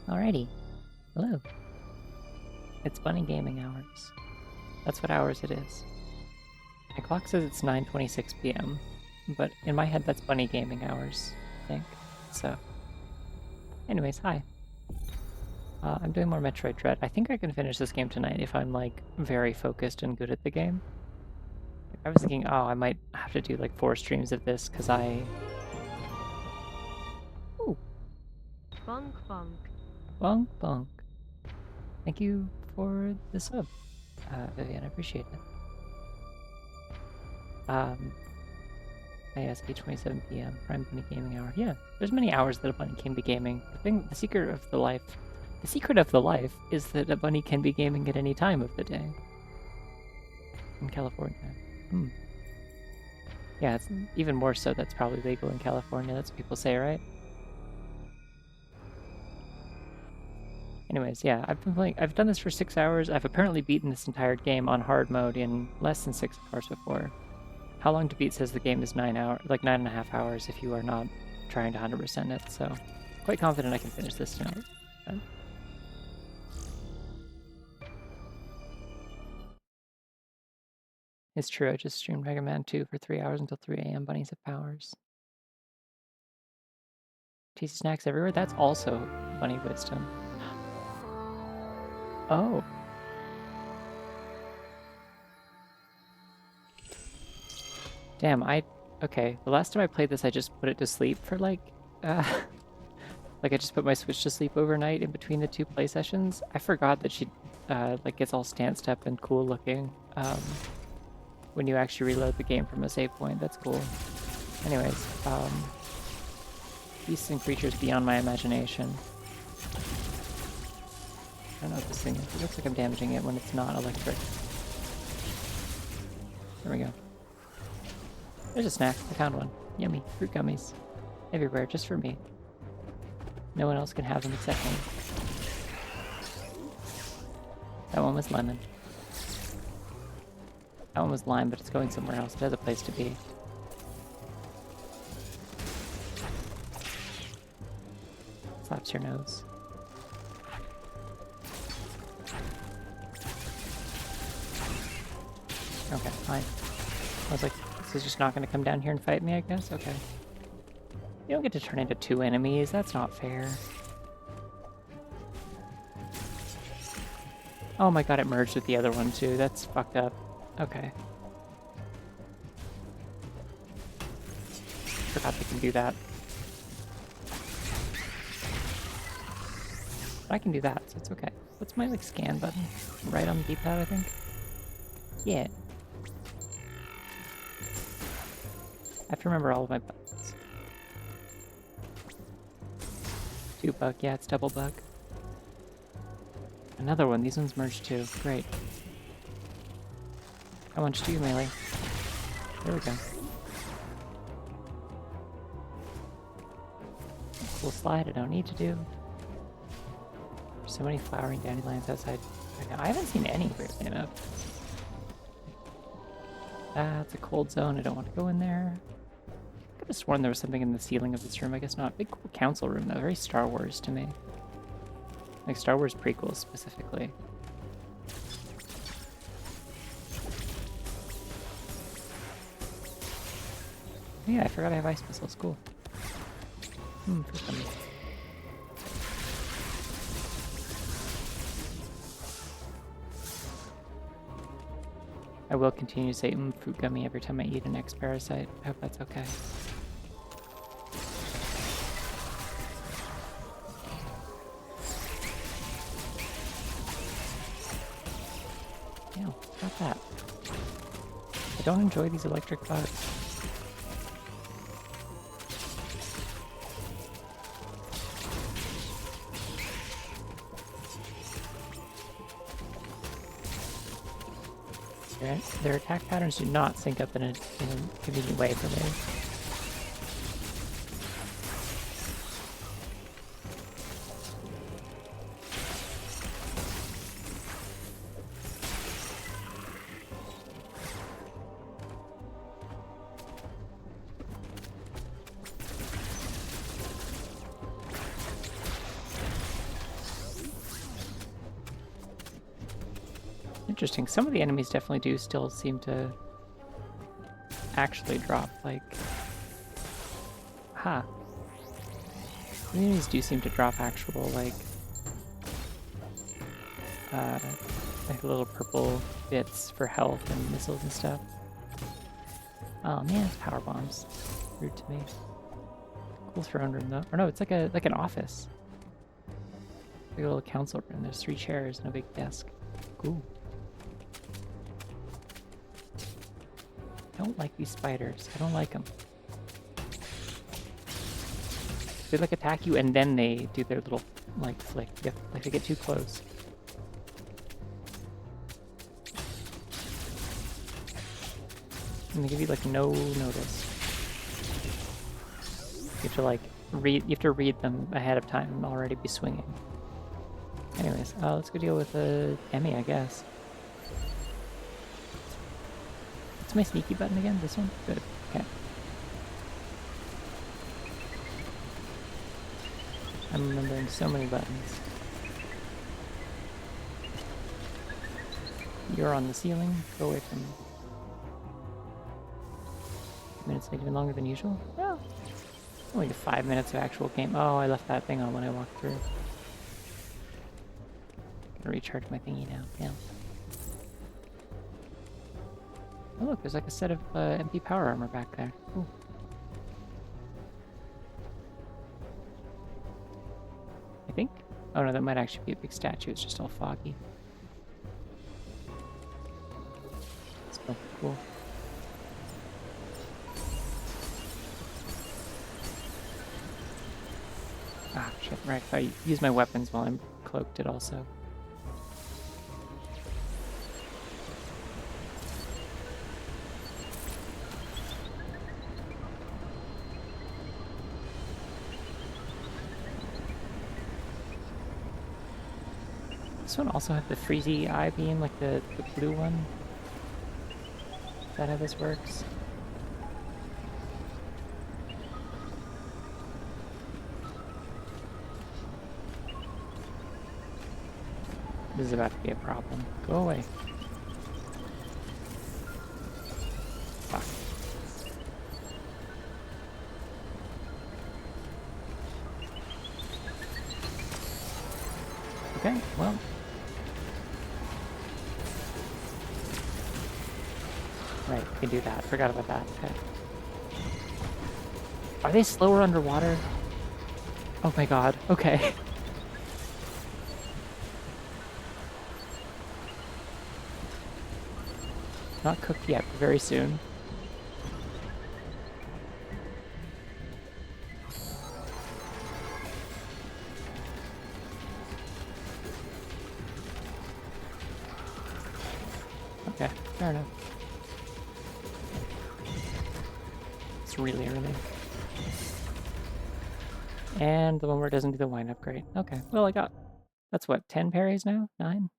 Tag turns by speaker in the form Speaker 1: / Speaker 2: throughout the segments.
Speaker 1: Alrighty. Hello. It's Bunny Gaming Hours. That's what hours it is. My clock says it's 9:26 p.m., but in my head that's Bunny Gaming Hours, I think. So, anyways, hi. I'm doing more Metroid Dread. I think I can finish this game tonight if I'm, like, very focused and good at the game. Like, I was thinking, oh, I might have to do, like, 4 streams of this, because I... Ooh.
Speaker 2: Bonk bonk.
Speaker 1: Bonk bonk. Thank you for the sub, Vivian. I appreciate it. ASK 27 p.m. Prime Bunny Gaming Hour. Yeah, there's many hours that a bunny can be gaming. The secret of the life is that a bunny can be gaming at any time of the day. In California. Yeah, it's even more so that's probably legal in California. That's what people say, right? Anyways, yeah, I've done this for 6 hours. I've apparently beaten this entire game on hard mode in less than 6 hours before. How Long to Beat says the game is 9.5 hours if you are not trying to 100% it, so quite confident I can finish this tonight. It's true, I just streamed Mega Man 2 for 3 hours until 3 a.m. Bunnies of Powers. Tasty snacks everywhere? That's also bunny wisdom. Oh. Damn, okay, the last time I played this I just put it to sleep for like I just put my Switch to sleep overnight in between the 2 play sessions. I forgot that she like gets all stanced up and cool looking when you actually reload the game from a save point. That's cool. Anyways, beasts and creatures beyond my imagination. I don't know what this thing is. It looks like I'm damaging it when it's not electric. There we go. There's a snack. I found one. Yummy. Fruit gummies. Everywhere, just for me. No one else can have them except me. That one was lemon. That one was lime, but it's going somewhere else. It has a place to be. Slaps your nose. Okay, fine. I was like, this is just not going to come down here and fight me, I guess? Okay. You don't get to turn into 2 enemies. That's not fair. Oh my god, it merged with the other one too. That's fucked up. Okay. Forgot they can do that. But I can do that, so it's okay. What's my, like, scan button? Right on the D-pad, I think? Yeah. I have to remember all of my buttons. 2 bug, yeah, it's double bug. Another one, these ones merged too. Great. How much do you melee? There we go. Cool slide I don't need to do. There's so many flowering dandelions outside right now. I haven't seen any, weirdly enough. It's a cold zone, I don't want to go in there. I could have sworn there was something in the ceiling of this room, I guess not. Big cool council room though, very Star Wars to me. Like Star Wars prequels specifically. Yeah, I forgot I have ice missiles, cool. Fruit gummy. I will continue to say fruit gummy every time I eat an X-Parasite. I hope that's okay. Ew, stop that. I don't enjoy these electric bugs. Their attack patterns do not sync up in a convenient way for me. interesting. Some of the enemies definitely do still seem to actually drop, like... Ha! The enemies do seem to drop actual, like little purple bits for health and missiles and stuff. Oh man, it's power bombs. Rude to me. Cool throne room though. Or no, it's like an office. Like a little council room. There's 3 chairs and a big desk. Cool. I don't like these spiders. I don't like them. They like attack you and then they do their little like flick. You have, like they get too close. And they give you like no notice. You have to like read them ahead of time and already be swinging. Anyways, let's go deal with the Emmy, I guess. What's my sneaky button again? This one? Good. Okay. I'm remembering so many buttons. You're on the ceiling. Go away from me. Minutes late, even longer than usual? Well, only 5 minutes of actual game. Oh, I left that thing on when I walked through. Gonna recharge my thingy now. Yeah. Oh look, there's like a set of empty power armor back there. Cool. I think? Oh no, that might actually be a big statue. It's just all foggy. Still cool. Ah, shit, right. If I use my weapons while I'm cloaked, it also... This one also had the freezy eye beam, like the blue one. Is that how this works? This is about to be a problem. Go away. Fuck. Okay, well. Right, we can do that. Forgot about that. Okay. Are they slower underwater? Oh my god. Okay. Not cooked yet, but very soon. Okay, fair enough. It's really early. And the one where it doesn't do the wind-up, great. Okay, well I got... That's what, 10 parries now? 9?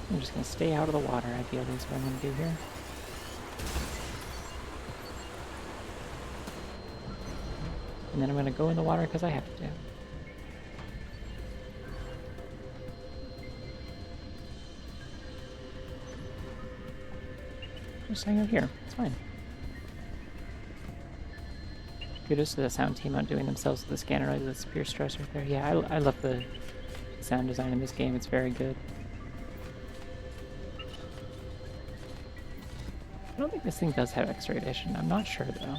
Speaker 1: I'm just gonna stay out of the water, ideally, is what I'm gonna do here. And then I'm gonna go in the water because I have to. Just hang out here, it's fine. Kudos to the sound team on doing themselves with the scanner. That's pure stress right there. Yeah, I love the sound design in this game, it's very good. I don't think this thing does have X-ray vision. I'm not sure though.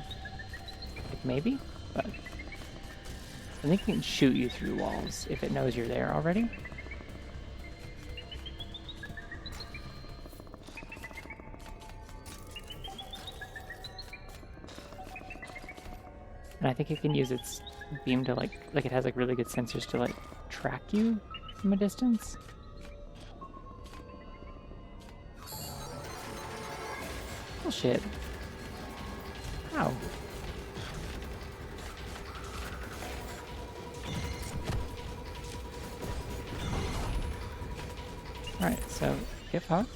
Speaker 1: Like maybe, but I think it can shoot you through walls if it knows you're there already. And I think it can use its beam to like it has like really good sensors to like track you from a distance. Bullshit. How? Alright, so get fucked.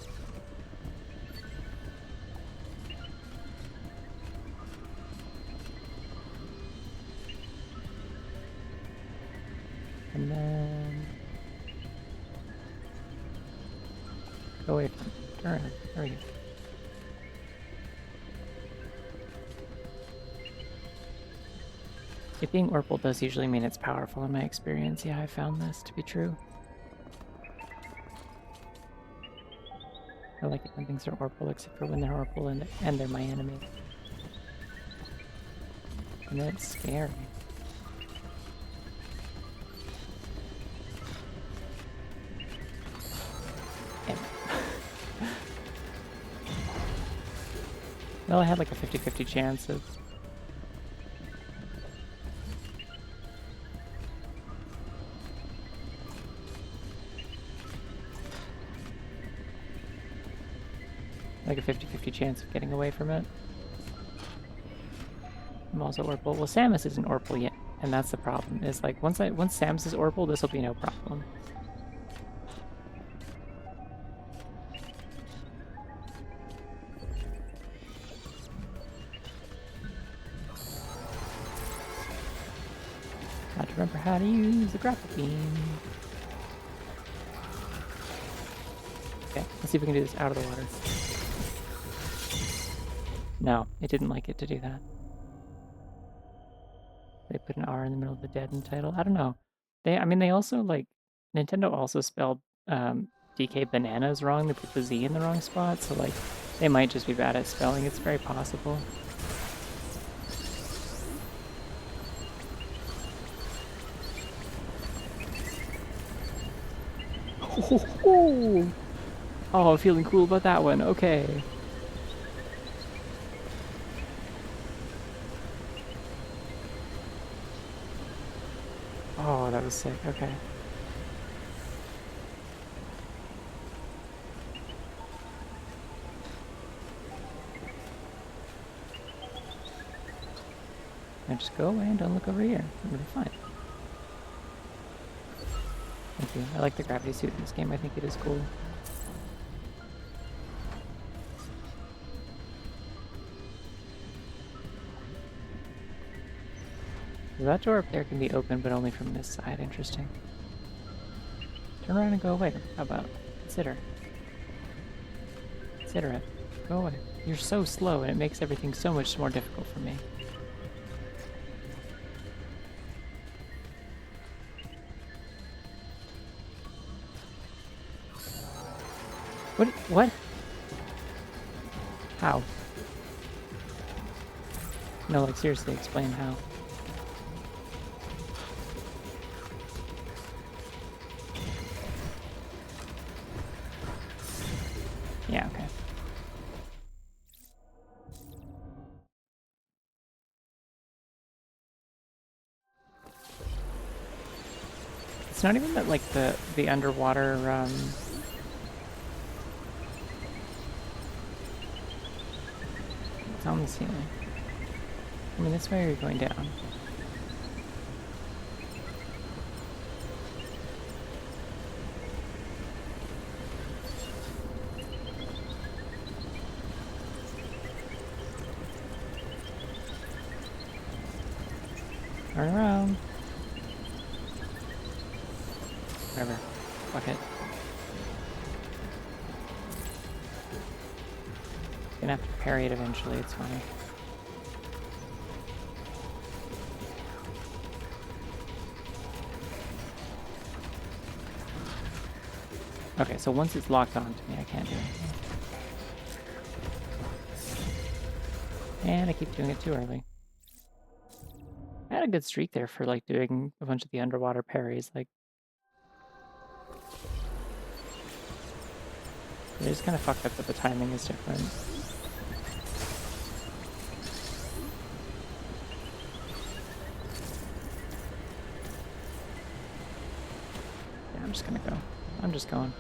Speaker 1: Go away from it. Turn around. There we go. It being Orpal does usually mean it's powerful in my experience. Yeah, I found this to be true. I like it when things are Orpal, except for when they're Orpal and they're my enemy. And then it's scary. Well, I had like a 50-50 chance of... like a 50-50 chance of getting away from it. I'm also Orpal. Well, Samus isn't Orpal yet, and that's the problem. Is like once Samus is Orpal, this will be no problem. Got to remember how to use the grapple beam. Okay, let's see if we can do this out of the water. No, it didn't like it to do that. They put an R in the middle of the dead in the title. I don't know. They also like Nintendo also spelled DK bananas wrong. They put the Z in the wrong spot, so like they might just be bad at spelling. It's very possible. Oh, I'm feeling cool about that one. Okay. Oh, that was sick. Okay. Now just go away and don't look over here. It'll be fine. Thank you. I like the gravity suit in this game. I think it is cool. So that door up there can be open, but only from this side. Interesting. Turn around and go away. How about? Consider. Consider it. Go away. You're so slow, and it makes everything so much more difficult for me. What? How? No, like seriously, explain how. Yeah, okay. It's not even that like the underwater it's on the ceiling. I mean, this way you're going down. Turn around. Whatever. Fuck it. Gonna have to parry it eventually, it's fine. Okay, so once it's locked on to me, I can't do anything. And I keep doing it too early. I had a good streak there for like doing a bunch of the underwater parries, like they just kind of fucked up that the timing is different. Yeah, I'm just gonna go. I'm just going.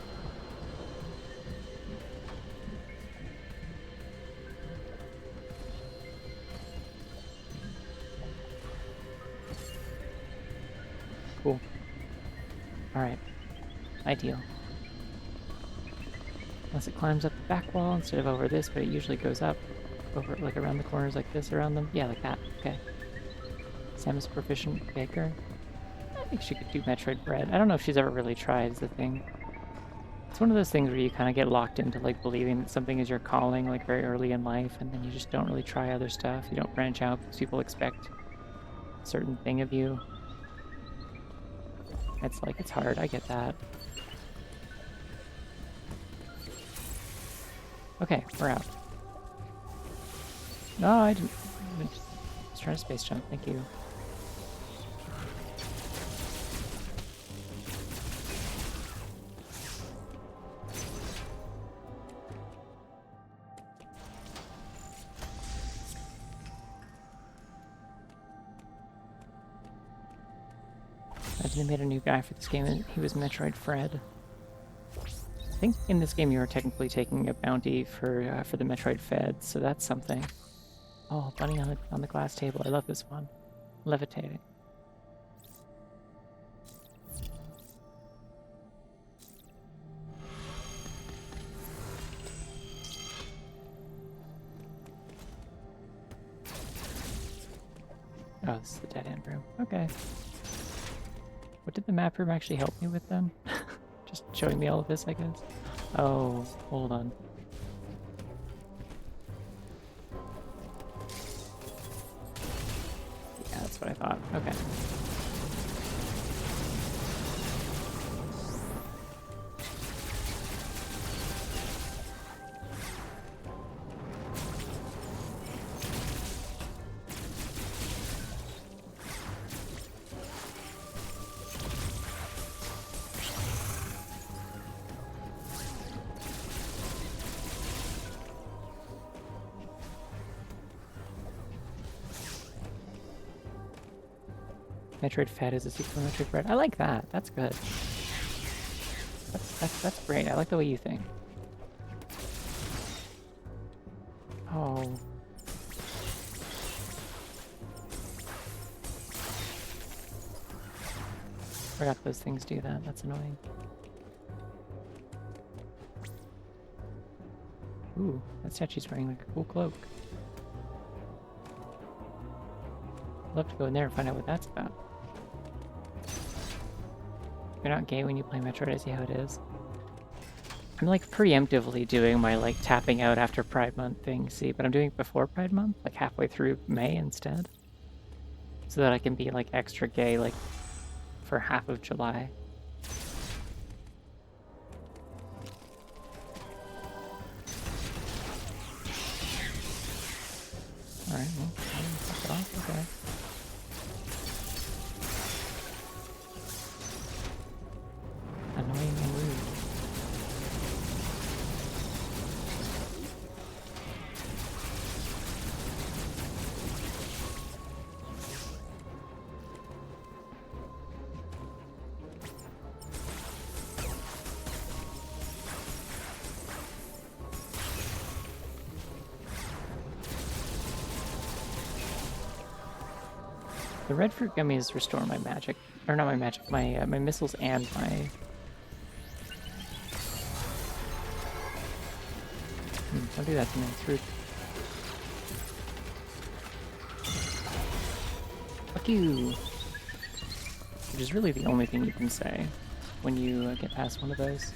Speaker 1: Cool. Alright. Ideal. Unless it climbs up the back wall instead of over this, but it usually goes up over like around the corners like this around them. Yeah, like that. Okay. Samus proficient baker. I think she could do Metroid Dread. I don't know if she's ever really tried is the thing. It's one of those things where you kind of get locked into like believing that something is your calling like very early in life, and then you just don't really try other stuff. You don't branch out because people expect a certain thing of you. It's like, it's hard. I get that. Okay, we're out. No, I didn't. I was trying to space jump. Thank you. They made a new guy for this game, and he was Metroid Dread. I think in this game you are technically taking a bounty for the Metroid Feds, so that's something. Oh, bunny on the glass table. I love this one. Levitating. Oh, this is the dead end room. Okay. What did the map room actually help me with then? Just showing me all of this, I guess. Oh, hold on. Yeah, that's what I thought. Okay. Metroid Fed is a sequel to Metroid Dread. I like that. That's good. That's great. I like the way you think. Oh. Forgot those things do that. That's annoying. Ooh, that statue's wearing like a cool cloak. I'd love to go in there and find out what that's about. You're not gay when you play Metroid, I see how it is. I'm like preemptively doing my like tapping out after Pride Month thing, see, but I'm doing it before Pride Month, like halfway through May instead. So that I can be like extra gay like for half of July. Alright, well, fuck it off, okay. Annoying and rude. The red fruit gummies restore my magic, or not my magic, my my missiles and my. Don't do that to me. It's rude. Fuck you. Which is really the only thing you can say when you get past one of those.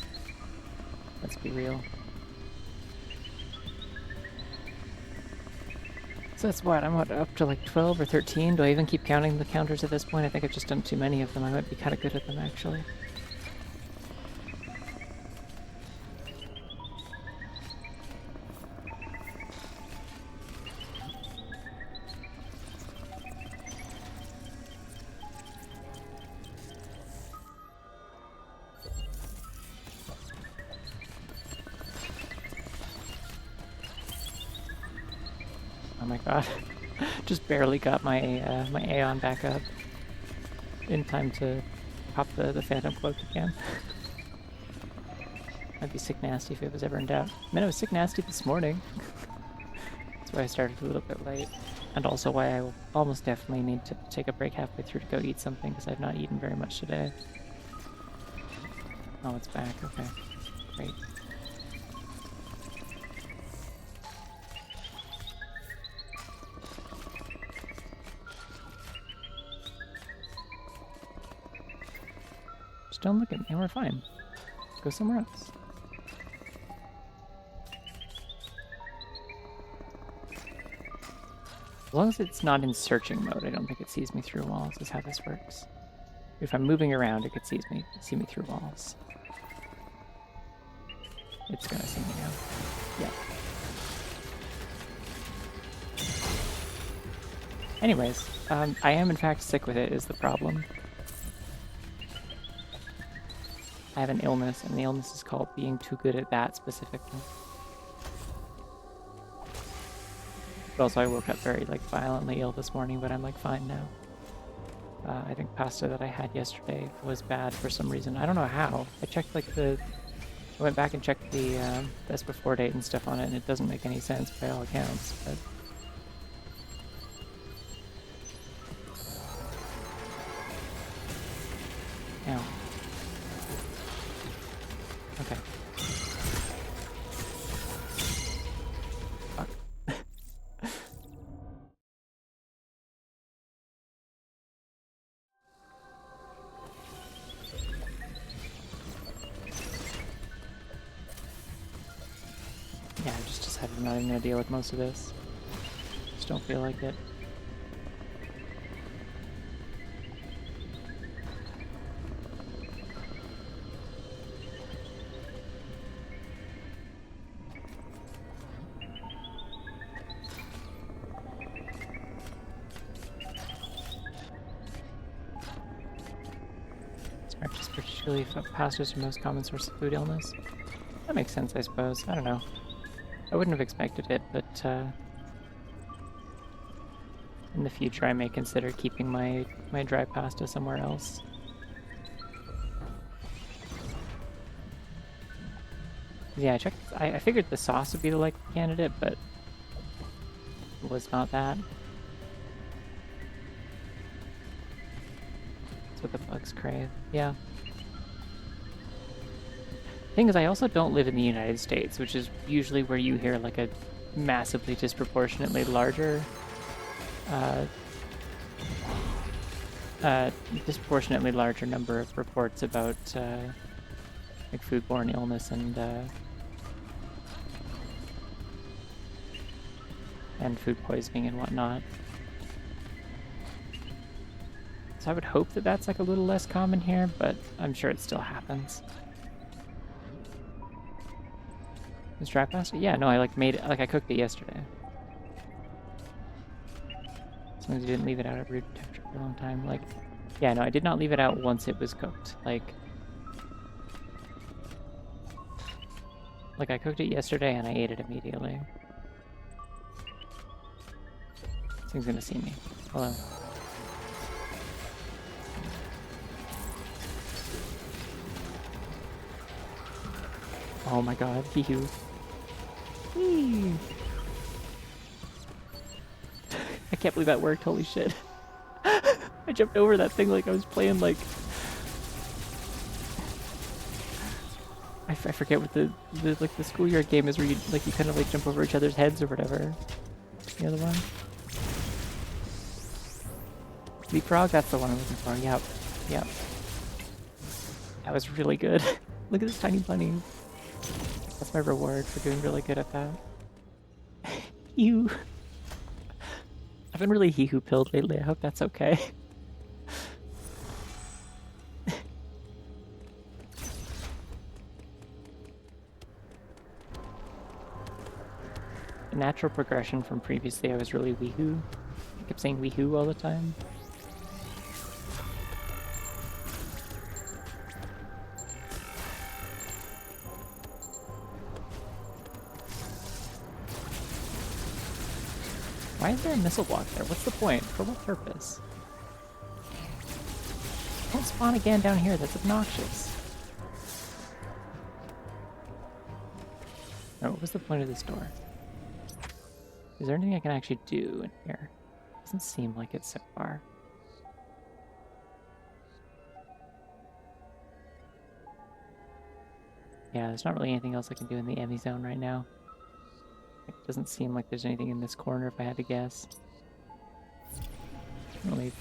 Speaker 1: Let's be real. So that's what, I'm up to like 12 or 13. Do I even keep counting the counters at this point? I think I've just done too many of them. I might be kind of good at them, actually. Oh my god. Just barely got my my Aeon back up in time to pop the Phantom Cloak again. I'd be sick nasty if it was ever in doubt. Man, I was sick nasty this morning. That's why I started a little bit late. And also why I will almost definitely need to take a break halfway through to go eat something, because I've not eaten very much today. Oh, it's back. Okay. Great. Just don't look at me, and we're fine. Go somewhere else. long as it's not in searching mode, I don't think it sees me through walls, is how this works. If I'm moving around, it could see me through walls. It's gonna see me now. Yeah. Anyways, I am in fact sick with it, is the problem. I have an illness, and the illness is called being too good at that specifically. But also I woke up very, like, violently ill this morning, but I'm, like, fine now. I think pasta that I had yesterday was bad for some reason. I don't know how. I checked, like, I went back and checked the best before date and stuff on it, and it doesn't make any sense by all accounts, but... Ow. Okay. Fuck. Yeah, I just decided I'm not even gonna deal with most of this. Just don't feel like it. Just particularly if pasta is your most common source of food illness. That makes sense, I suppose. I don't know. I wouldn't have expected it, but in the future I may consider keeping my dry pasta somewhere else. Yeah, I checked. I figured the sauce would be the likely candidate, but it was not that. That's what the bugs crave. Yeah. Thing is, I also don't live in the United States, which is usually where you hear like a massively disproportionately larger, number of reports about like foodborne illness and food poisoning and whatnot. So I would hope that that's like a little less common here, but I'm sure it still happens. Is dry pasta? Yeah, no, I like made it, like I cooked it yesterday. As long as you didn't leave it out at room temperature for a long time. Like, yeah, no, I did not leave it out once it was cooked. Like I cooked it yesterday and I ate it immediately. This thing's gonna see me. Hello. Oh my god, hee-hoo. Whee! I can't believe that worked, holy shit. I jumped over that thing like I was playing like... I forget what the schoolyard game is where you like you kind of like jump over each other's heads or whatever. The other one? Leapfrog? That's the one I'm looking for. Yep. Yep. That was really good. Look at this tiny bunny. That's my reward for doing really good at that. You. I've been really hee-hoo pilled lately. I hope that's okay. The natural progression from previously, I was really weehoo. I kept saying weehoo all the time. Why is there a missile block there? What's the point? For what purpose? Don't spawn again down here, that's obnoxious. Oh, what was the point of this door? Is there anything I can actually do in here? Doesn't seem like it so far. Yeah, there's not really anything else I can do in the Emmy zone right now. It doesn't seem like there's anything in this corner if I had to guess. I'll leave.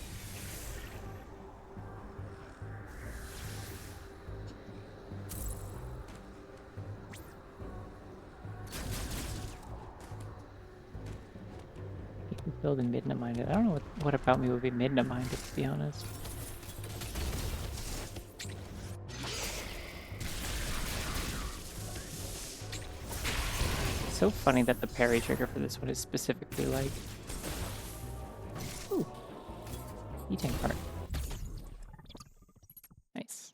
Speaker 1: build in Midna minded. I don't know what about me would be Midna minded, to be honest. It's so funny that the parry trigger for this one is specifically like... Ooh. Eating part. Nice.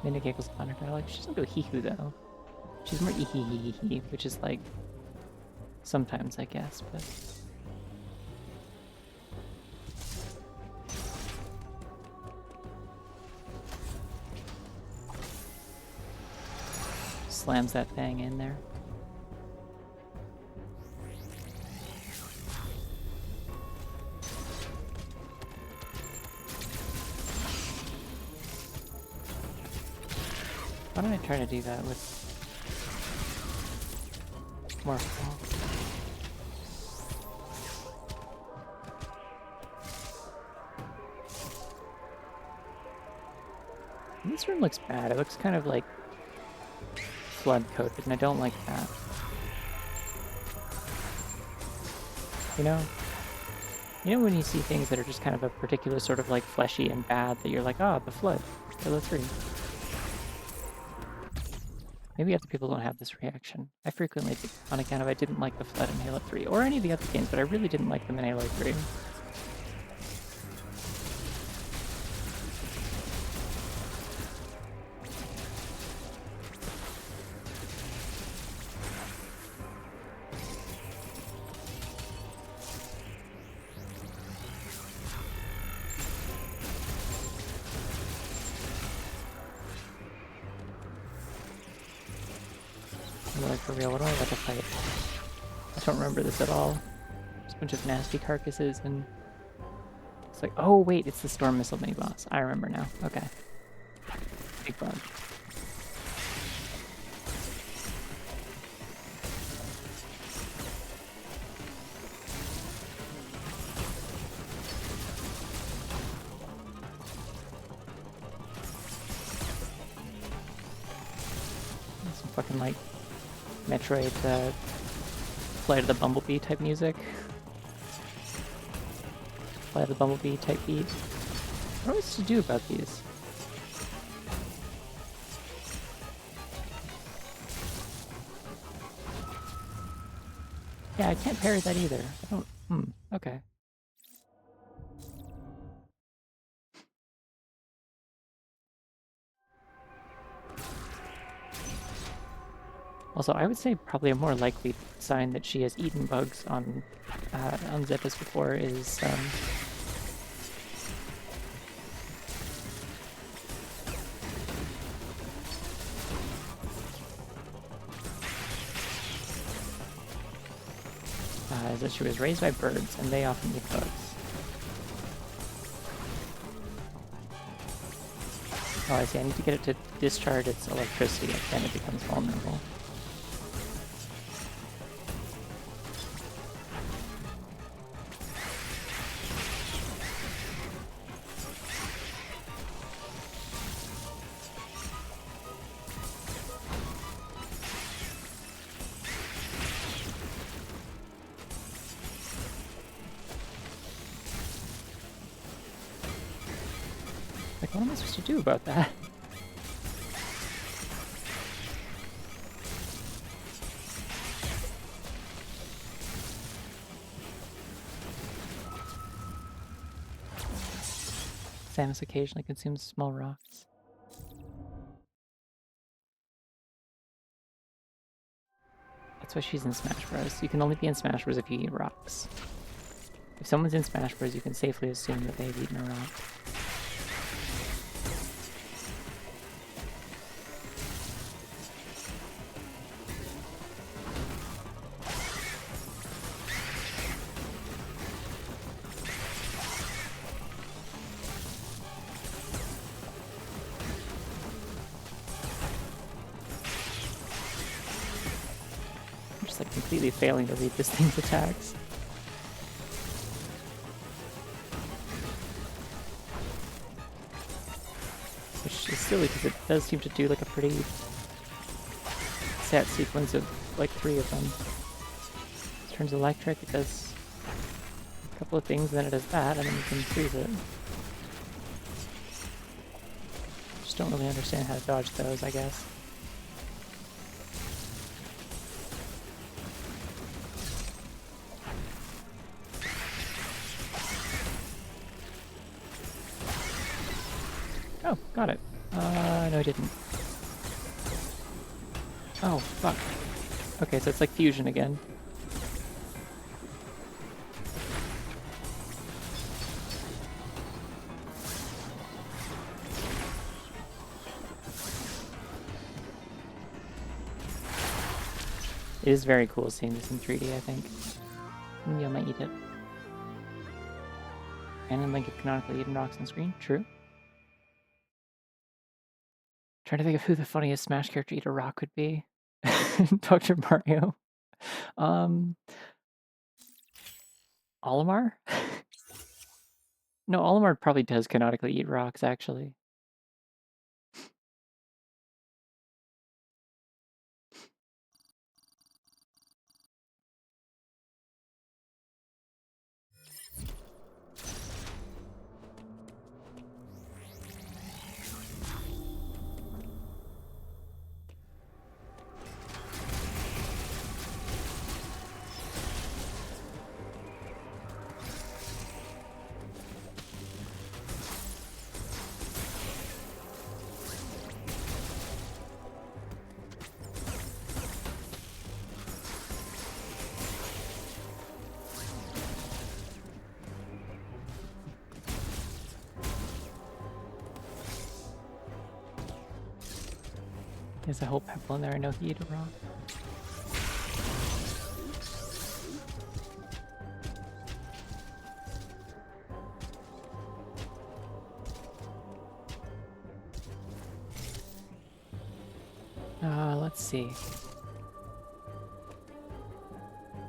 Speaker 1: Minna giggles on her dialogue. She doesn't go hee-hoo though. She's more ee-hee-hee-hee, which is like... Sometimes, I guess, but... Slams that thing in there. Why don't I try to do that with more fall? This room looks bad. It looks kind of like flood coated, and I don't like that. You know when you see things that are just kind of a particular sort of like fleshy and bad that you're like, ah, the flood, Halo 3. Maybe other people don't have this reaction. I frequently do, on account of I didn't like the flood in Halo 3, or any of the other games, but I really didn't like them in Halo 3. Like, for real, what do I like to fight? I don't remember this at all. Just a bunch of nasty carcasses and... It's like, oh wait, it's the Storm Missile mini-boss. I remember now. Okay. Big bug. Some fucking, like, Metroid, Flight of the Bumblebee type music. Flight of the Bumblebee type beat. What was to do about these? Yeah, I can't parry that either. I don't... okay. Also, I would say probably a more likely sign that she has eaten bugs on Zephyrs before is that she was raised by birds, and they often eat bugs. Oh, I see. I need to get it to discharge its electricity, and then it becomes vulnerable. Like, what am I supposed to do about that? Samus occasionally consumes small rocks. That's why she's in Smash Bros. You can only be in Smash Bros. If you eat rocks. If someone's in Smash Bros., you can safely assume that they've eaten a rock. Like completely failing to read this thing's attacks. Which is silly because it does seem to do like a pretty set sequence of like 3 of them. It turns electric, it does a couple of things, then it does that, and then you can freeze it. Just don't really understand how to dodge those, I guess. Oh, got it. No I didn't. Oh, fuck. Okay, so it's like fusion again. It is very cool seeing this in 3D, I think. Yeah, I might eat it. And Link have canonically eaten rocks on screen. True. Trying to think of who the funniest Smash character to eat a rock would be. Dr. Mario. Olimar? No, Olimar probably does canonically eat rocks, actually. There's a whole pebble in there. I know he ate a rock. Let's see.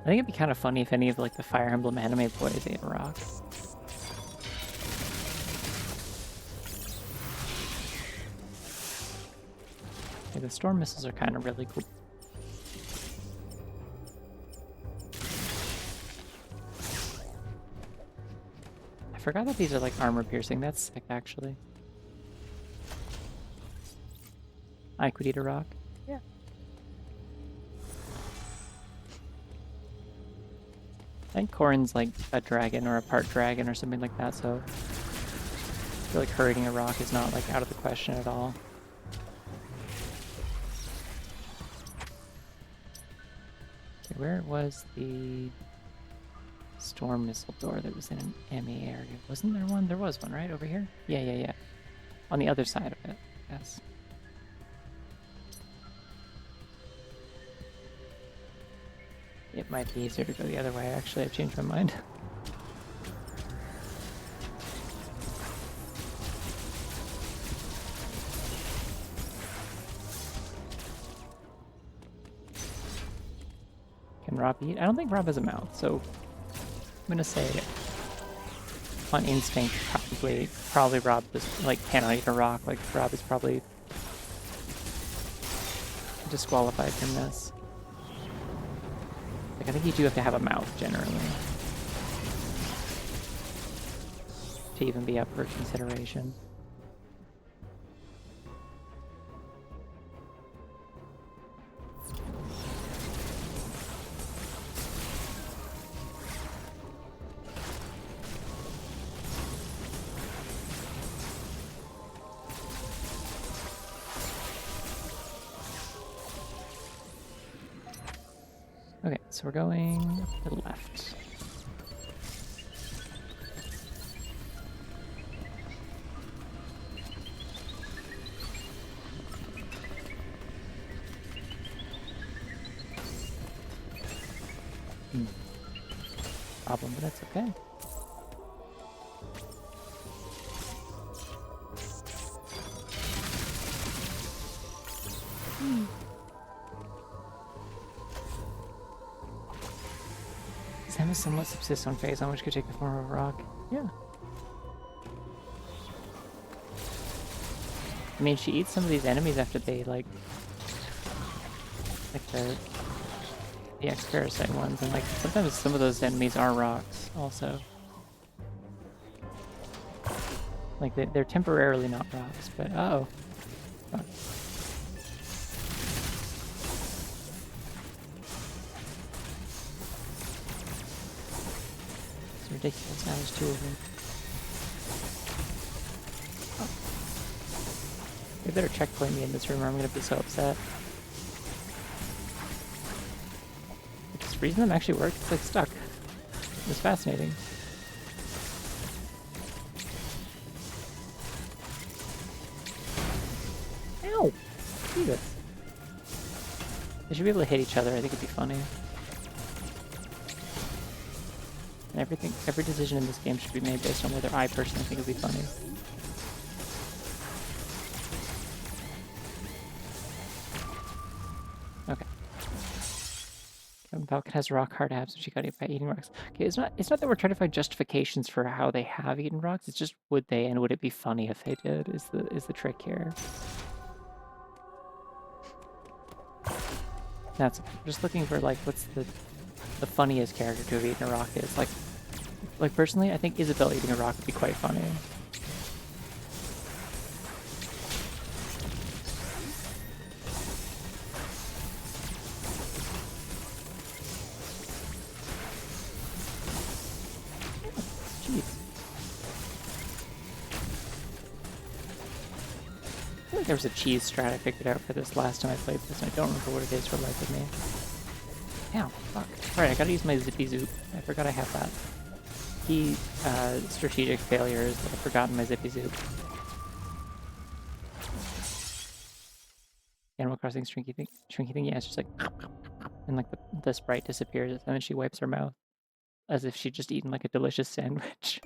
Speaker 1: I think it'd be kind of funny if any of like the Fire Emblem anime boys ate a rock. Okay, the storm missiles are kind of really cool. I forgot that these are like armor piercing. That's sick, actually. I could eat a rock. Yeah. I think Corrin's like a dragon or a part dragon or something like that, so I feel like her eating a rock is not like out of the question at all. Okay, where was the storm missile door that was in an ME area? Wasn't there one? There was one, right? Over here? Yeah. On the other side of it, yes. It might be easier to go the other way. Actually, I've changed my mind. Can Rob eat? I don't think Rob has a mouth, so I'm gonna say on instinct, probably Rob just like cannot eat a rock. Like Rob is probably disqualified from this. Like I think you do have to have a mouth generally to even be up for consideration. Okay, so we're going to the left. Problem, but that's okay. Samus somewhat subsists on phase on which could take the form of a rock. Yeah. I mean, she eats some of these enemies after they, like the X-Parasite ones, and, like, sometimes some of those enemies are rocks, also. Like, they're temporarily not rocks, but... Uh-oh. Fuck. It's ridiculous. Now there's 2 of them. Oh. They better checkpoint me in this room or I'm gonna be so upset. The reason them actually worked, it's like stuck. It was fascinating. Ow! Jesus. They should be able to hit each other, I think it'd be funny. And every decision in this game should be made based on whether I personally think it'd be funny. Okay. Falcon has rock hard abs, and she got it by eating rocks. Okay, it's not that we're trying to find justifications for how they have eaten rocks. It's just would they, and would it be funny if they did? Is the trick here? That's just looking for like what's the funniest character to have eaten a rock is. Like personally, I think Isabelle eating a rock would be quite funny. Jeez. I feel like there was a cheese strat I figured out for this last time I played this, and I don't remember what it is for the life of me. Ow, fuck. Alright, I gotta use my Zippy Zoop. I forgot I have that. Key strategic failures that I've forgotten my Zippy Zoop. Animal Crossing shrinky thing, yeah, it's just like... And like the sprite disappears, and then she wipes her mouth. As if she'd just eaten like a delicious sandwich.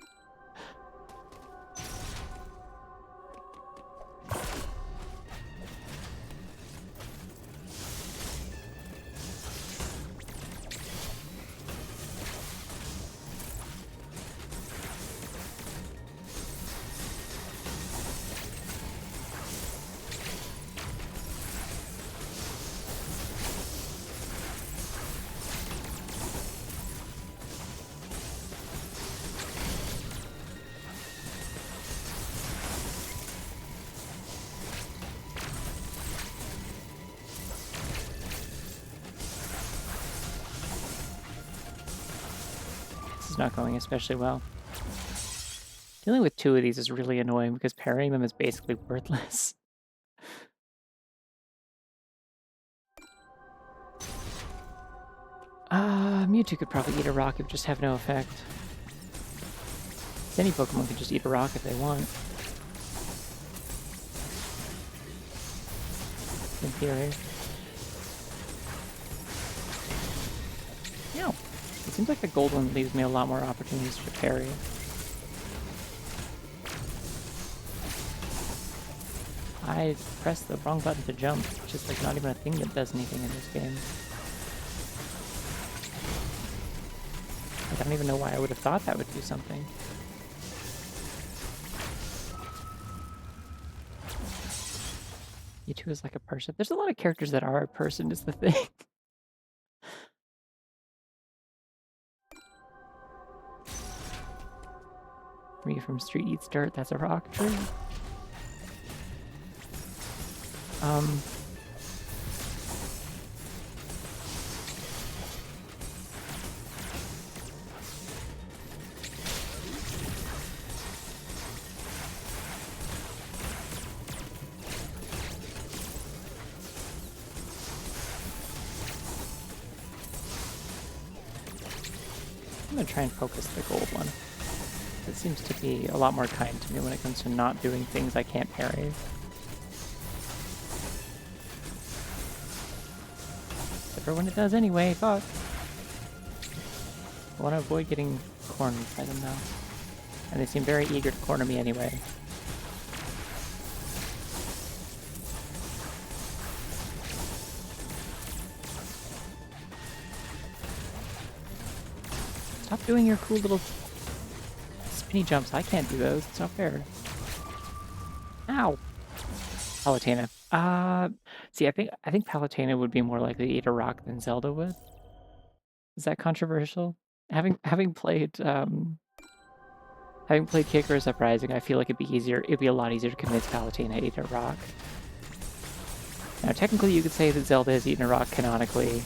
Speaker 1: This is not going especially well. Dealing with 2 of these is really annoying because parrying them is basically worthless. Mewtwo could probably eat a rock, it would just have no effect. Any Pokemon can just eat a rock if they want. In theory. No. It seems like the gold one leaves me a lot more opportunities to parry. I pressed the wrong button to jump, which is like not even a thing that does anything in this game. Like, I don't even know why I would have thought that would do something. Mewtwo is like a person. There's a lot of characters that are a person, is the thing. Ryu from Street Eats Dirt, that's a rock tree. I'm gonna try and focus the gold one. It seems to be a lot more kind to me when it comes to not doing things I can't parry. Except for when it does anyway, fuck. I want to avoid getting cornered by them now. And they seem very eager to corner me anyway. Stop doing your cool little spinny jumps. I can't do those. It's not fair. Ow! Palutena. See, I think Palutena would be more likely to eat a rock than Zelda would. Is that controversial? Having played Kicker Uprising, I feel like it'd be a lot easier to convince Palutena to eat a rock. Now, technically, you could say that Zelda has eaten a rock canonically,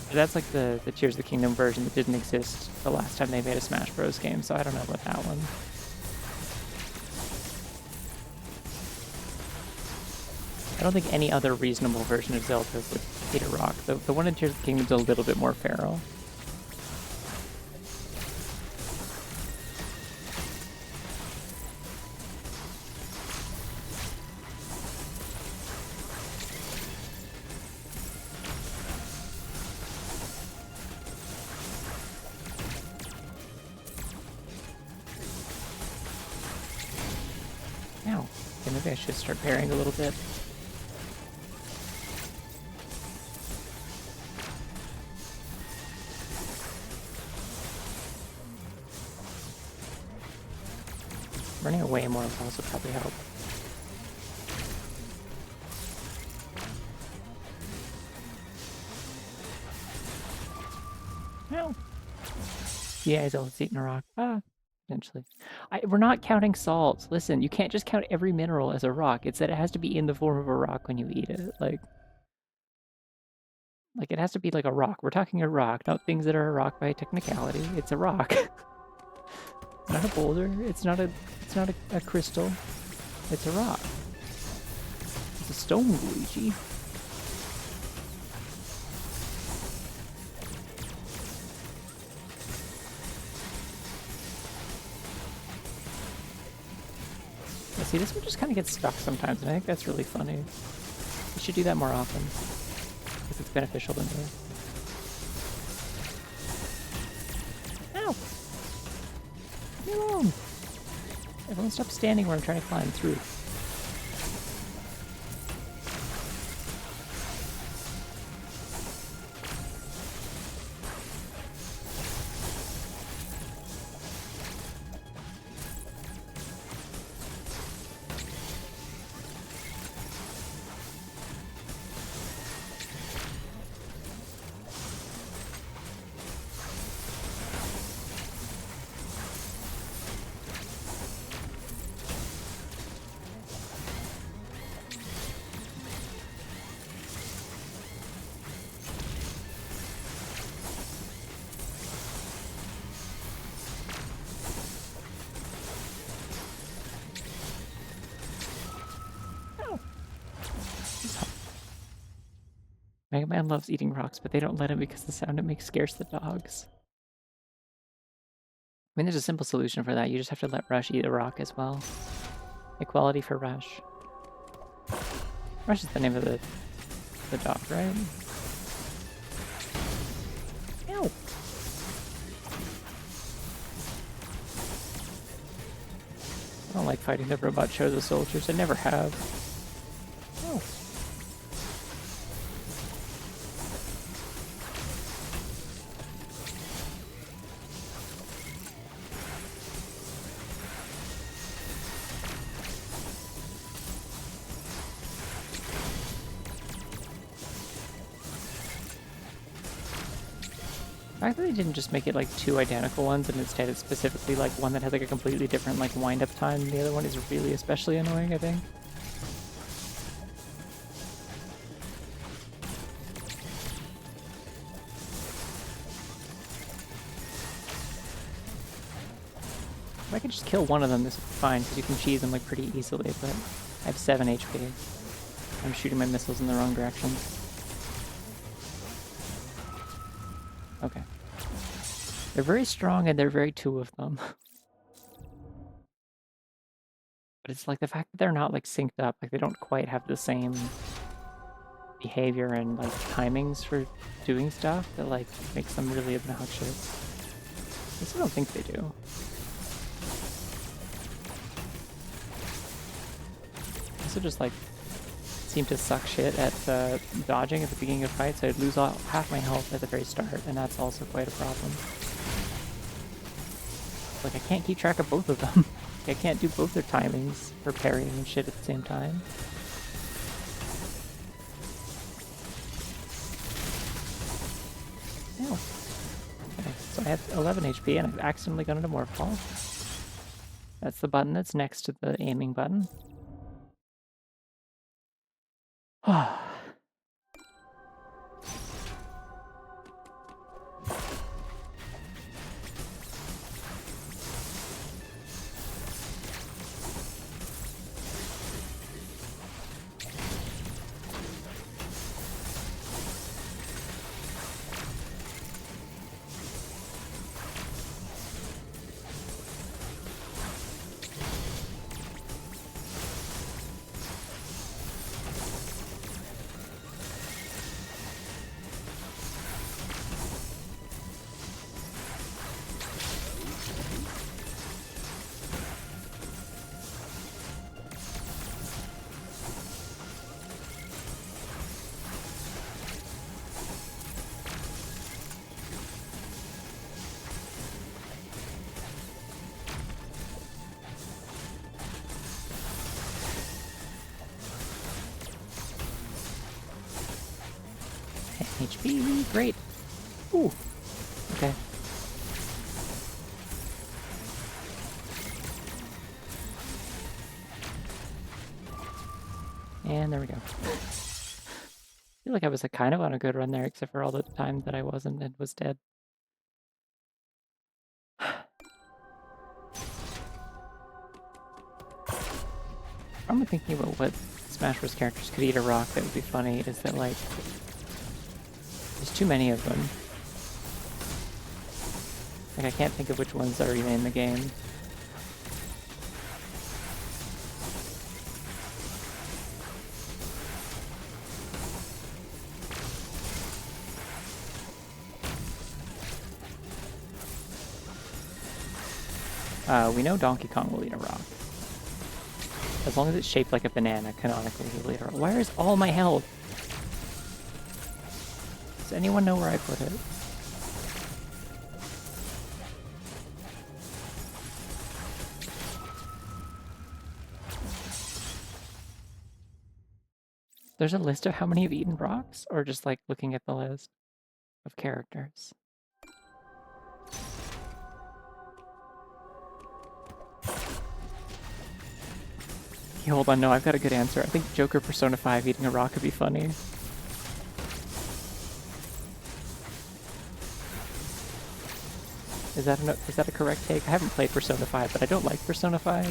Speaker 1: but that's like the Tears of the Kingdom version that didn't exist the last time they made a Smash Bros. Game, so I don't know about that one. I don't think any other reasonable version of Zelda would eat a rock. The one in Tears of the Kingdom is a little bit more feral. Ow. Okay, maybe I should start parrying a little bit. Running away more will also probably help. No. Yeah, Zelda's eating a rock. Potentially. We're not counting salts. Listen, you can't just count every mineral as a rock. It's that it has to be in the form of a rock when you eat it. Like it has to be like a rock. We're talking a rock, not things that are a rock by technicality. It's a rock. Not a boulder. It's not a crystal. It's a rock. It's a stone, Luigi. Yeah, see, this one just kind of gets stuck sometimes, and I think that's really funny. You should do that more often, because it's beneficial to me. Ow! Leave me alone! Everyone stop standing where I'm trying to climb through. Mega Man loves eating rocks, but they don't let him because the sound it makes scares the dogs. I mean, there's a simple solution for that. You just have to let Rush eat a rock as well. Equality for Rush. Rush is the name of the dog, right? Ow! I don't like fighting the robot Chozo soldiers. I never have. Oh. The fact that they didn't just make it like two identical ones and instead it's specifically like one that has like a completely different like wind-up time than the other one is really especially annoying, I think. If I could just kill one of them, this would be fine, because you can cheese them like pretty easily, but I have 7 HP. I'm shooting my missiles in the wrong direction. Okay. They're very strong and they're very two of them. But it's like the fact that they're not like synced up, like they don't quite have the same behavior and like timings for doing stuff that like makes them really obnoxious. At least I don't think they do. Also just like seem to suck shit at dodging at the beginning of fights, so I'd lose half my health at the very start, and that's also quite a problem. Like, I can't keep track of both of them. I can't do both their timings for parrying and shit at the same time. Ow. Okay, so I have 11 HP and I've accidentally gone into Morph Ball. That's the button that's next to the aiming button. HP, great. Ooh, okay. And there we go. I feel like I was kind of on a good run there, except for all the time that I wasn't and was dead. I'm thinking about what Smash Bros. Characters could eat a rock that would be funny is that, like, there's too many of them. Like, I can't think of which ones are even in the game. We know Donkey Kong will eat a rock. As long as it's shaped like a banana, canonically he'll eat a rock. Where is all my health? Does anyone know where I put it? There's a list of how many have eaten rocks? Or just like looking at the list of characters? Okay, hold on, no, I've got a good answer. I think Joker Persona 5 eating a rock could be funny. Is that a correct take? I haven't played Persona 5, but I don't like Persona 5.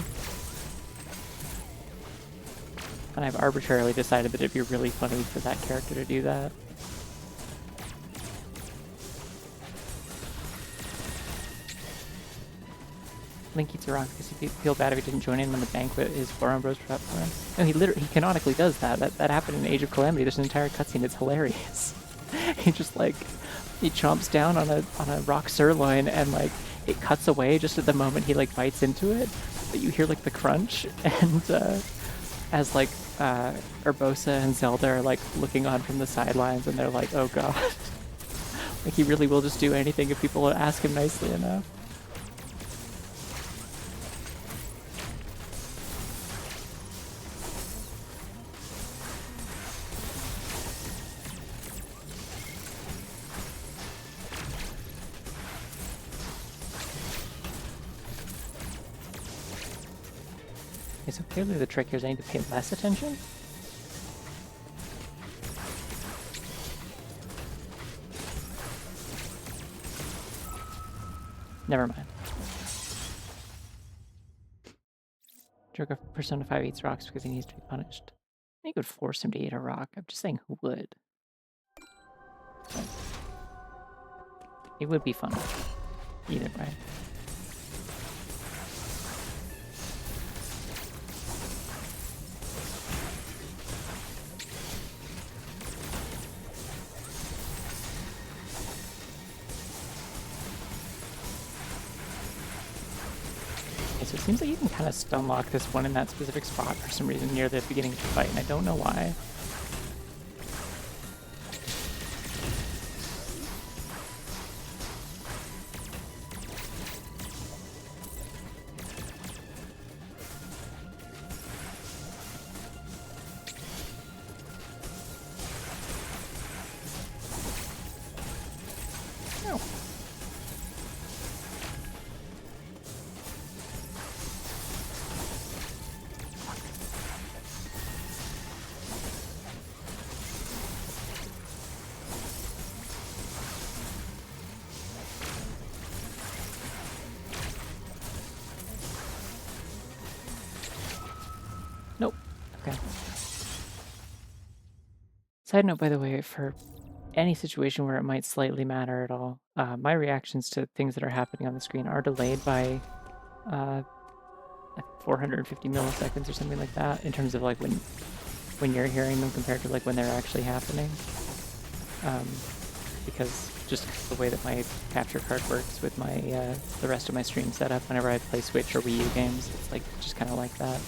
Speaker 1: And I've arbitrarily decided that it'd be really funny for that character to do that. Link eats a rock because he'd feel bad if he didn't join in on the banquet his forearm bros were up for him. No, he canonically does that. That happened in Age of Calamity. There's an entire cutscene. It's hilarious. He just like he chomps down on a rock sirloin and like it cuts away just at the moment he like bites into it. But you hear like the crunch and as like Urbosa and Zelda are like looking on from the sidelines and they're like, oh god. Like he really will just do anything if people ask him nicely enough. Okay, so clearly the trick here is I need to pay less attention. Never mind. Joker Persona 5 eats rocks because he needs to be punished. I could force him to eat a rock. I'm just saying who would. But it would be fun. Either way. So it seems like you can kind of stun lock this one in that specific spot for some reason near the beginning of the fight, and I don't know why. Side note, by the way, for any situation where it might slightly matter at all, my reactions to things that are happening on the screen are delayed by like 450 milliseconds or something like that, in terms of like when you're hearing them compared to like when they're actually happening. Because just the way that my capture card works with my the rest of my stream setup, whenever I play Switch or Wii U games, it's like just kind of like that.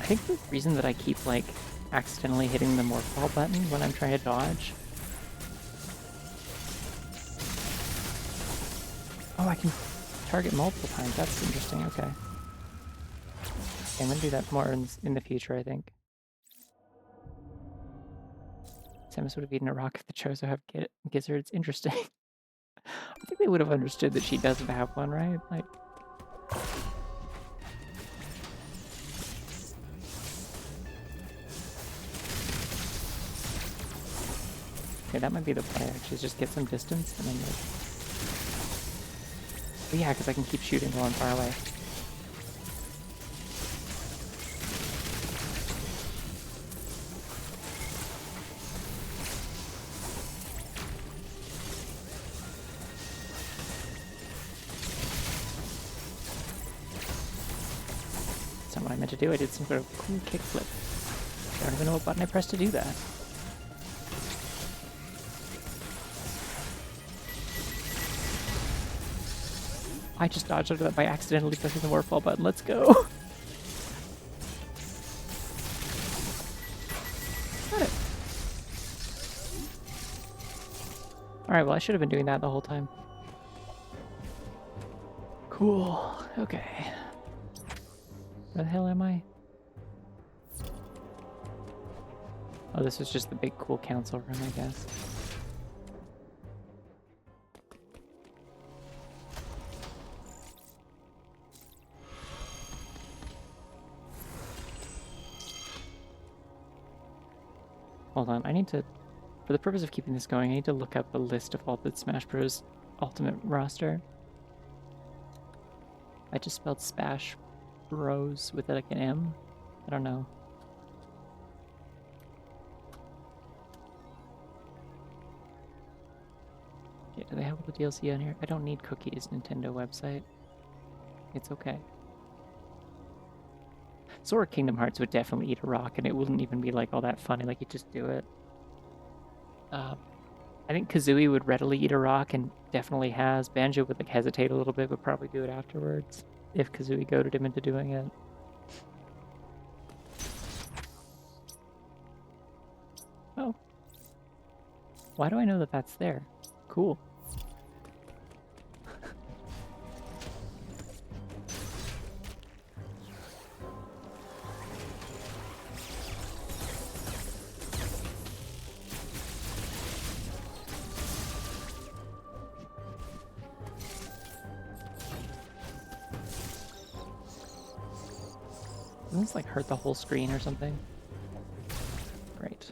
Speaker 1: I think the reason that I keep like accidentally hitting the morph button when I'm trying to dodge. Oh, I can target multiple times. That's interesting. Okay. I'm gonna do that more in the future, I think. Samus would have eaten a rock if the Chozo have gizzards. Interesting. I think they would have understood that she doesn't have one, right? Like. Okay, that might be the play, actually, is just get some distance and then like... Oh yeah, because I can keep shooting while I'm far away. That's not what I meant to do. I did some sort of cool kickflip. I don't even know what button I pressed to do that. I just dodged under that by accidentally pressing the waterfall button. Let's go! Got it. Alright, well I should have been doing that the whole time. Cool. Okay. Where the hell am I? Oh, this was just the big cool council room, I guess. Hold on, I need to, for the purpose of keeping this going, I need to look up the list of all the Smash Bros. Ultimate roster. I just spelled Spash Bros with like an M. I don't know. Okay, do they have all the DLC on here? I don't need cookies, Nintendo website. It's okay. Sora Kingdom Hearts would definitely eat a rock, and it wouldn't even be like all that funny. Like, you just do it. I think Kazooie would readily eat a rock, and definitely has. Banjo would like hesitate a little bit, but probably do it afterwards if Kazooie goaded him into doing it. Oh. Why do I know that that's there? Cool. Doesn't this like hurt the whole screen or something? Great.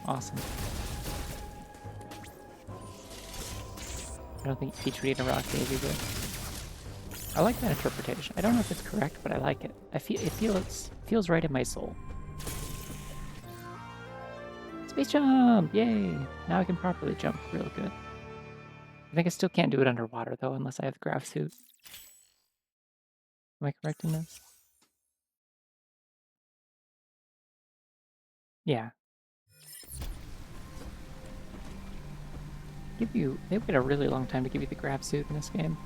Speaker 1: Awesome. I don't think Peach would eat a rock maybe, but I like that interpretation. I don't know if it's correct, but I like it. It feels right in my soul. Space jump! Yay! Now I can properly jump real good. I think I still can't do it underwater though, unless I have the graph suit. Am I correct in this? Yeah. They wait a really long time to give you the grab suit in this game.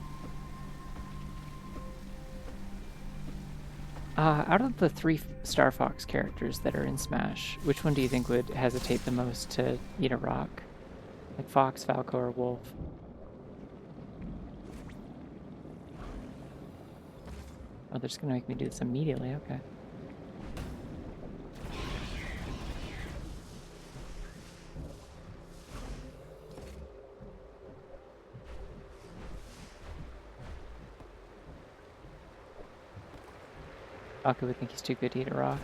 Speaker 1: Out of the 3 Star Fox characters that are in Smash, which one do you think would hesitate the most to eat a rock? Like Fox, Falco, or Wolf? Oh, they're just gonna make me do this immediately, okay. Falco would think he's too good to eat a rock.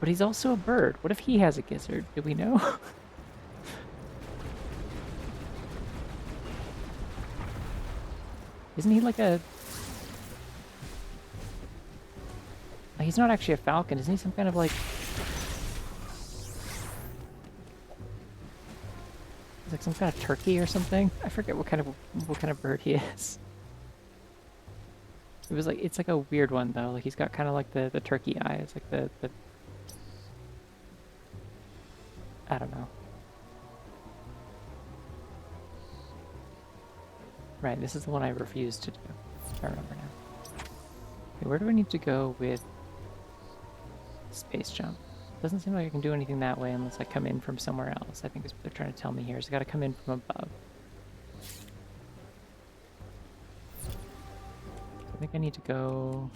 Speaker 1: But he's also a bird. What if he has a gizzard? Do we know? Isn't he like a... He's not actually a falcon. Isn't he some kind of like... He's like some kind of turkey or something? I forget what kind of bird he is. It was like, it's like a weird one though. Like he's got kind of like the turkey eyes, like the I don't know. Right, this is the one I refused to do. I remember now. Okay, where do I need to go with space jump? Doesn't seem like I can do anything that way unless I come in from somewhere else. I think is what they're trying to tell me here. Is I gotta come in from above. I think I need to go...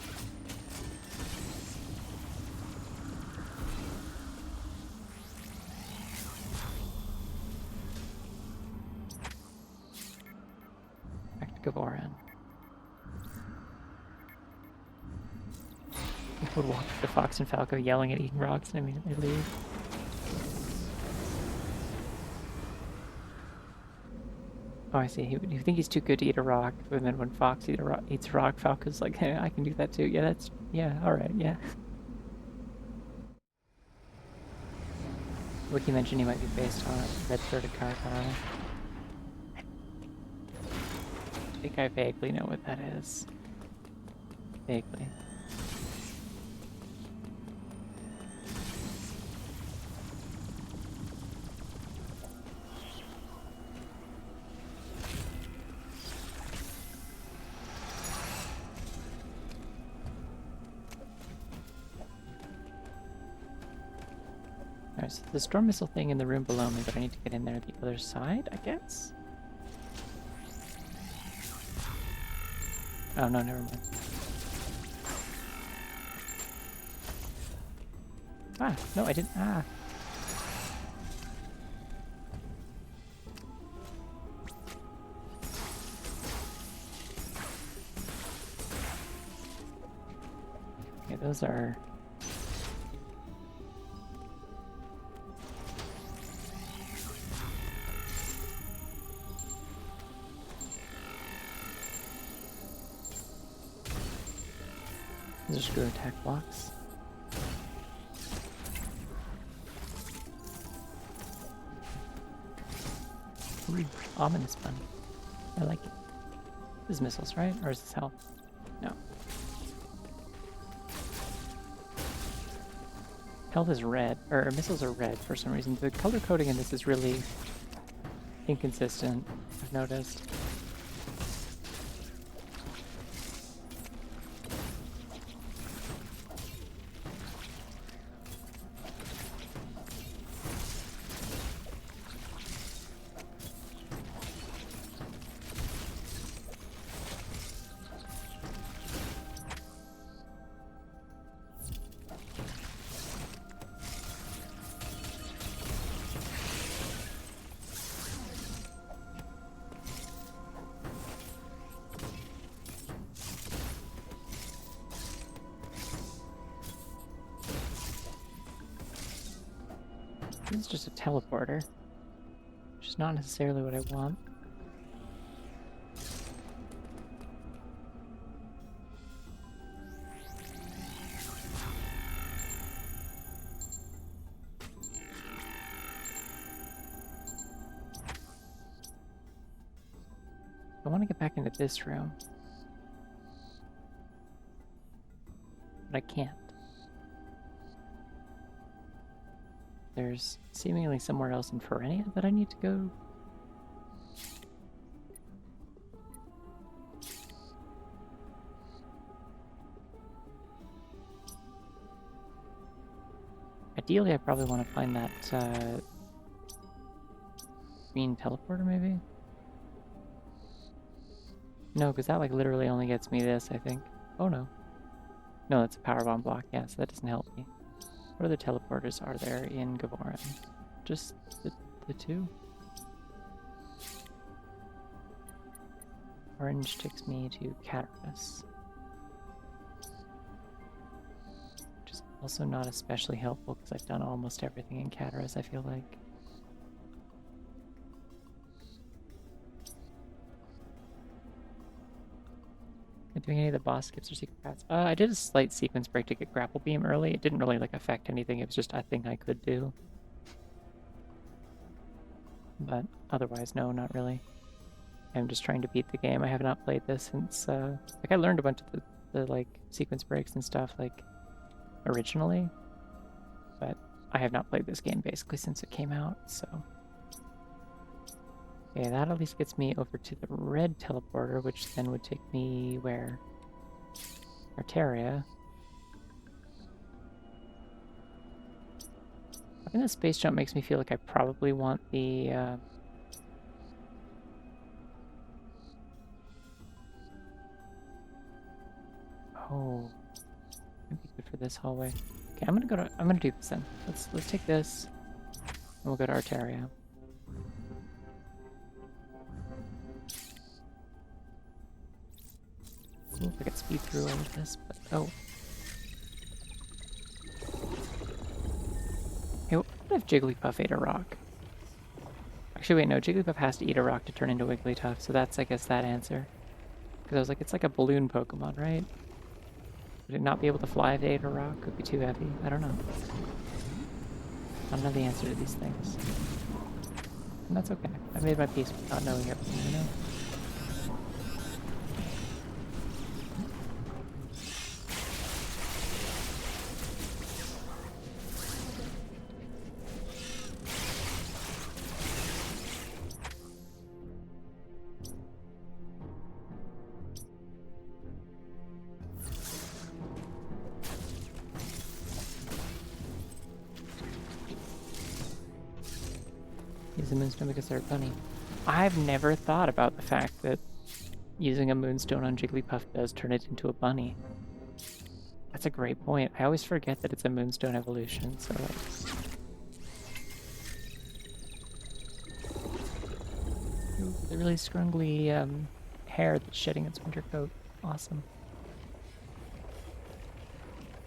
Speaker 1: back to Gavoran. I would walk the Fox and Falco yelling at eating rocks and immediately leave. Oh, I see. You think he's too good to eat a rock, and then when Fox eats a rock, Falco's like, hey, I can do that too. Yeah, yeah, alright, yeah. Wiki mentioned he might be based on red-throated Carcar. I think I vaguely know what that is. Vaguely. Alright, so the storm missile thing in the room below me, but I need to get in there the other side, I guess? Oh, no, never mind. Ah, no, I didn't. Ah. Okay, those are... Those are screw attack blocks. Ooh, ominous fun. I like it. This is missiles, right? Or is this health? No. Health is red, or missiles are red for some reason. The color coding in this is really inconsistent, I've noticed. This is just a teleporter, which is not necessarily what I want. I want to get back into this room, but I can't. There's seemingly somewhere else in Ferenia that I need to go. Ideally, I probably want to find that green teleporter, maybe? No, because that like literally only gets me this, I think. Oh no. No, that's a power bomb block, yeah, so that doesn't help me. What other teleporters are there in Gavoran? Just the two? Orange takes me to Catarus. Which is Also not especially helpful because I've done almost everything in Cataras, I feel like. Doing any of the boss skips or secret paths? I did a slight sequence break to get grapple beam early. It didn't really like affect anything. It was just a thing I could do. But otherwise, no, not really. I'm just trying to beat the game. I have not played this since like I learned a bunch of the like sequence breaks and stuff like originally, but I have not played this game basically since it came out. So okay, that at least gets me over to the red teleporter, which then would take me where? Arteria. I think the space jump makes me feel like I probably want the oh, might be good for this hallway. Okay, I'm gonna do this then. Let's take this and we'll go to Arteria. Cool if I could speed through all of this, but oh. Hey, what if Jigglypuff ate a rock? Actually, wait, no, Jigglypuff has to eat a rock to turn into Wigglytuff, so that's, I guess, that answer. Because I was like, it's like a balloon Pokemon, right? Would it not be able to fly if it ate a rock? Could be too heavy. I don't know. I don't know the answer to these things. And that's okay. I made my peace with not knowing everything, you know? Use a moonstone because they're bunny. I've never thought about the fact that using a moonstone on Jigglypuff does turn it into a bunny. That's a great point. I always forget that it's a moonstone evolution, so like... Ooh, the really scrungly hair that's shedding its winter coat. Awesome.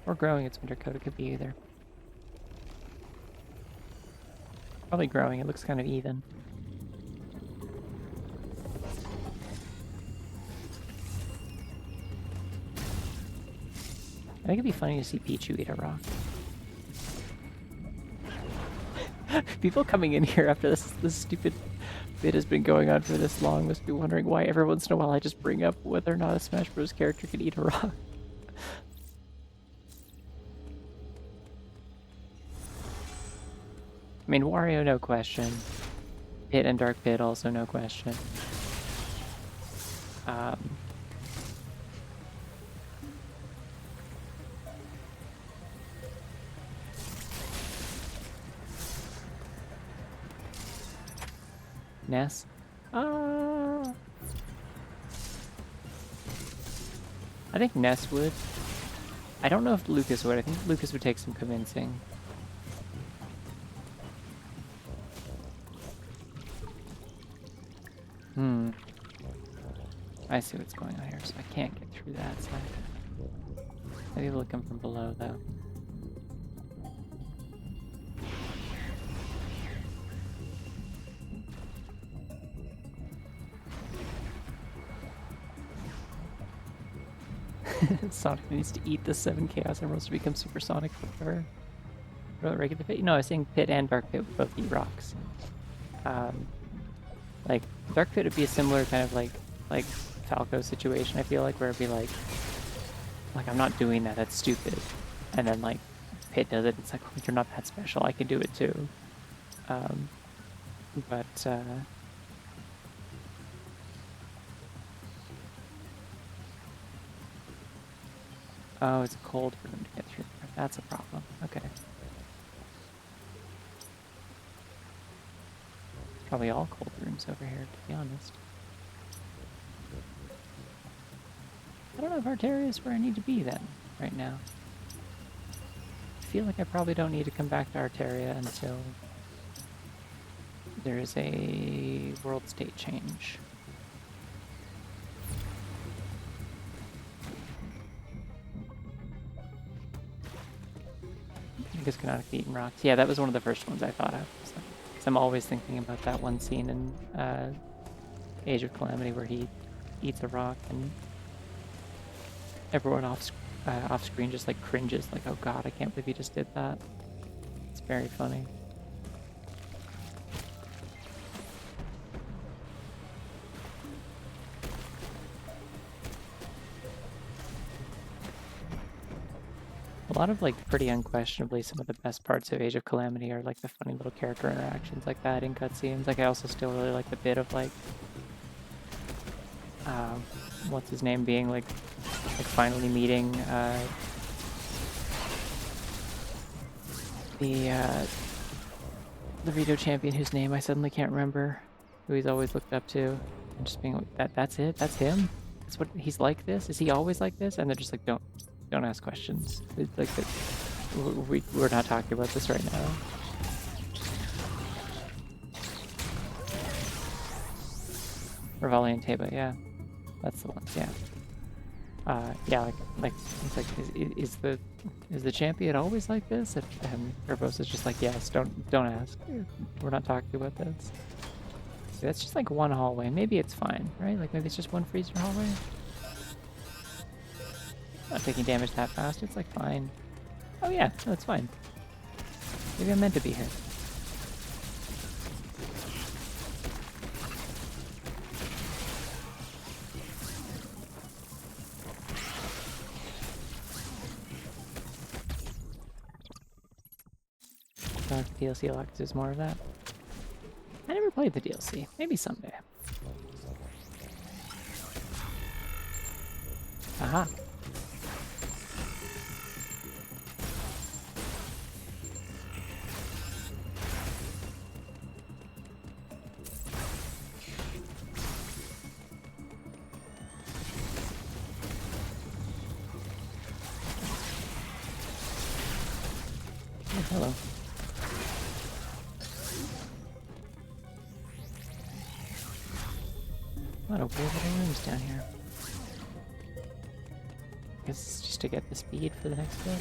Speaker 1: Or growing its winter coat, it could be either. Probably growing, it looks kind of even. I think it'd be funny to see Pichu eat a rock. People coming in here after this stupid bit has been going on for this long must be wondering why every once in a while I just bring up whether or not a Smash Bros. Character can eat a rock. I mean, Wario, no question. Pit and Dark Pit, also no question. Ness? I think Ness would. I don't know if Lucas would. I think Lucas would take some convincing. I see what's going on here, so I can't get through that side. Maybe we'll come from below, though. Sonic needs to eat the 7 Chaos Emeralds to become Supersonic forever. Regular Pit? No, I was saying Pit and Dark Pit would both eat rocks. Like, Dark Pit would be a similar kind of like Falco situation, I feel like, where it'd be like I'm not doing that, that's stupid. And then like Pit does it, it's like, oh, you're not that special, I can do it too. Oh, it's cold for them to get through. That's a problem. Okay. Probably all cold rooms over here, to be honest. I don't know if Arteria is where I need to be then, right now. I feel like I probably don't need to come back to Arteria until there is a world state change. Because canonically eating rocks. Yeah, that was one of the first ones I thought of. So I'm always thinking about that one scene in Age of Calamity where he eats a rock and everyone off screen just like cringes, like, oh god, I can't believe he just did that. It's very funny. A lot of, like, pretty unquestionably some of the best parts of Age of Calamity are, like, the funny little character interactions like that in cutscenes. Like, I also still really like the bit of, like, what's his name being, like finally meeting, the Rito champion whose name I suddenly can't remember, who he's always looked up to, and just being like, that's it? That's him? That's what he's like this? Is he always like this? And they're just like, don't ask questions. It's like, we're not talking about this right now. Rivali and Teba, yeah. That's the ones, yeah. Yeah, like it's like, is the champion always like this? And Urbosa's just like, yes, don't ask. We're not talking about this. See, that's just like one hallway. Maybe it's fine, right? Like maybe it's just one freezer hallway. Not taking damage that fast. It's like fine. Oh yeah, no, it's fine. Maybe I'm meant to be here. DLC locked is more of that. I never played the DLC. Maybe someday. Aha. Oh, hello. A lot of weird little rooms down here. I guess it's just to get the speed for the next bit.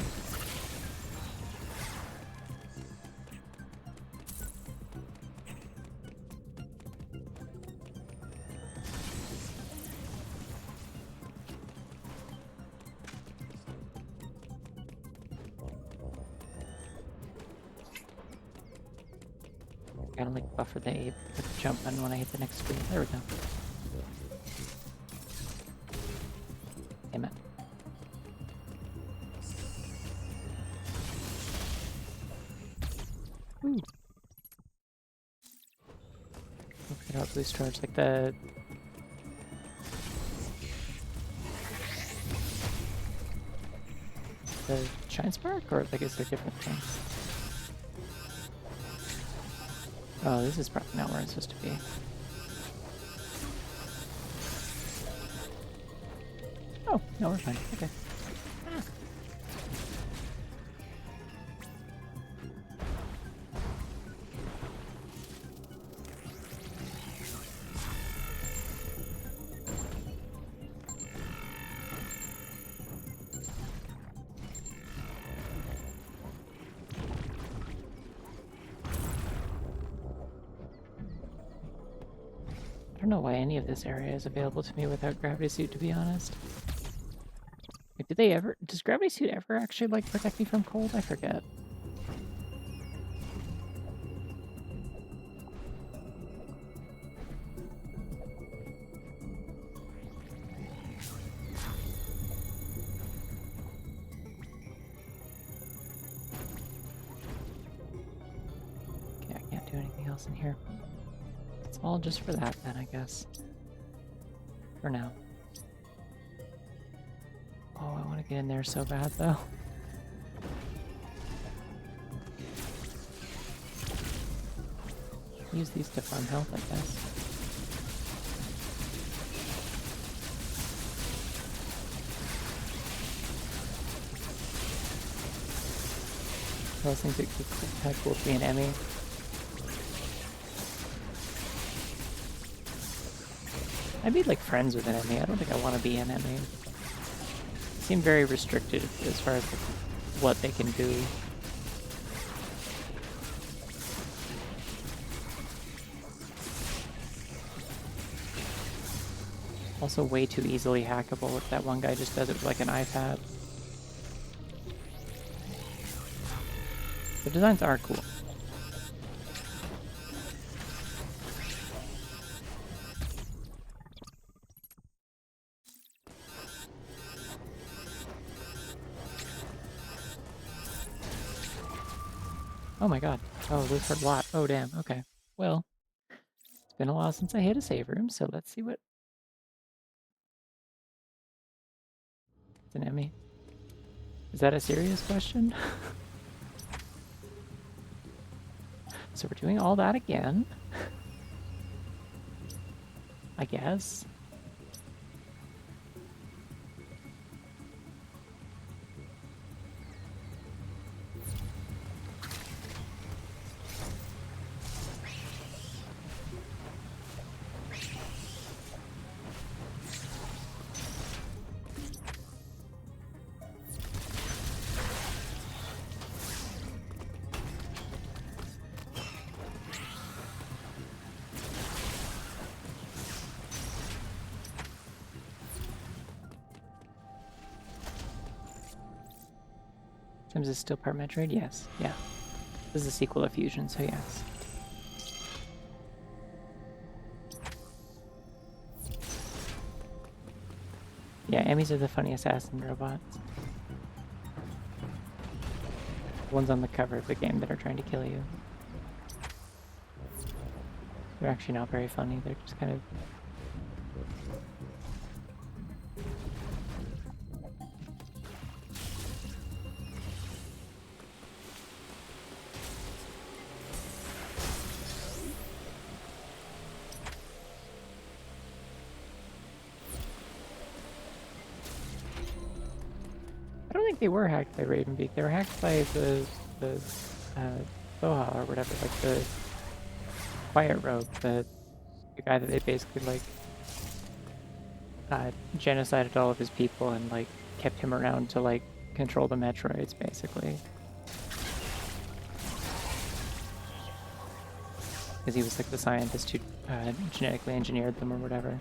Speaker 1: Gotta like buffer the jump button when I hit the next screen. There we go. Damn it. Ooh. Don't forget about blue stars, like the shine spark, or like is there different things? Oh, this is probably not where it's supposed to be. Oh, no, we're fine. Okay. Ah. I don't know why any of this area is available to me without gravity suit, to be honest. Like, does gravity suit ever actually, like, protect me from cold? I forget. Okay, I can't do anything else in here. It's all just for that, then, I guess. For now. Oh, I want to get in there so bad, though. Use these to farm health, I guess. Those things that could be kind of cool to be an Emmy. I'd be like friends with an Emmy. I don't think I want to be an Emmy. Seem very restricted as far as like, what they can do. Also way too easily hackable if that one guy just does it with like an iPad. The designs are cool. Oh my god. Oh, those hurt a lot. Oh damn, okay. Well, it's been a while since I hit a save room, so let's see what... It's an Emmy. Is that a serious question? So we're doing all that again. I guess. Sims is still part Metroid? Yes. Yeah. This is a sequel of Fusion, so yes. Yeah, Emmys are the funny assassin robots. The ones on the cover of the game that are trying to kill you. They're actually not very funny, they're just kind of... I don't think they were hacked by Ravenbeak. They were hacked by the Soha or whatever, like the Quiet Rogue, the guy that they basically like genocided all of his people and like kept him around to like control the Metroids, basically. Because he was like the scientist who genetically engineered them or whatever.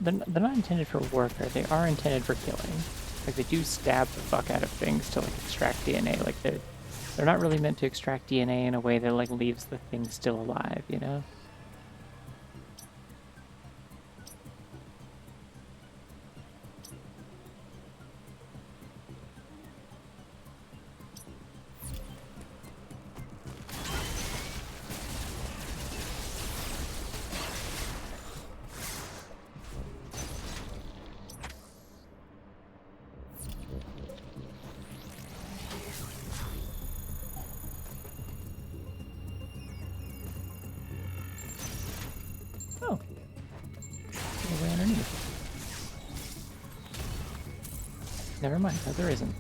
Speaker 1: They're not intended for warfare. They are intended for killing. Like they do stab the fuck out of things to like extract DNA. Like they're not really meant to extract DNA in a way that like leaves the thing still alive, you know? Oh. Way underneath. Never mind. No, there isn't.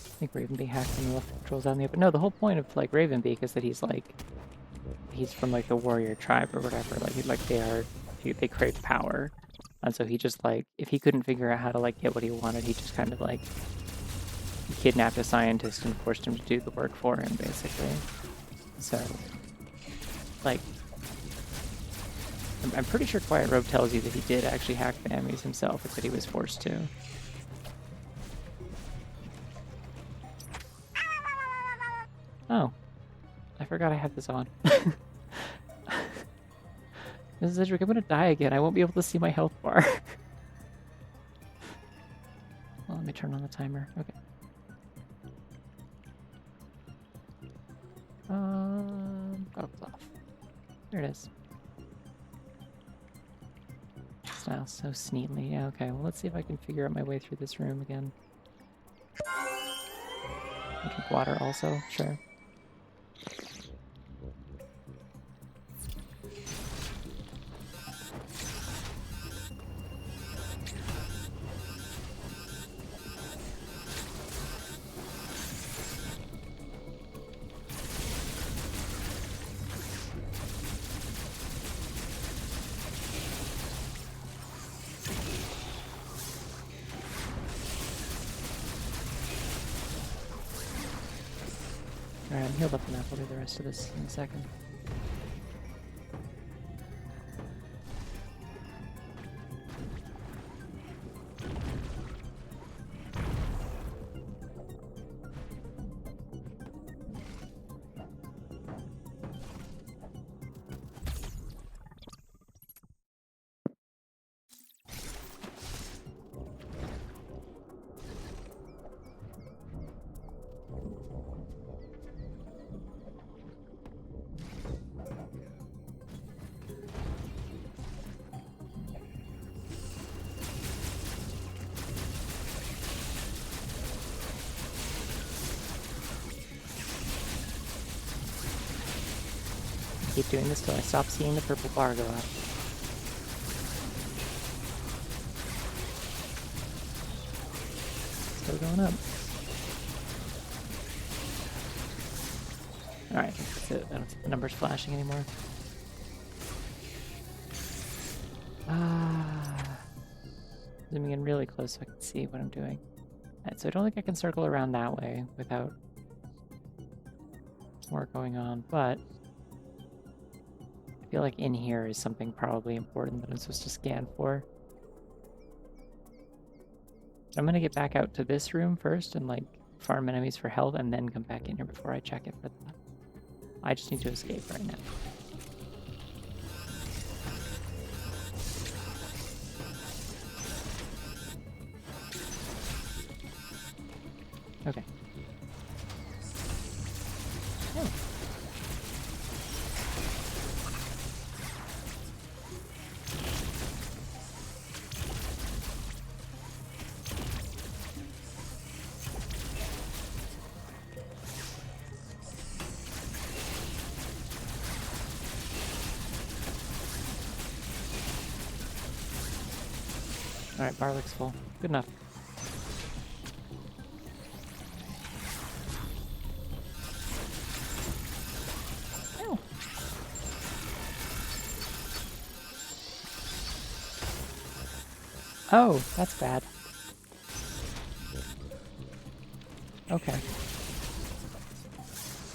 Speaker 1: I think Ravenbeak hacked and left controls out in the open. No, the whole point of like Ravenbeak is that he's from like the warrior tribe or whatever. Like they crave power, and so he just like if he couldn't figure out how to like get what he wanted, he just kind of like kidnapped a scientist and forced him to do the work for him, basically. So, like, I'm pretty sure Quiet Rogue tells you that he did actually hack the Emmys himself, but that he was forced to. Oh, I forgot I had this on. Mrs. Edric, I'm gonna die again. I won't be able to see my health bar. Well, let me turn on the timer. Okay. Goggles off. There it is. Style so sneatly. Yeah, okay, well, let's see if I can figure out my way through this room again. I drink water also, sure. Alright, I'm healed up enough. I'll do the rest of this in a second. Keep doing this till I stop seeing the purple bar go up. Still going up. Alright, that's it. I don't see the numbers flashing anymore. Zooming in really close so I can see what I'm doing. Alright, so I don't think I can circle around that way without more going on, but I feel like in here is something probably important that I'm supposed to scan for. So I'm gonna get back out to this room first and like farm enemies for health and then come back in here before I check it for that. I just need to escape right now. Okay. Oh. Alright, bar looks full. Good enough. Oh. Oh, that's bad. Okay.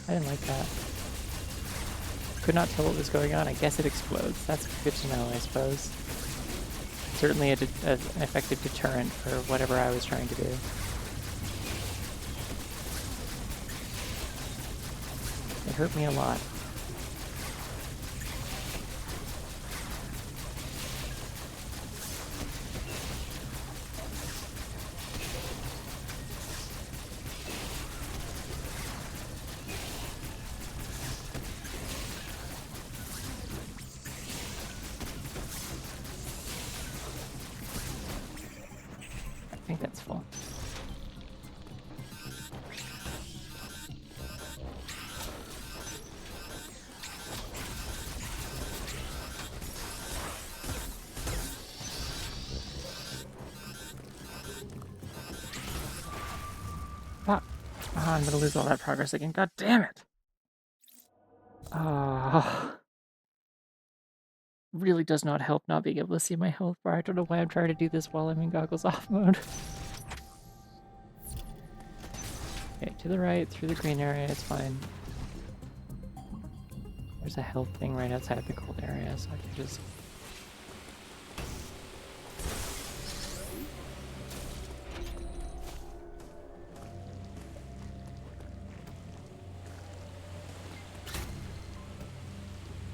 Speaker 1: I didn't like that. Could not tell what was going on. I guess it explodes. That's good to know, I suppose. Certainly an effective deterrent for whatever I was trying to do. It hurt me a lot. I think that's full. Ah, I'm gonna lose all that progress again. God damn it! Really does not help not being able to see my health bar. I don't know why I'm trying to do this while I'm in goggles off mode. Okay, to the right, through the green area, it's fine. There's a health thing right outside the cold area, so I can just...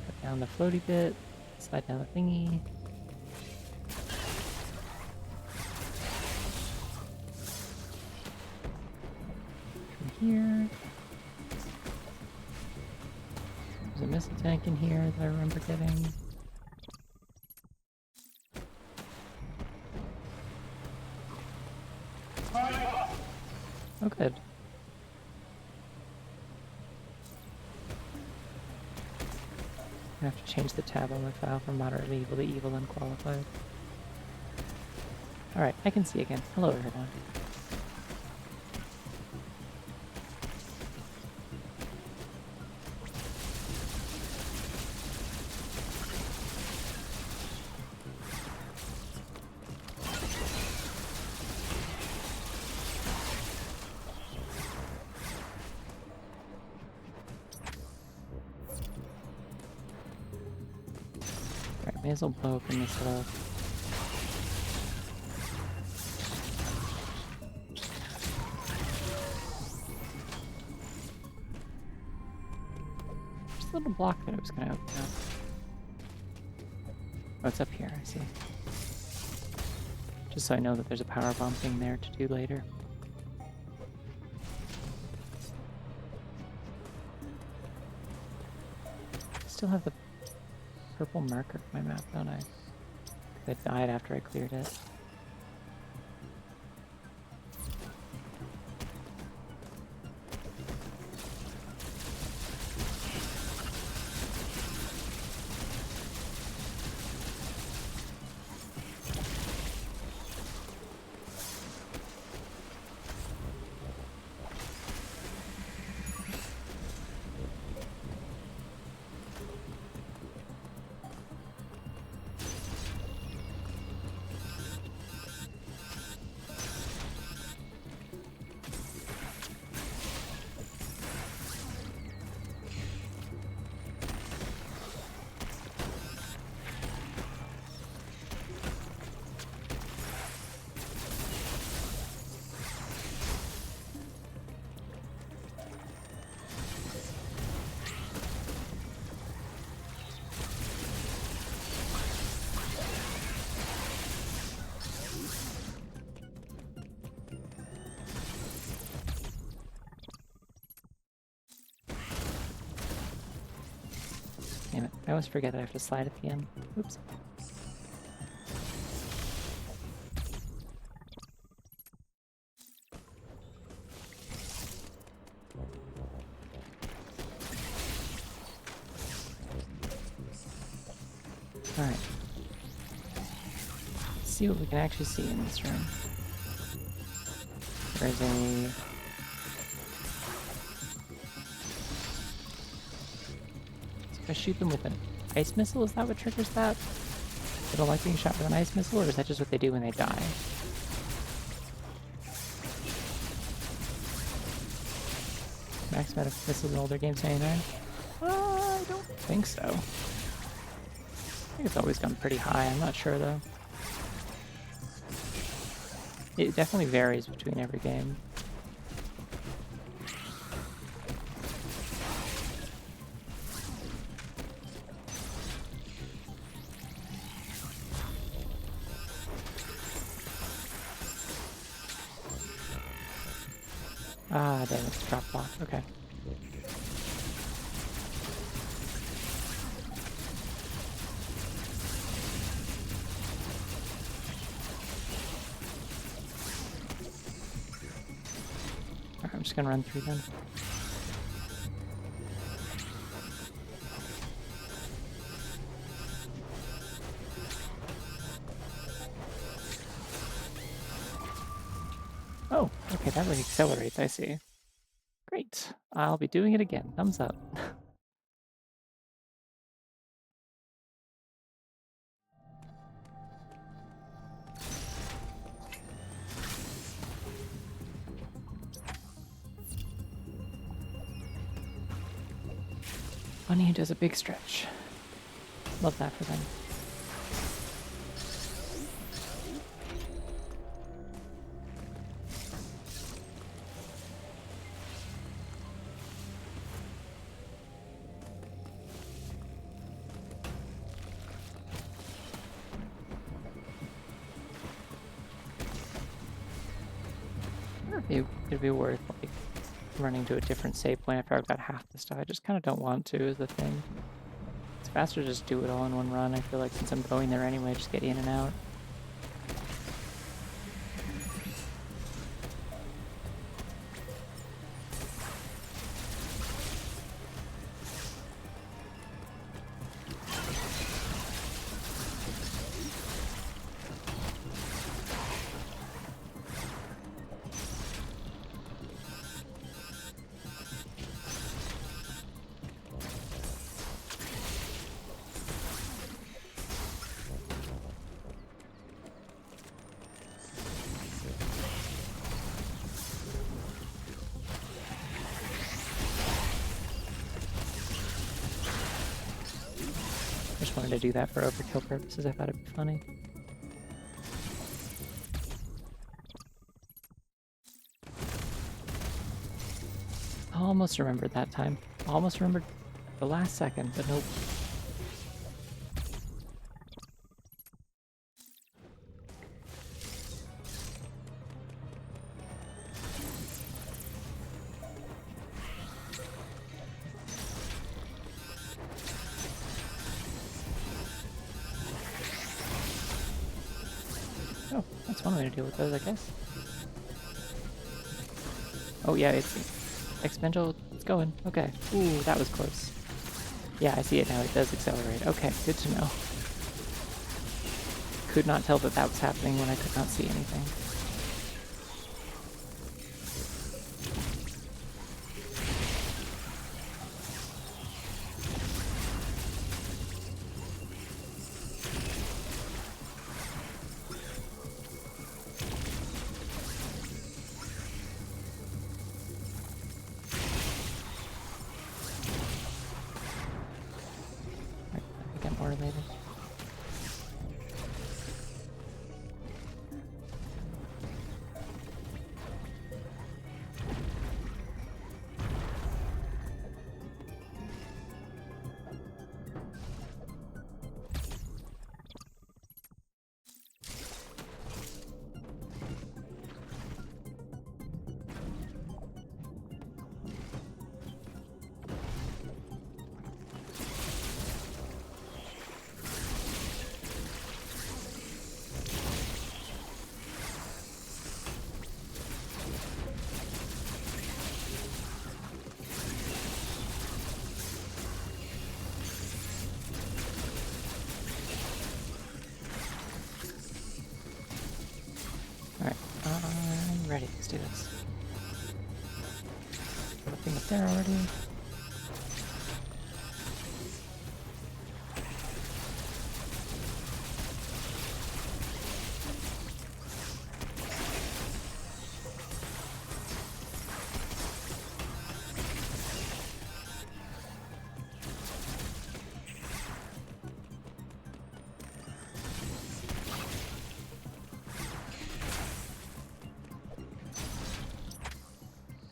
Speaker 1: Put down the floaty bit, slide down the thingy. From here. There's a missile tank in here that I remember getting. Oh, good. I have to change the tab on my file from moderately evil to evil unqualified. Alright, I can see again. Hello, everyone. May as well blow open this little... There's a little block that I was going to open up. Oh, it's up here, I see. Just so I know that there's a power bomb thing there to do later. I still have the purple marker for my map, don't I? It died after I cleared it. Damn it, I always forget that I have to slide at the end. Oops. Alright. Let's see what we can actually see in this room. There's a... If I shoot them with an ice missile, is that what triggers that? They don't like being shot with an ice missile, or is that just what they do when they die? Max amount of missiles in older games, 99? I don't think so. I think it's always gone pretty high, I'm not sure though. It definitely varies between every game. Ah, damn, it's drop block. Okay. Alright, I'm just gonna run through them. Oh, okay, that really accelerates, I see. Great. I'll be doing it again. Thumbs up. Bunny does a big stretch. Love that for them. It'd be worth like running to a different save point after I've got half the stuff. I just kind of don't want to, is the thing. It's faster to just do it all in one run, I feel like, since I'm going there anyway, just get in and out. I just wanted to do that for overkill purposes. I thought it'd be funny. I almost remembered that time. I almost remembered the last second, but nope. Oh, that's one way to deal with those, I guess. Oh yeah, it's exponential. It's going. Okay. Ooh, that was close. Yeah, I see it now. It does accelerate. Okay, good to know. Could not tell that that was happening when I could not see anything. I get more later. Alright, I'm ready. Let's do this. Nothing up there already.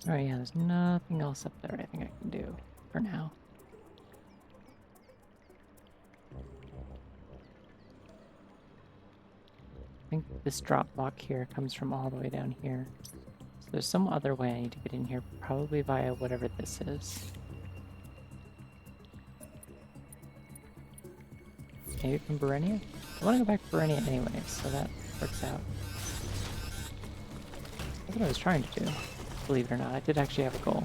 Speaker 1: Alright, yeah, there's nothing else up there I think I can do for now. I think this drop block here comes from all the way down here. So there's some other way I need to get in here, probably via whatever this is. Maybe from Berenia? I want to go back to Berenia anyway, so that works out. That's what I was trying to do. Believe it or not, I did actually have a goal.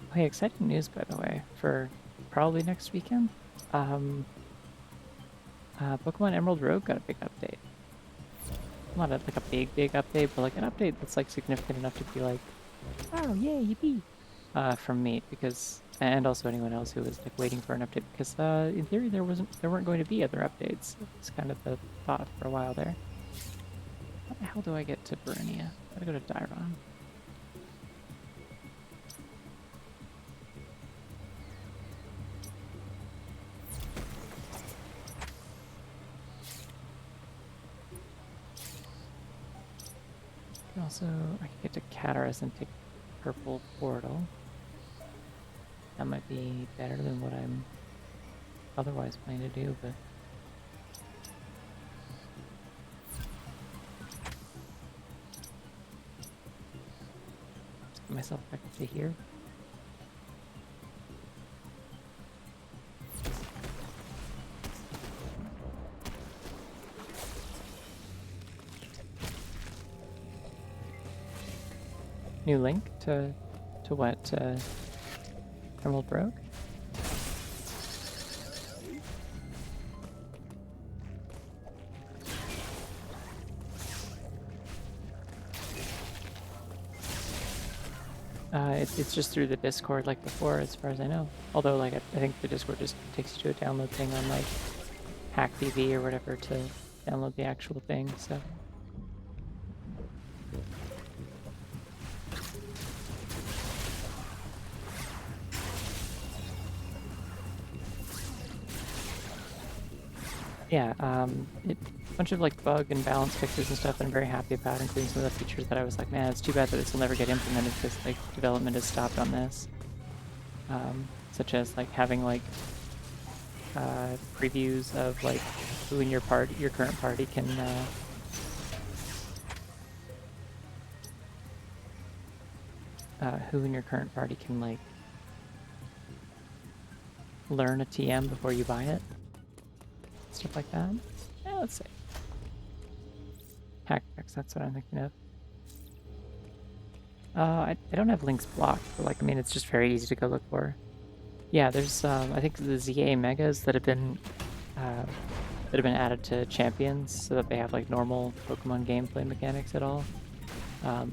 Speaker 1: Oh, hey, exciting news, by the way, for probably next weekend. Pokemon Emerald Road got a big update. Not like a big update, but like an update that's like significant enough to be like, oh yay, yippee! From me, because, and also anyone else who was like waiting for an update, because in theory there weren't going to be other updates. It's kind of the thought for a while there. How the hell do I get to Berenia? Gotta go to Dairon. Also, I can get to Cataras and take purple portal. That might be better than what I'm otherwise planning to do, but let's get myself back to here. New link to what? Emerald Broke? It's just through the Discord like before, as far as I know. Although, like, I think the Discord just takes you to a download thing on, like, HackTV or whatever to download the actual thing, so... Yeah, a bunch of like bug and balance fixes and stuff that I'm very happy about, including some of the features that I was like, man, it's too bad that this will never get implemented because like development has stopped on this. Such as like having like previews of like who in your current party can like learn a TM before you buy it. Stuff like that. Yeah, let's see. Hackbacks, that's what I'm thinking of. I don't have links blocked, but like, I mean, it's just very easy to go look for. Yeah, there's, I think the ZA Megas that have been added to champions so that they have like normal Pokemon gameplay mechanics at all. Are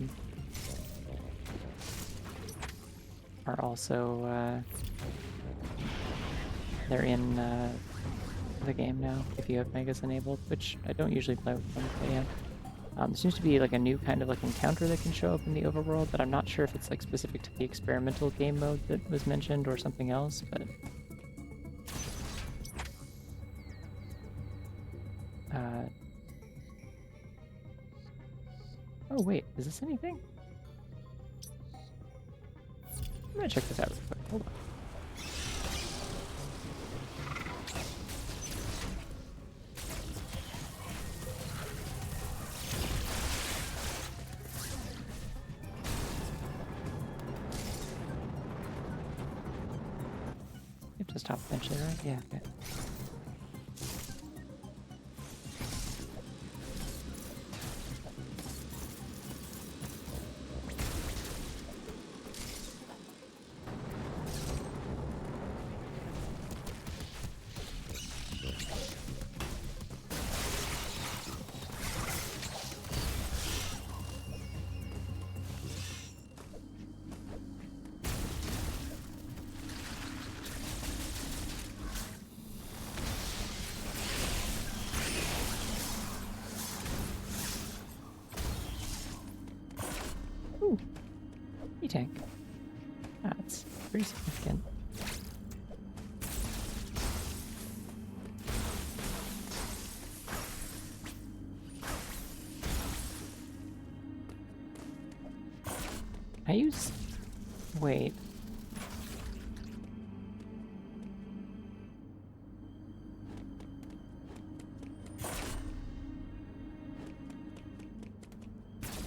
Speaker 1: also, they're in, the game now if you have Megas enabled, which I don't usually play with them, but yeah. There seems to be like a new kind of like encounter that can show up in the overworld, but I'm not sure if it's like specific to the experimental game mode that was mentioned or something else, but... Oh wait, is this anything? I'm gonna check this out real quick, hold on. To stop eventually, right? Yeah, okay. Ooh, E-Tank. That's pretty significant. I use... Wait.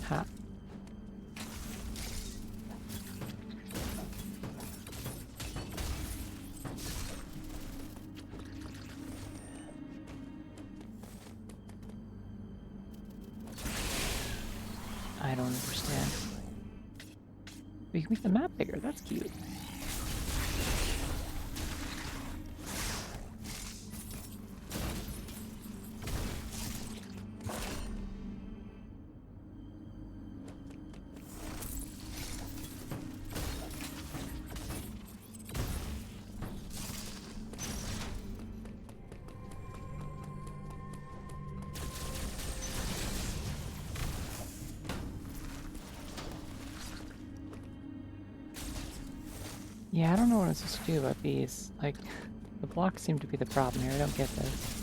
Speaker 1: Ha. I don't understand. We can make the map bigger, that's cute. Yeah, I don't know what I'm supposed to do about these. Like, the blocks seem to be the problem here. I don't get this.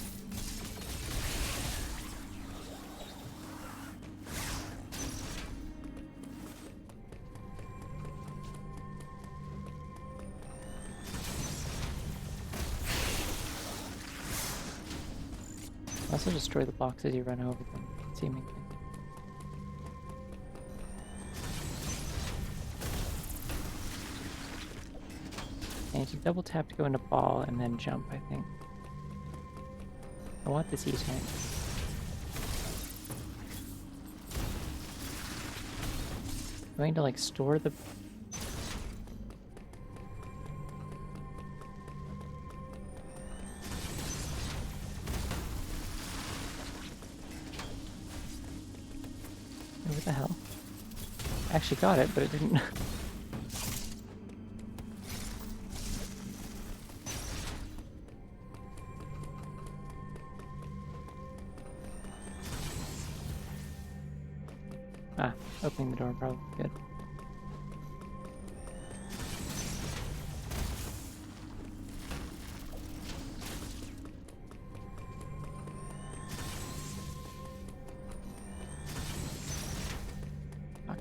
Speaker 1: Also destroy the blocks as you run over them, seemingly. And you double tap to go into ball and then jump, I think. I want this E-tank. I'm going to like store the... What the hell? I actually got it, but it didn't... Ah, opening the door probably good. Fuck.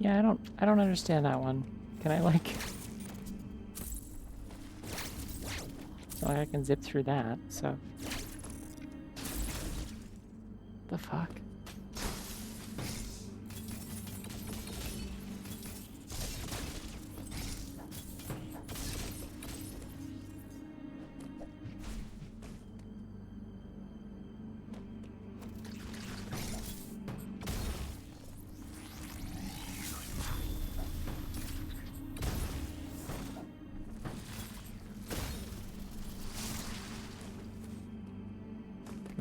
Speaker 1: Yeah, I don't understand that one. Can I like... It's not like I can zip through that, so... The fuck?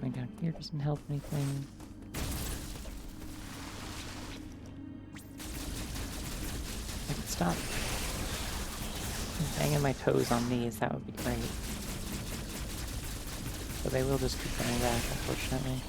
Speaker 1: Going down here doesn't help anything. I could stop banging my toes on these, that would be great. But they will just keep coming back, unfortunately.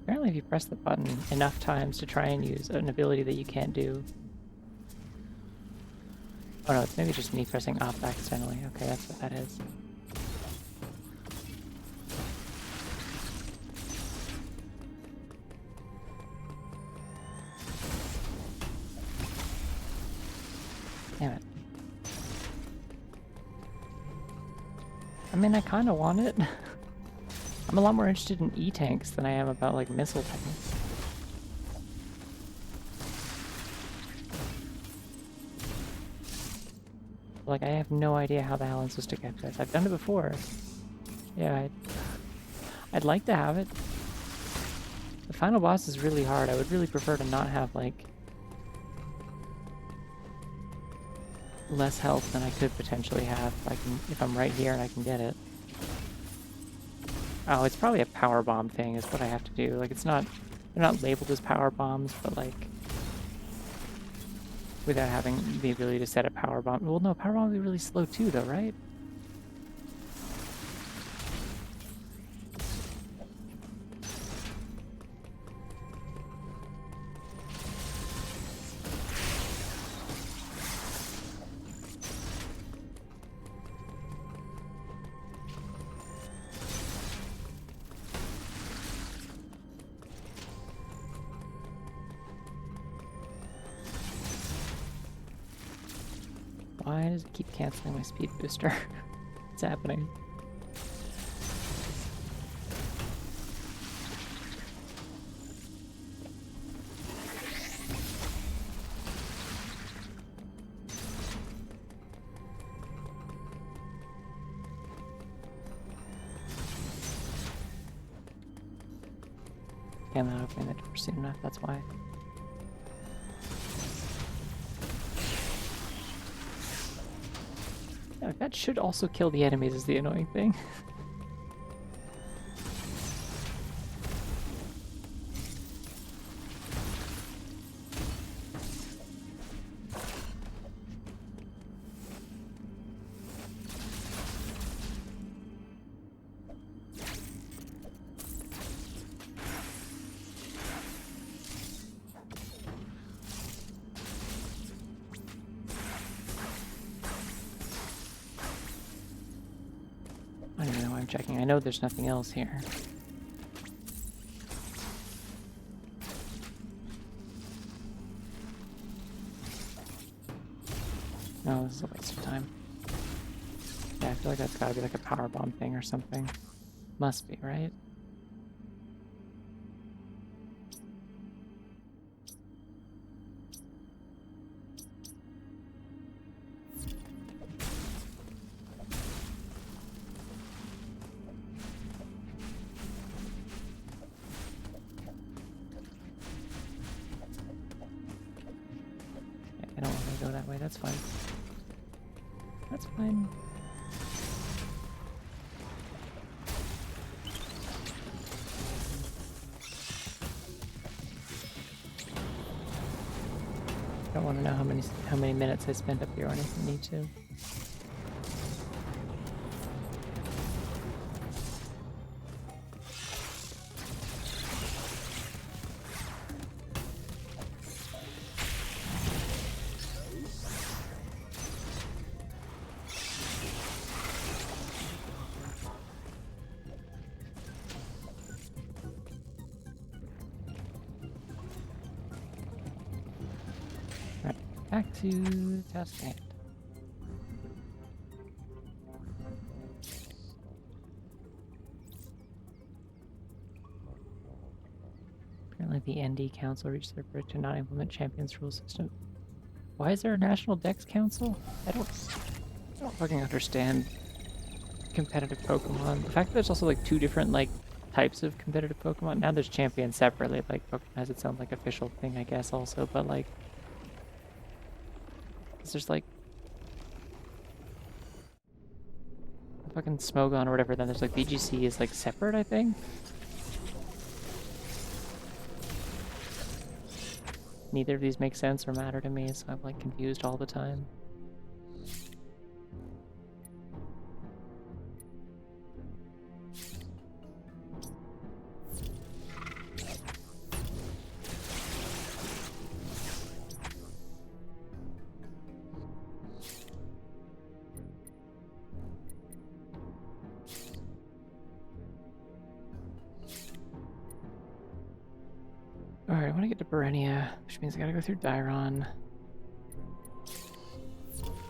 Speaker 1: Apparently if you press the button enough times to try and use an ability that you can't do... Oh no, it's maybe just me pressing up accidentally. Okay, that's what that is. Damn it. I mean, I kinda want it. I'm a lot more interested in E-tanks than I am about, like, missile tanks. Like, I have no idea how the hell I'm supposed to get this. I've done it before. Yeah, I'd like to have it. The final boss is really hard. I would really prefer to not have, like, less health than I could potentially have if I'm right here and I can get it. Oh, it's probably a power bomb thing is what I have to do. Like, it's not... They're not labeled as power bombs, but, like... Without having the ability to set a power bomb... Well, no, power bomb would be really slow too, though, right? Why does it keep canceling my speed booster? What's happening? Okay, I'm not opening the door soon enough, that's why. Yeah, that should also kill the enemies is the annoying thing. I'm checking. I know there's nothing else here. No, this is a waste of time. Yeah, I feel like that's gotta be like a power bomb thing or something. Must be, right? I don't want to go that way, that's fine. That's fine. I don't want to know how many minutes I spent up here or anything. Need to. Back to task at hand. Apparently the ND Council reached their verdict to not implement Champion's rule system. Why is there a National Dex Council? I don't fucking understand competitive Pokemon. The fact that there's also like two different like types of competitive Pokemon. Now there's Champion separately, like Pokemon has its own like official thing I guess also, but like there's like fucking Smogon or whatever, then there's like VGC is like separate, I think. Neither of these make sense or matter to me, so I'm like confused all the time. Alright, I want to get to Berenia, which means I gotta go through Dairon.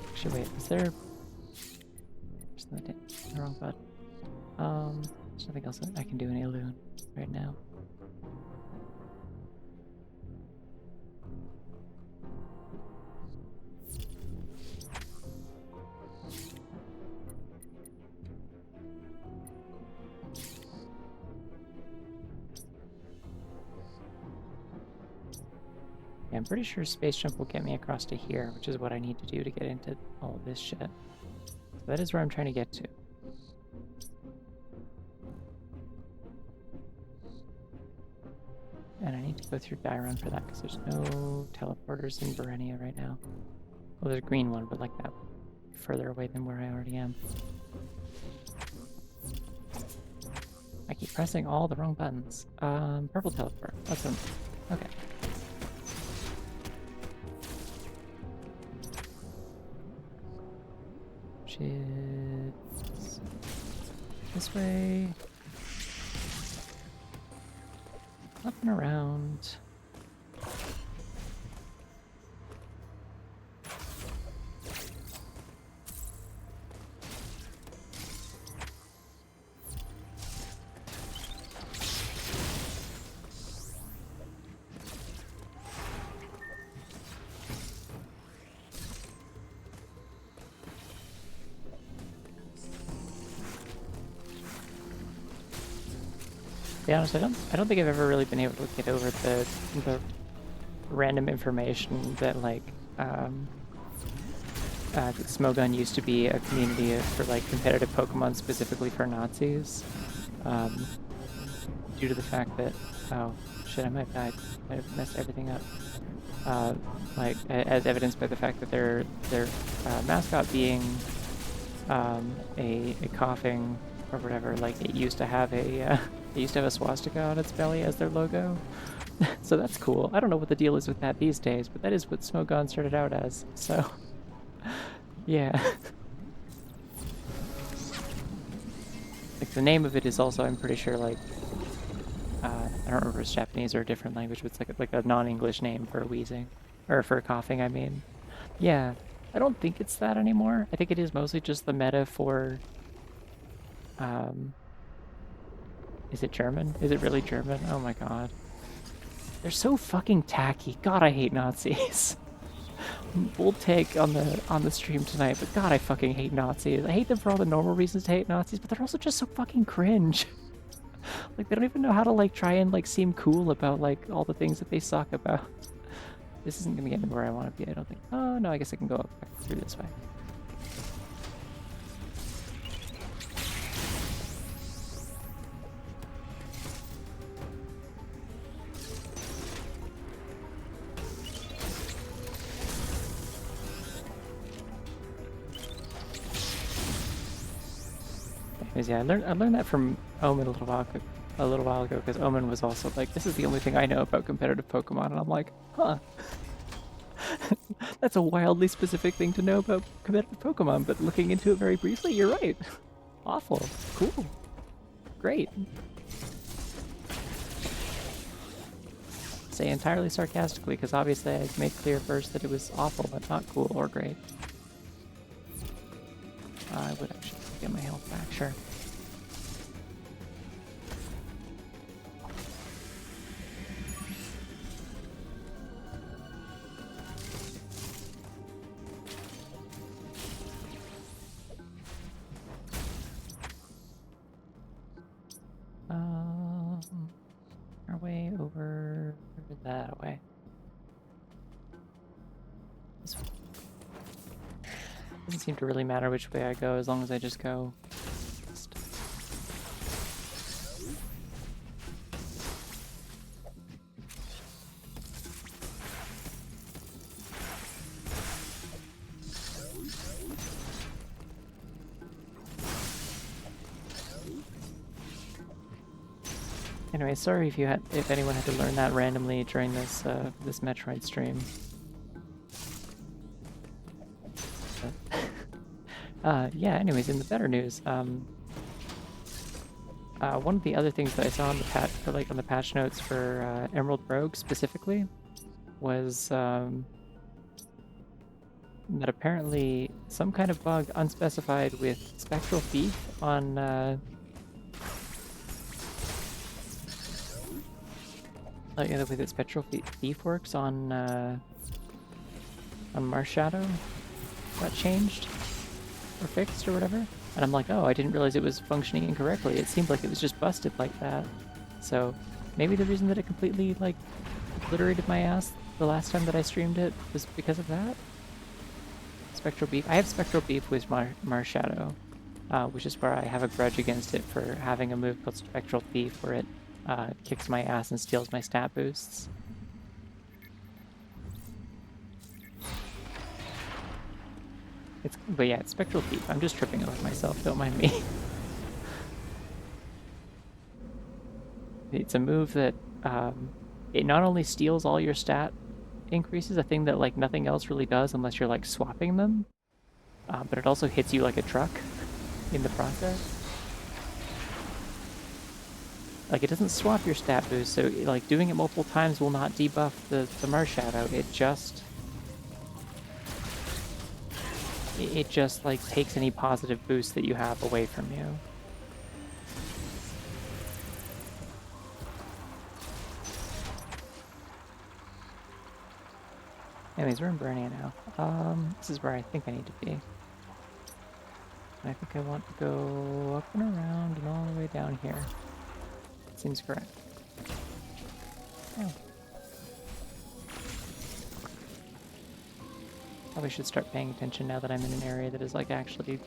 Speaker 1: Actually, wait, is there... There's the wrong button. There's nothing else I can do in Aloon right now. Yeah, I'm pretty sure Space Jump will get me across to here, which is what I need to do to get into all of this shit. So that is where I'm trying to get to. And I need to go through Dairon for that, because there's no teleporters in Berenia right now. Well, there's a green one, but like that further away than where I already am. I keep pressing all the wrong buttons. Purple teleport. That's them. Okay. Shit. This way. Up and around. To be honest, I don't think I've ever really been able to get over the random information that like Smogon used to be a community for like competitive Pokemon specifically for Nazis, due to the fact that oh shit, I might have messed everything up. Like as evidenced by the fact that their mascot being a coughing or whatever, like it used to have a swastika on its belly as their logo. So that's cool. I don't know what the deal is with that these days, but that is what Smogon started out as. So yeah. Like, the name of it is also, I'm pretty sure, like, I don't remember if it's Japanese or a different language, but it's like a non-English name for wheezing. Or for coughing, I mean. Yeah, I don't think it's that anymore. I think it is mostly just the meta for, um, is it German? Is it really German? Oh my god. They're so fucking tacky. God, I hate Nazis. Bold take on the stream tonight, but God, I fucking hate Nazis. I hate them for all the normal reasons to hate Nazis, but they're also just so fucking cringe. Like, they don't even know how to, like, try and, like, seem cool about, like, all the things that they suck about. This isn't gonna get me where I want to be, I don't think. Oh, no, I guess I can go up back through this way. Anyways, yeah, I learned that from Omen a little while ago, because Omen was also like, this is the only thing I know about competitive Pokemon, and I'm like, huh. That's a wildly specific thing to know about competitive Pokemon, but looking into it very briefly, you're right. Awful. Cool. Great. Say entirely sarcastically, because obviously I made clear first that it was awful, but not cool or great. I would actually get my health back, sure. Our way over that way. This way. Doesn't seem to really matter which way I go as long as I just go. Anyway, sorry if anyone had to learn that randomly during this this Metroid stream. But, yeah. Anyways, in the better news, one of the other things that I saw on the patch notes for Emerald Rogue specifically was that apparently some kind of bug unspecified with Spectral Thief on. Like the way that Spectral Thief works on Marshadow got changed or fixed or whatever. And I'm like, oh, I didn't realize it was functioning incorrectly. It seemed like it was just busted like that. So maybe the reason that it completely, like, obliterated my ass the last time that I streamed it was because of that. Spectral Beef. I have Spectral Beef with Marshadow, which is where I have a grudge against it for having a move called Spectral Thief where it kicks my ass and steals my stat boosts. But yeah, it's Spectral Thief. I'm just tripping over myself, don't mind me. It's a move that it not only steals all your stat increases, a thing that like nothing else really does unless you're like swapping them, but it also hits you like a truck in the process. Like, it doesn't swap your stat boost, so like doing it multiple times will not debuff the Marshadow. It just like takes any positive boost that you have away from you. Anyways, we're in Burnia now. This is where I think I need to be. I think I want to go up and around and all the way down here. Seems correct. Oh. Probably should start paying attention now that I'm in an area that is like actually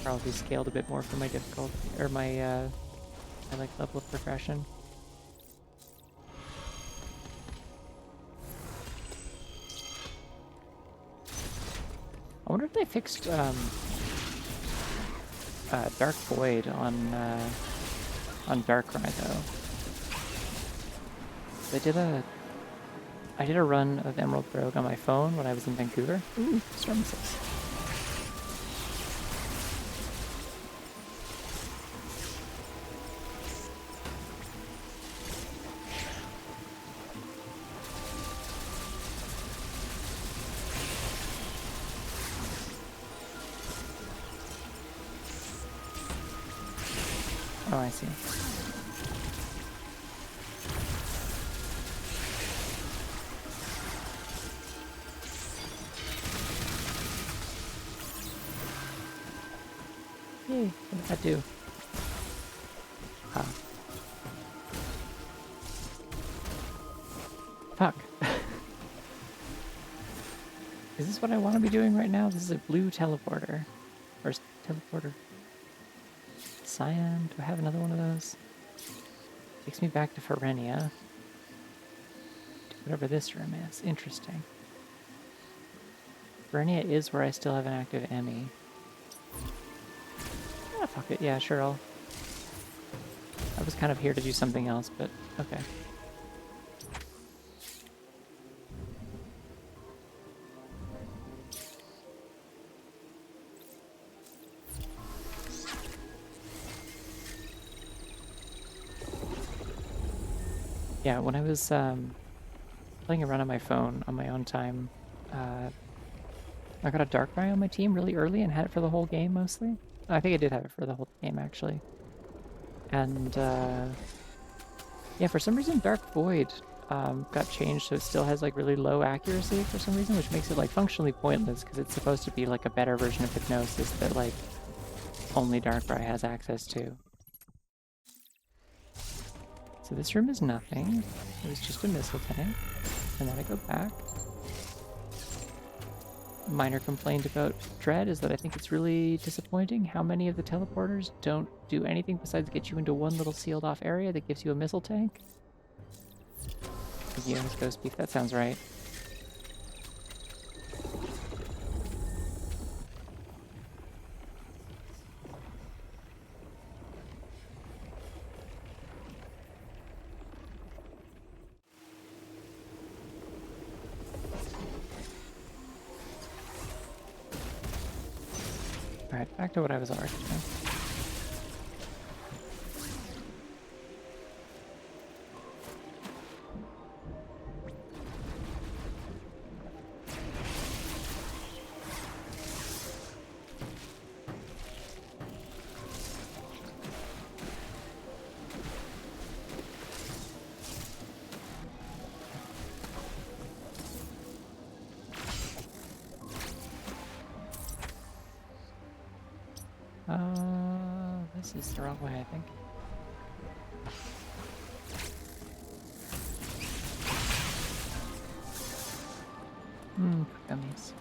Speaker 1: probably scaled a bit more for my difficulty or my like level of progression. I wonder if they fixed Dark Void on Darkrai though. I did a run of Emerald Rogue on my phone when I was in Vancouver. Ooh, Storm 6. Oh, I see. Yay, what did that do? Ah. Fuck. Is this what I want to be doing right now? This is a blue teleporter. Or teleporter. Cyan? Do I have another one of those? Takes me back to Ferenia. To whatever this room is. Interesting. Ferenia is where I still have an active Emmy. Ah, fuck it. Yeah, sure, I was kind of here to do something else, but okay. Yeah, when I was playing around on my phone on my own time, I got a Darkrai on my team really early and had it for the whole game mostly. I think I did have it for the whole game actually. And yeah, for some reason Dark Void got changed so it still has like really low accuracy for some reason, which makes it like functionally pointless because it's supposed to be like a better version of Hypnosis that like only Darkrai has access to. So this room is nothing. It was just a missile tank. And then I go back. Minor complaint about Dread is that I think it's really disappointing how many of the teleporters don't do anything besides get you into one little sealed off area that gives you a missile tank. Yeah, let's go speak. That sounds right. Alright, back to what I was already doing. This is the wrong way, I think. Gummies.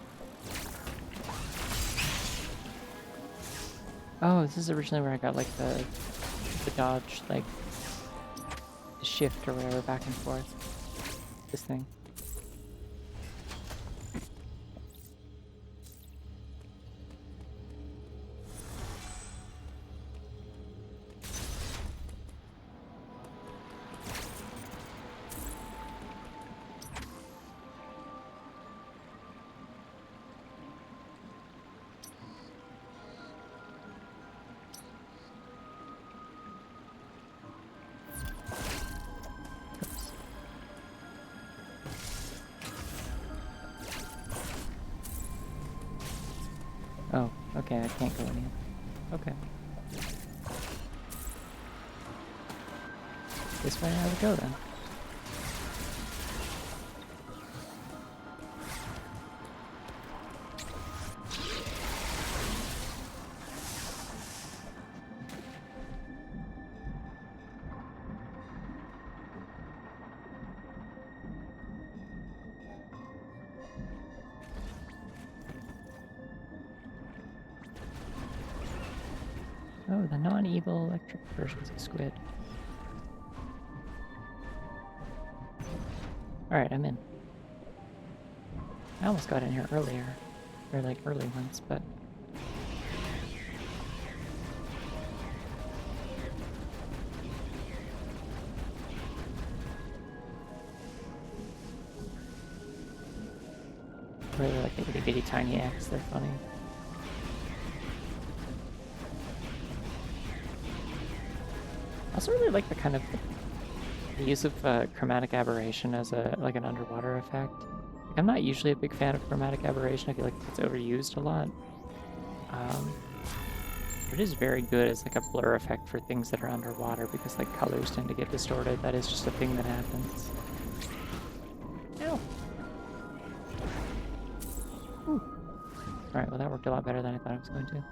Speaker 1: Oh, this is originally where I got like the dodge, like the shift or whatever back and forth. This thing. Oh, okay, I can't go in here. Okay. This way I would go then. Oh, the non-evil electric versions of Squid. Alright, I'm in. I almost got in here earlier. Or like early ones, but... I really like the itty bitty tiny X, they're funny. I also really like the kind of the use of chromatic aberration as a like an underwater effect. I'm not usually a big fan of chromatic aberration. I feel like it's overused a lot. It is very good as like a blur effect for things that are underwater because like colors tend to get distorted. That is just a thing that happens. Ow. Alright, well that worked a lot better than I thought it was going to.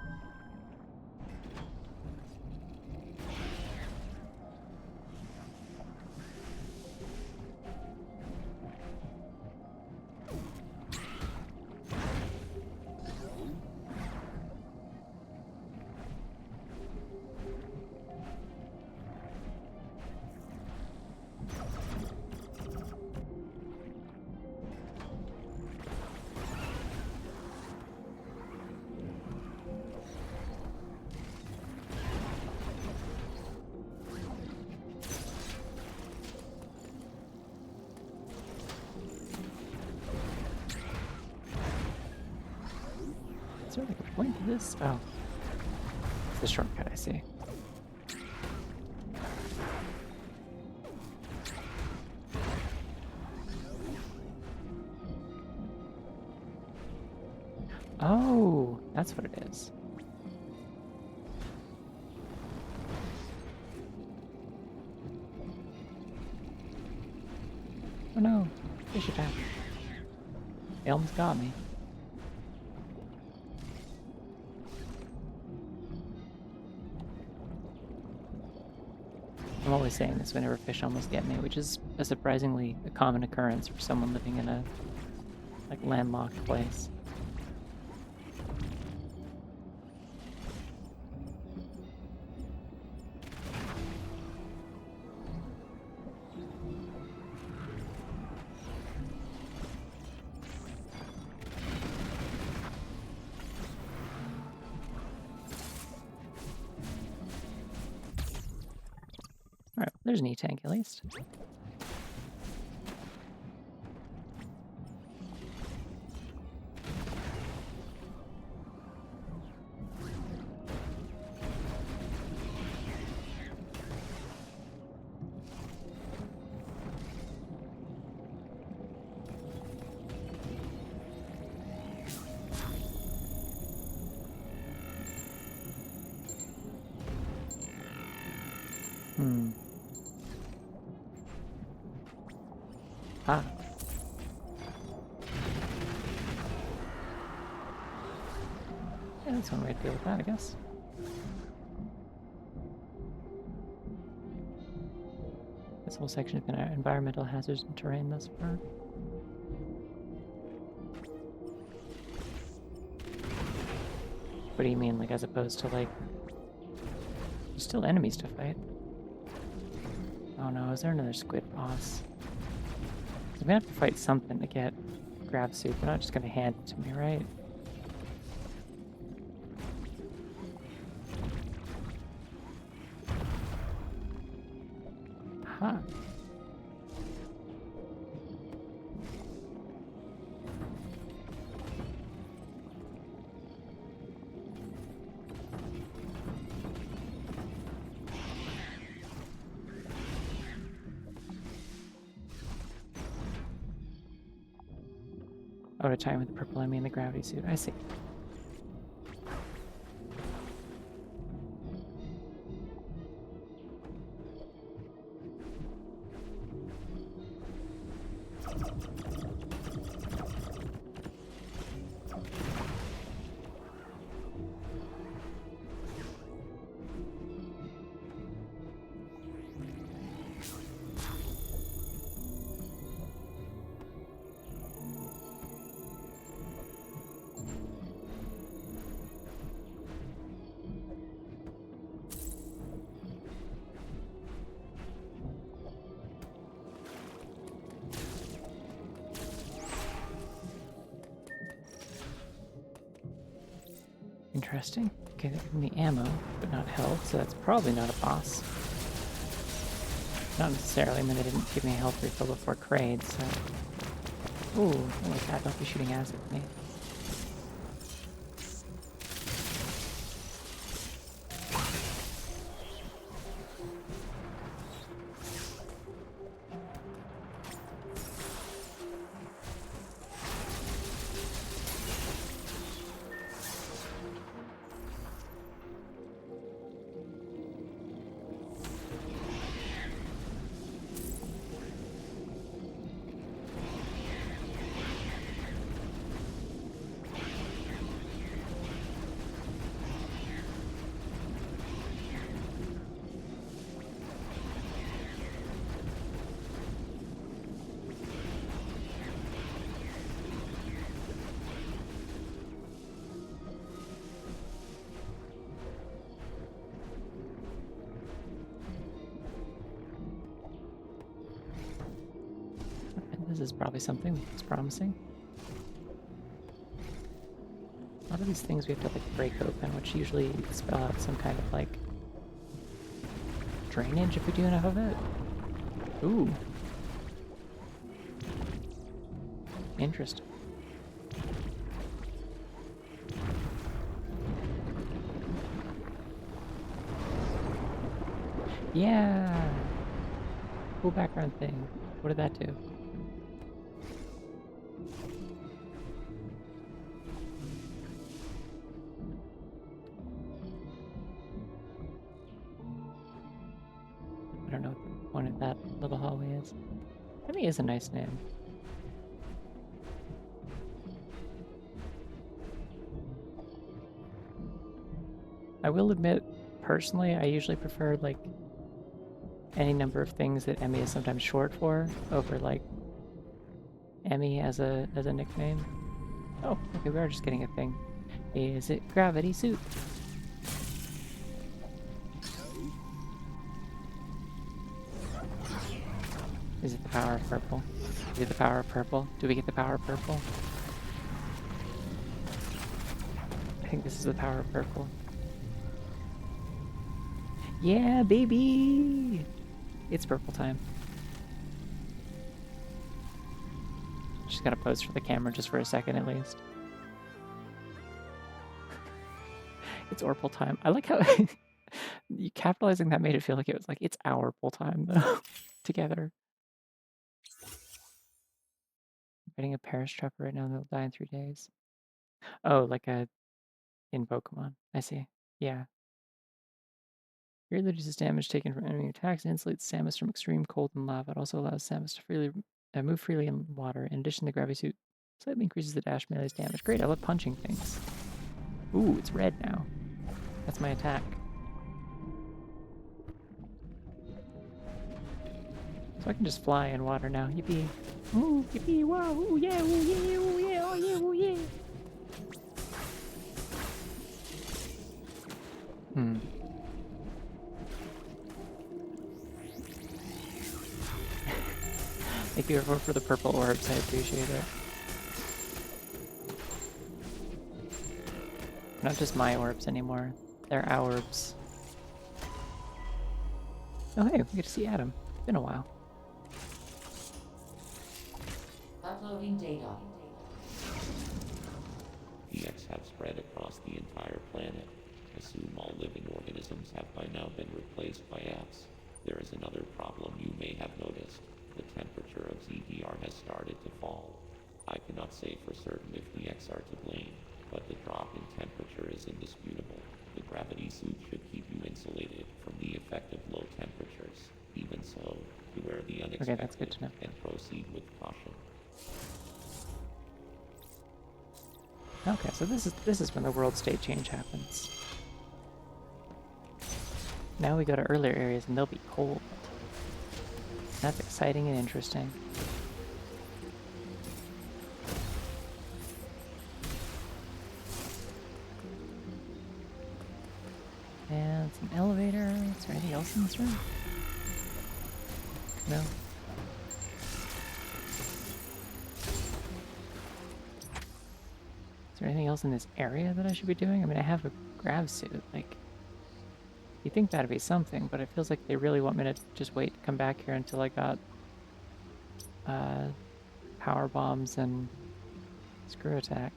Speaker 1: Is there like a point to this? Oh. It's the shortcut, I see. Oh, that's what it is. Oh no, fish attack. They almost got me. I'm always saying this whenever fish almost get me, which is a surprisingly common occurrence for someone living in a like landlocked place. Alright, there's an E-tank at least. Ah. Yeah, that's one way to deal with that, I guess. This whole section has been environmental hazards and terrain thus far. What do you mean, like, as opposed to, like... There's still enemies to fight. Oh no, is there another squid boss? I'm gonna have to fight something to get grab soup. They're not just gonna hand it to me, right? Huh. Oh, to time with the purple, I mean the gravity suit. I see. Interesting. Okay, they're giving me ammo, but not health, so that's probably not a boss. Not necessarily, I mean, they didn't give me a health refill before Kraid, so... Ooh, I like that, don't be shooting acid at me. This is probably something that's promising. A lot of these things we have to like break open, which usually spell out some kind of like drainage if we do enough of it. Ooh. Interesting. Yeah! Cool background thing. What did that do? I don't know what the point of that little hallway is. Emmy is a nice name. I will admit, personally, I usually prefer like any number of things that Emmy is sometimes short for over like Emmy as a nickname. Oh, okay, we are just getting a thing. Is it gravity suit? Is it the power of purple? Is it the power of purple? Do we get the power of purple? I think this is the power of purple. Yeah, baby! It's purple time. Just gotta pose for the camera just for a second at least. It's Orpal time. I like how you capitalizing that made it feel like it was like it's our Orpal time though. Together. I'm getting a Perish Trapper right now, they'll die in 3 days. Oh, like a in Pokemon. I see. Yeah. Here reduces damage taken from enemy attacks and insulates Samus from extreme cold and lava. It also allows Samus to move freely in water. In addition, the Gravity Suit slightly increases the dash melee's damage. Great, I love punching things. Ooh, it's red now. That's my attack. So I can just fly in water now. Yippee. Ooh, yippee, wow, ooh, yeah, ooh, yeah, ooh, yeah, oh, yeah, ooh, yeah. Hmm. Thank you everyone for the purple orbs, I appreciate it. Not just my orbs anymore, they're our orbs. Oh hey, we get to see Adam. It's been a while.
Speaker 3: Uploading data. EX have spread across the entire planet. Assume all living organisms have by now been replaced by X. There is another problem you may have noticed. The temperature of ZDR has started to fall. I cannot say for certain if the X are to blame, but the drop in temperature is indisputable. The gravity suit should keep you insulated from the effect of low temperatures. Even so, beware the unexpected
Speaker 1: Okay, that's good to know.
Speaker 3: and proceed with caution.
Speaker 1: Okay, so this is when the world state change happens. Now we go to earlier areas and they'll be cold. That's exciting and interesting. And some elevator. Is there anything else in this room? No. Is there anything else in this area that I should be doing? I mean, I have a grav suit. Like, you think that'd be something, but it feels like they really want me to just wait to come back here until I got power bombs and screw attack.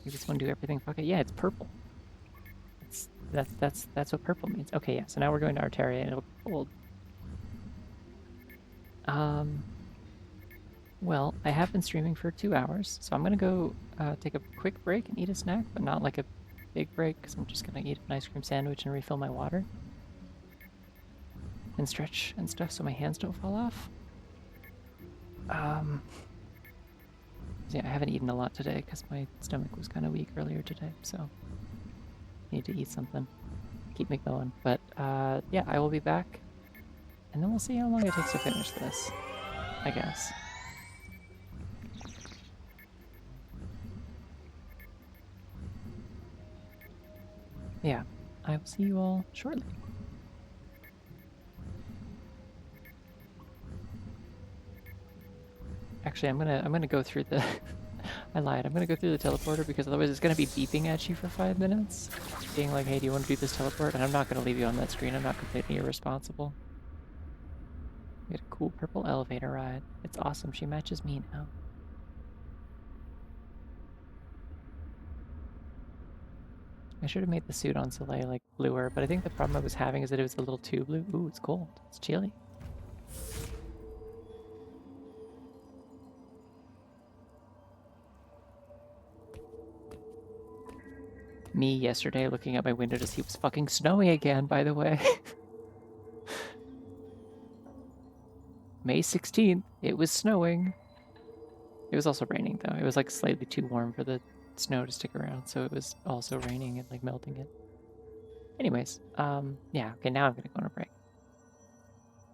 Speaker 1: You just want to do everything. Fuck it. Yeah, it's purple. That's what purple means. Okay, yeah. So now we're going to Arteria and it'll be cold. Well, I have been streaming for 2 hours, so I'm gonna go take a quick break and eat a snack, but not like a big break, because I'm just gonna eat an ice cream sandwich and refill my water. And stretch and stuff so my hands don't fall off. Yeah, I haven't eaten a lot today because my stomach was kind of weak earlier today, so need to eat something. Keep me going. But yeah, I will be back, and then we'll see how long it takes to finish this, I guess. Yeah, I will see you all shortly. Actually, I'm gonna go through the. I lied. I'm gonna go through the teleporter because otherwise it's gonna be beeping at you for 5 minutes, being like, "Hey, do you want to do this teleport?" And I'm not gonna leave you on that screen. I'm not completely irresponsible. We had a cool purple elevator ride. It's awesome. She matches me now. I should have made the suit on Soleil like bluer, but I think the problem I was having is that it was a little too blue. Ooh, it's cold. It's chilly. Me yesterday looking out my window to see it was fucking snowing again, by the way. May 16th, it was snowing. It was also raining though. It was like slightly too warm for the snow to stick around, so it was also raining and like melting it. Anyways, yeah, okay, now I'm gonna go on a break.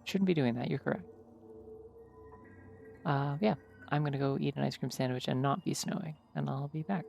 Speaker 1: Shouldn't be doing that, you're correct. Yeah, I'm gonna go eat an ice cream sandwich and not be snowing, and I'll be back.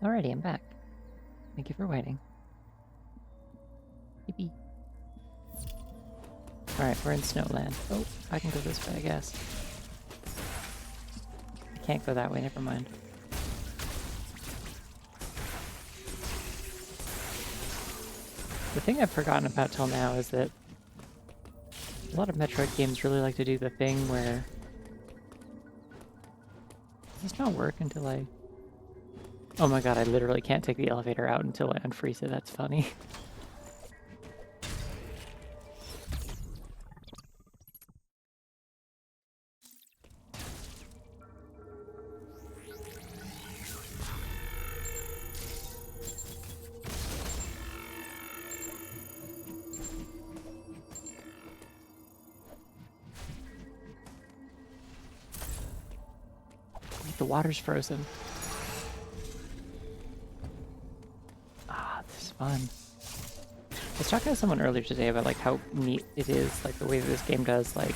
Speaker 1: Alrighty, I'm back. Thank you for waiting. Yippee. Alright, we're in Snowland. Oh, I can go this way, I guess. I can't go that way, never mind. The thing I've forgotten about till now is that a lot of Metroid games really like to do the thing where... Does this not work until I... Oh my god, I literally can't take the elevator out until I unfreeze it, that's funny. The water's frozen. Ah, this is fun. I was talking to someone earlier today about like how neat it is, like the way that this game does like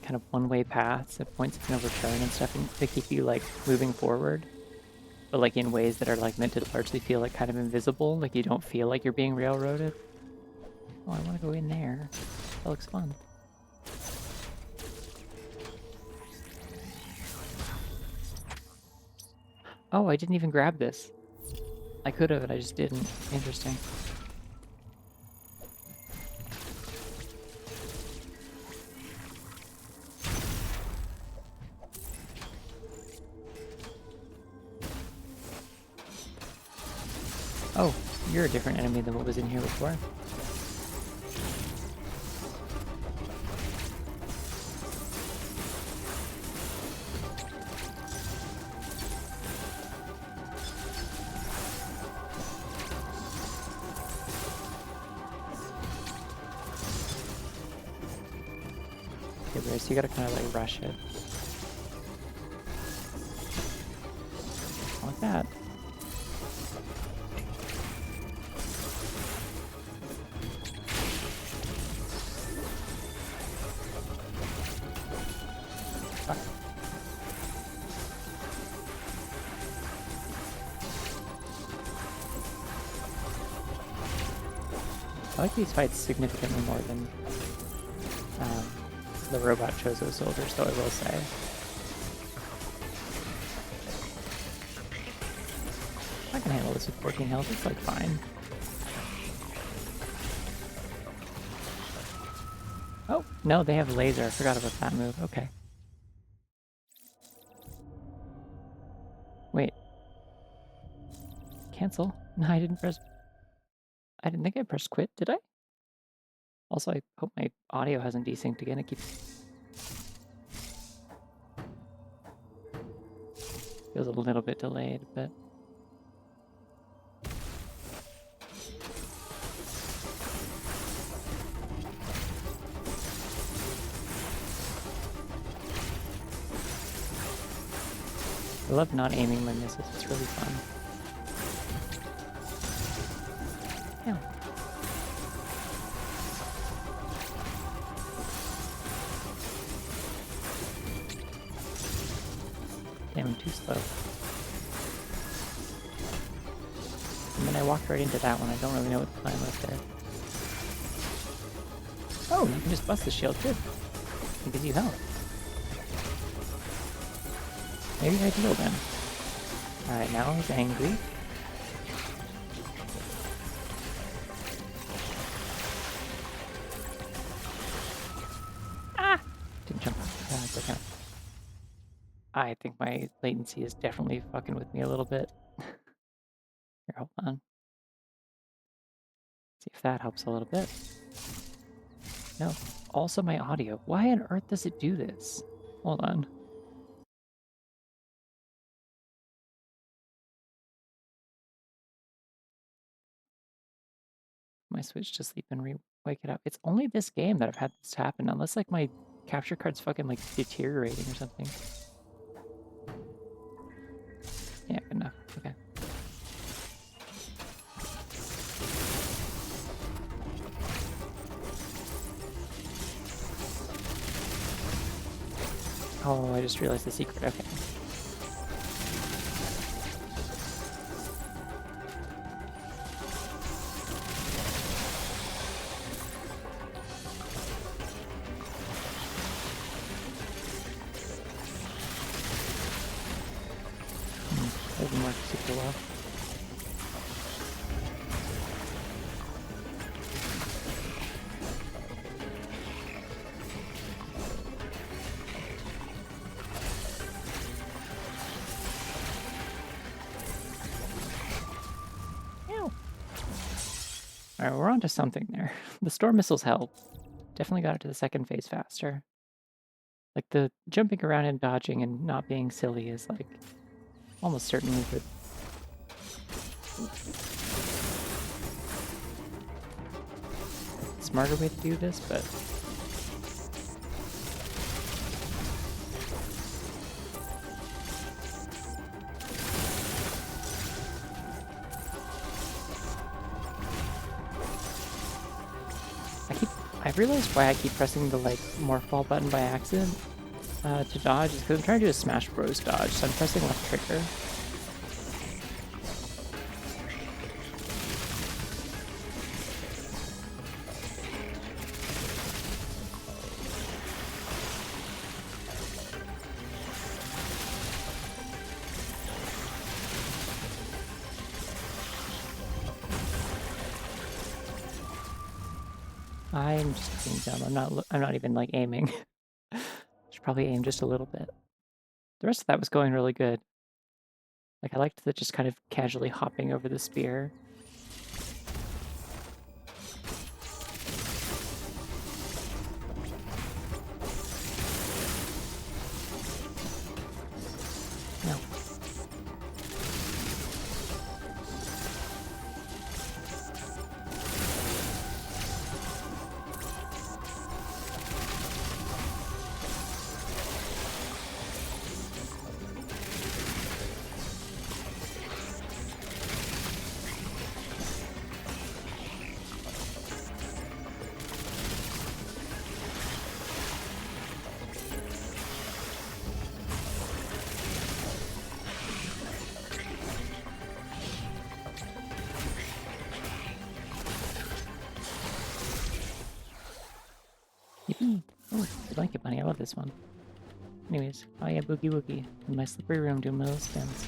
Speaker 1: kind of one-way paths at points of no return and stuff, and they keep you like moving forward, but like in ways that are like meant to largely feel like kind of invisible, like you don't feel like you're being railroaded. Oh, I want to go in there. That looks fun. Oh, I didn't even grab this. I could have, but I just didn't. Interesting. Oh, you're a different enemy than what was in here before. Okay, so you gotta kind of like rush it. Like that. I like these fights significantly more than the robot Chozo soldiers, though I will say. I can handle this with 14 health, it's like fine. Oh, no, they have laser. I forgot about that move. Okay. Wait. Cancel? No, I didn't press... I didn't think I pressed quit, did I? Also, I hope my audio hasn't desynced again. It keeps... Feels a little bit delayed, but... I love not aiming my missiles. It's really fun. Yeah. Damn, I'm too slow. And then I walked right into that one. I don't really know what the plan was there. Oh, you can just bust the shield. Good. It gives you health. Maybe I heal then. Alright, now he's angry. Ah! Didn't jump. Yeah, it's okay. I think my latency is definitely fucking with me a little bit. Here, hold on. See if that helps a little bit. No. Also my audio. Why on earth does it do this? Hold on. My switch to sleep and wake it up. It's only this game that I've had this happen, unless like my capture card's fucking like deteriorating or something. Yeah, good enough. Okay. Oh, Oh, I just realized the secret. Okay. That didn't work super well. Alright, we're on to something there. The storm missiles help. Definitely got it to the second phase faster. Like, the jumping around and dodging and not being silly is, like, almost certainly the smarter way to do this, but... I've realized why I keep pressing the, like, morph ball button by accident to dodge is because I'm trying to do a Smash Bros. Dodge, so I'm pressing left trigger. I'm just being dumb. I'm not even, like, aiming. Should probably aim just a little bit. The rest of that was going really good. Like, I liked the just kind of casually hopping over the spear. No. Yippee! Oh, the blanket bunny. I love this one. Anyways, oh yeah, boogie woogie. In my slippery room doing my little spins.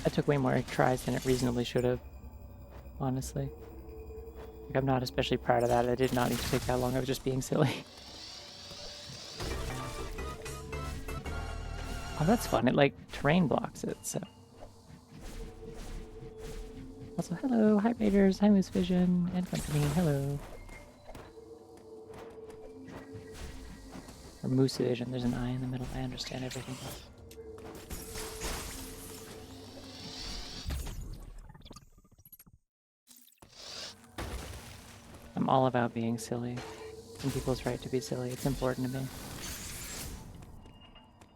Speaker 1: That took way more tries than it reasonably should have, honestly. Like, I'm not especially proud of that. I did not need to take that long. I was just being silly. Oh, that's fun. It, like, terrain blocks it, so... Also, hello! Hi, Raiders! Hi, Moose Vision! And company, hello! Or Moose Vision, there's an I in the middle. I understand everything. I'm all about being silly. And people's right to be silly. It's important to me.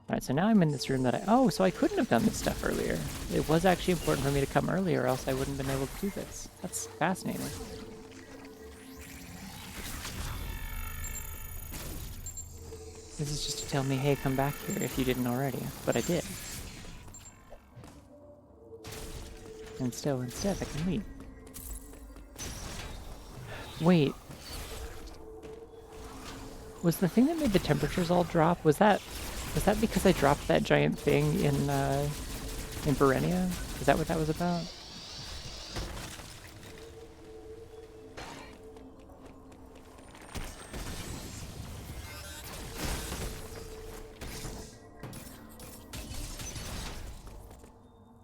Speaker 1: Alright, so now I'm in this room that oh, so I couldn't have done this stuff earlier. It was actually important for me to come earlier, or else I wouldn't have been able to do this. That's fascinating. This is just to tell me, hey, come back here if you didn't already. But I did. And still, instead, I can leave. Wait. Was the thing that made the temperatures all drop, was that because I dropped that giant thing in Berenia? Is that what that was about?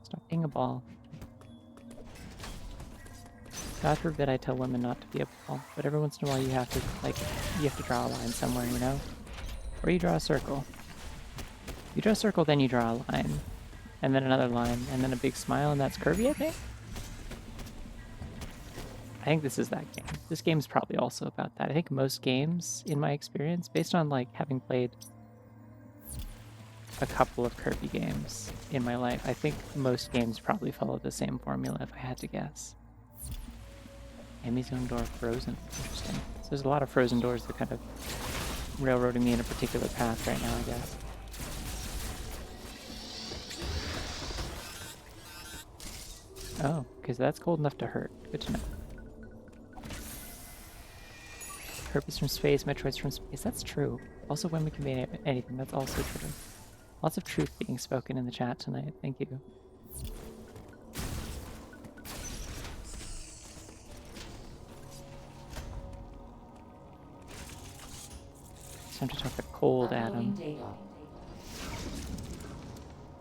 Speaker 1: Stop being a ball. God forbid I tell women not to be a ball, but every once in a while you have to, like, you have to draw a line somewhere, you know? Or you draw a circle. You draw a circle, then you draw a line. And then another line, and then a big smile, and that's curvy, I think? I think this is that game. This game's probably also about that. I think most games, in my experience, based on, like, having played a couple of Kirby games in my life, I think most games probably follow the same formula, if I had to guess. Amy's own door frozen. Interesting. So there's a lot of frozen doors that kind of railroading me in a particular path right now, I guess. Oh, because that's cold enough to hurt. Good to know. Purpose from space, Metroids from space. That's true. Also, when we can be anything, that's also true. Lots of truth being spoken in the chat tonight. Thank you. It's time to talk to cold Adam.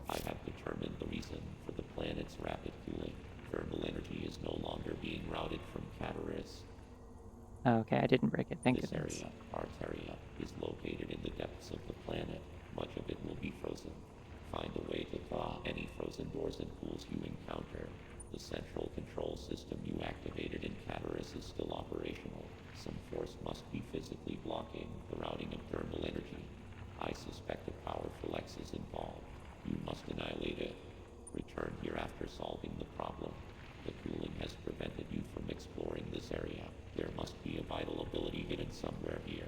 Speaker 3: I have determined the reason for the planet's rapid cooling. Thermal energy is no longer being routed from Cataris.
Speaker 1: Oh, okay, I didn't break it. Thank
Speaker 3: This
Speaker 1: goodness.
Speaker 3: area, Arteria, is located in the depths of the planet. Much of it will be frozen. Find a way to thaw any frozen doors and pools you encounter. The central control system you activated in Cataris is still operational. Some force must be physically blocking the routing of thermal energy. I suspect a powerful X is involved. You must annihilate it. Return here after solving the problem. The cooling has prevented you from exploring this area. There must be a vital ability hidden somewhere here.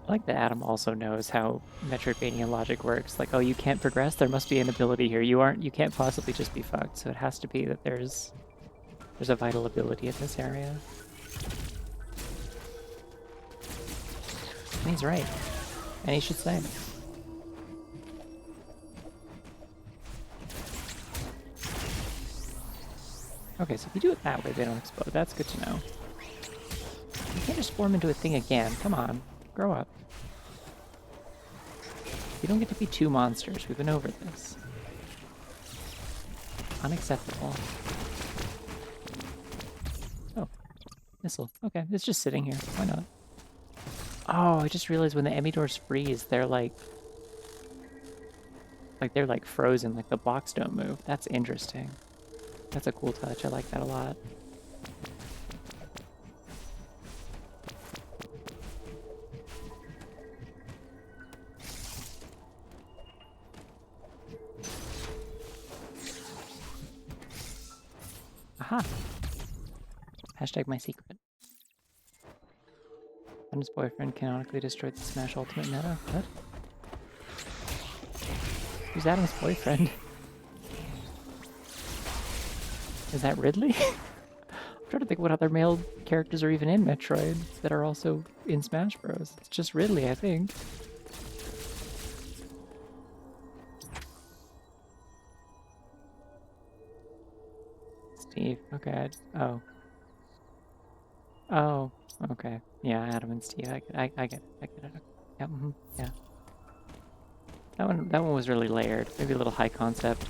Speaker 1: I like that Adam also knows how Metroidvania logic works. Like, oh, you can't progress. There must be an ability here. You can't possibly just be fucked. So it has to be that there's a vital ability in this area. And he's right. And he should say it. Okay, so if you do it that way, they don't explode. That's good to know. You can't just form into a thing again. Come on. Grow up. You don't get to be two monsters. We've been over this. Unacceptable. Oh. Missile. Okay, it's just sitting here. Why not? Oh, I just realized when the Emidors freeze, they're like they're like frozen, like the blocks don't move. That's interesting. That's a cool touch. I like that a lot. Aha! Hashtag my secret. Adam's boyfriend canonically destroyed the Smash Ultimate meta? What? Who's Adam's boyfriend? Is that Ridley? I'm trying to think what other male characters are even in Metroid that are also in Smash Bros. It's just Ridley, I think. Steve, okay. Oh. Oh, okay. Yeah, Adam and Steve. I get it. I get it. Yeah, yeah. That one was really layered. Maybe a little high concept.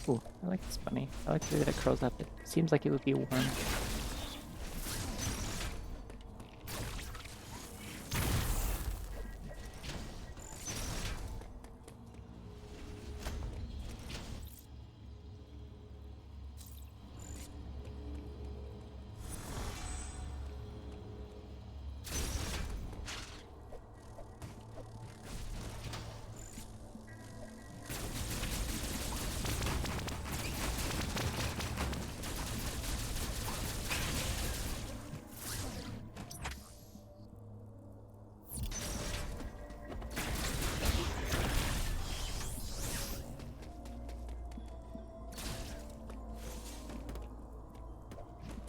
Speaker 1: Ooh, I like this bunny. I like the way that it curls up. It seems like it would be warm.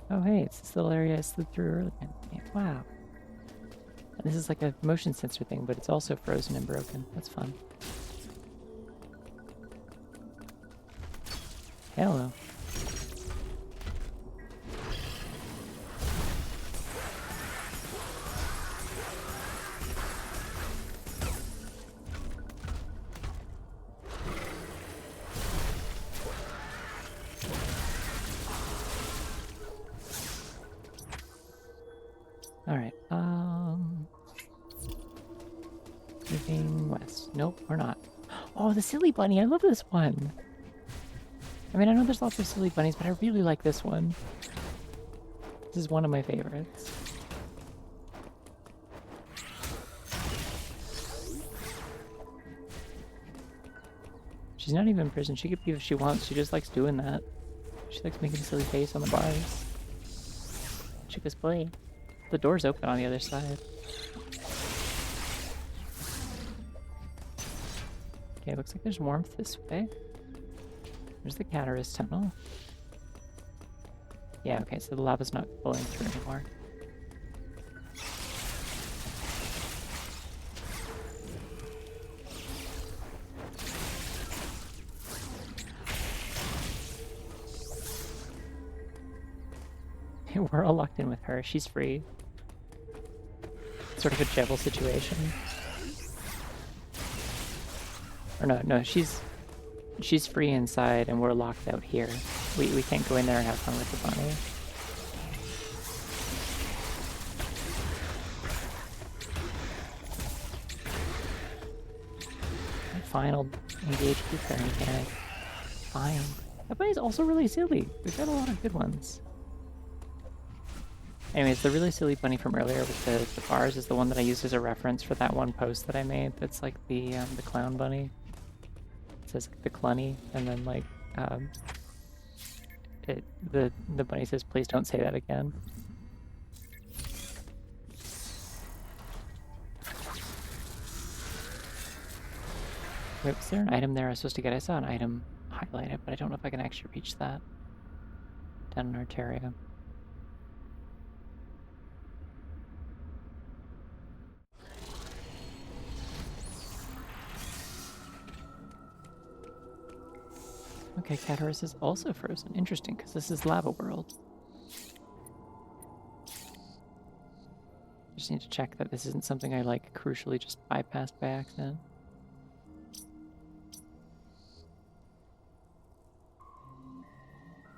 Speaker 1: Oh hey, it's this little area I slid through earlier. Wow. And this is like a motion sensor thing, but it's also frozen and broken. That's fun. Hello. Alright, moving west. Nope, we're not. Oh, the silly bunny! I love this one! I mean, I know there's lots of silly bunnies, but I really like this one. This is one of my favorites. She's not even in prison. She could be if she wants. She just likes doing that. She likes making a silly face on the bars. cheapest blade. The door's open on the other side. Okay, looks like there's warmth this way. There's the Catarus tunnel. Yeah, okay, so the lava's not flowing through anymore. We're all locked in with her. She's free. Sort of a Jebel situation. Or no, she's free inside and we're locked out here. We can't go in there and have fun with the bunny. Fine, I'll engage with her mechanic. Fine. That bunny's also really silly. We've got a lot of good ones. Anyways, the really silly bunny from earlier with the bars is the one that I used as a reference for that one post that I made. That's like the clown bunny. It says the clunny, and then like the bunny says, "Please don't say that again." Wait, was there an item there I was supposed to get? I saw an item highlighted, but I don't know if I can actually reach that down in Arteria. Okay, Catarus is also frozen. Interesting, because this is Lava World. Just need to check that this isn't something I, like, crucially just bypassed by accident.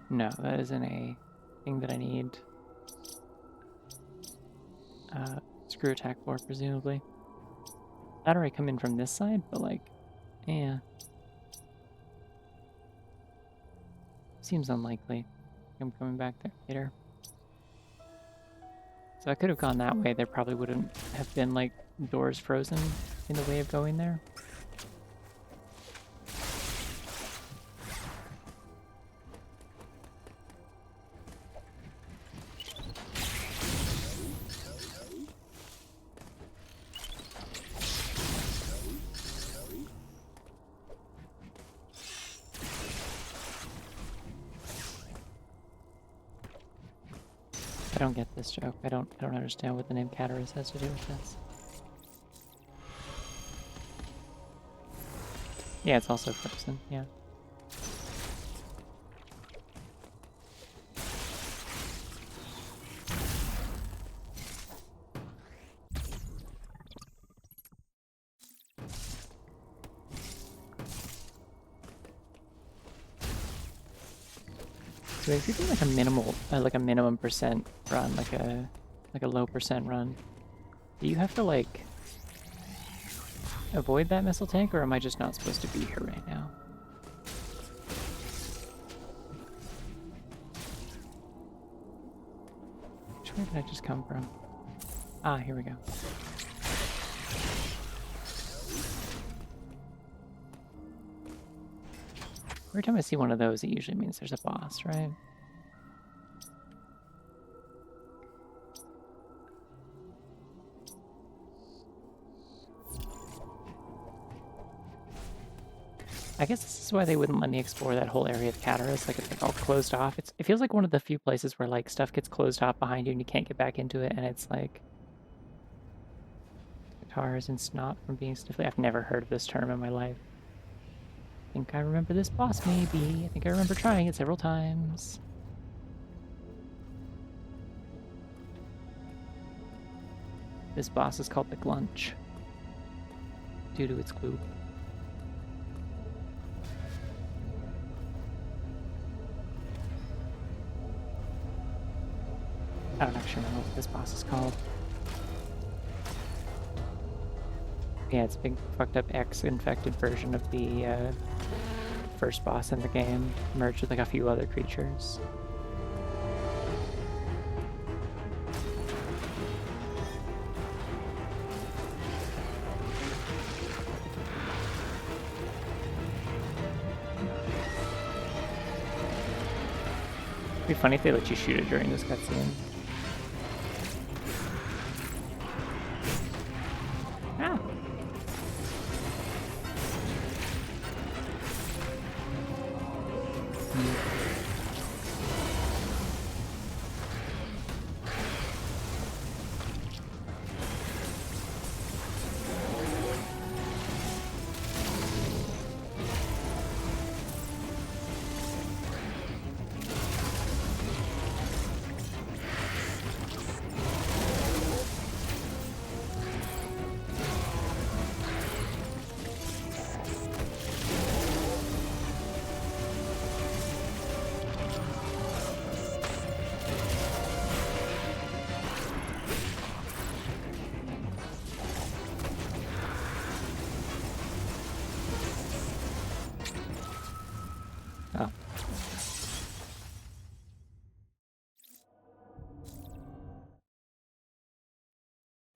Speaker 1: No, that isn't a thing that I need. Screw attack for, presumably. That or I come in from this side, but, like, yeah. Seems unlikely. I'm coming back there later. So I could have gone that way. There probably wouldn't have been, like, doors frozen in the way of going there. I don't get this joke. I don't understand what the name Catarus has to do with this. Yeah, it's also frozen, yeah. So if you're doing like a minimal, like a minimum percent run, like a low percent run, do you have to like avoid that missile tank, or am I just not supposed to be here right now? Which way did I just come from? Ah, here we go. Every time I see one of those, it usually means there's a boss, right? I guess this is why they wouldn't let me explore that whole area of Catarus. Like, it's like all closed off. It feels like one of the few places where like stuff gets closed off behind you and you can't get back into it, and it's like guitars and snot from being sniffly. I've never heard of this term in my life. I think I remember this boss, maybe. I think I remember trying it several times. This boss is called the Glunch, due to its glue. I don't actually know what this boss is called. Yeah, it's a big fucked up X-infected version of the first boss in the game, merged with like a few other creatures. It'd be funny if they let you shoot it during this cutscene.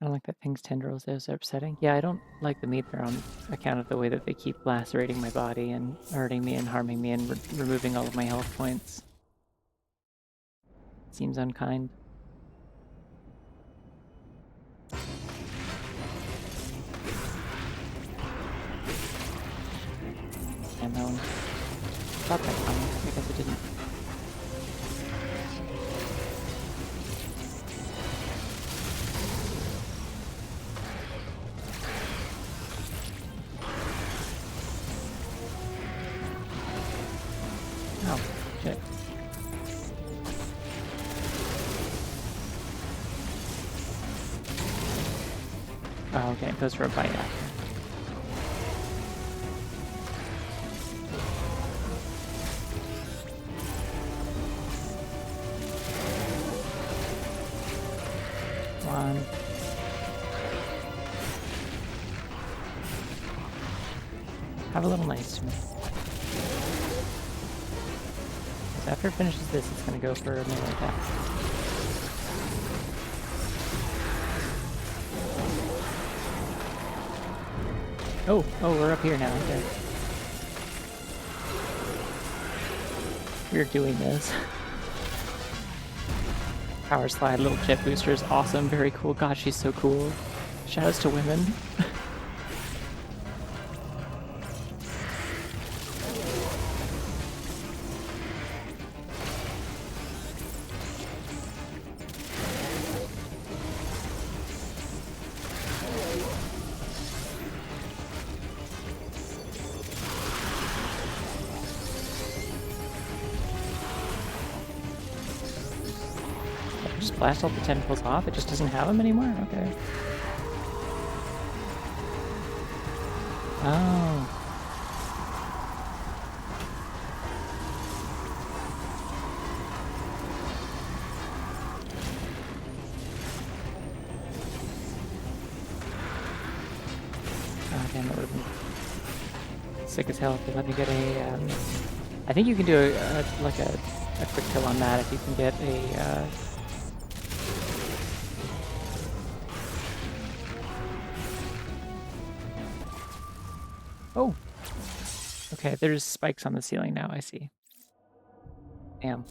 Speaker 1: I don't like that thing's tendrils, those are upsetting. Yeah, I don't like the meat there on account of the way that they keep lacerating my body and hurting me and harming me and removing all of my health points. Seems unkind. And that one. Thought that coming. I guess it didn't. Oh, shit. Oh, okay, it goes for a bite after. Come on. Have a little nice to me. So after it finishes this, it's gonna go for a melee attack. Oh, we're up here now. Okay. We're doing this. Power slide, little jet booster is awesome. Very cool. God, she's so cool. Shoutouts to women. Just blast all the tentacles off? It just doesn't have them anymore? Okay. Oh. Oh, damn, that would have been sick as hell if they let me get a, I think you can do a quick kill on that if you can get a, Oh! Okay, there's spikes on the ceiling now, I see. Damn.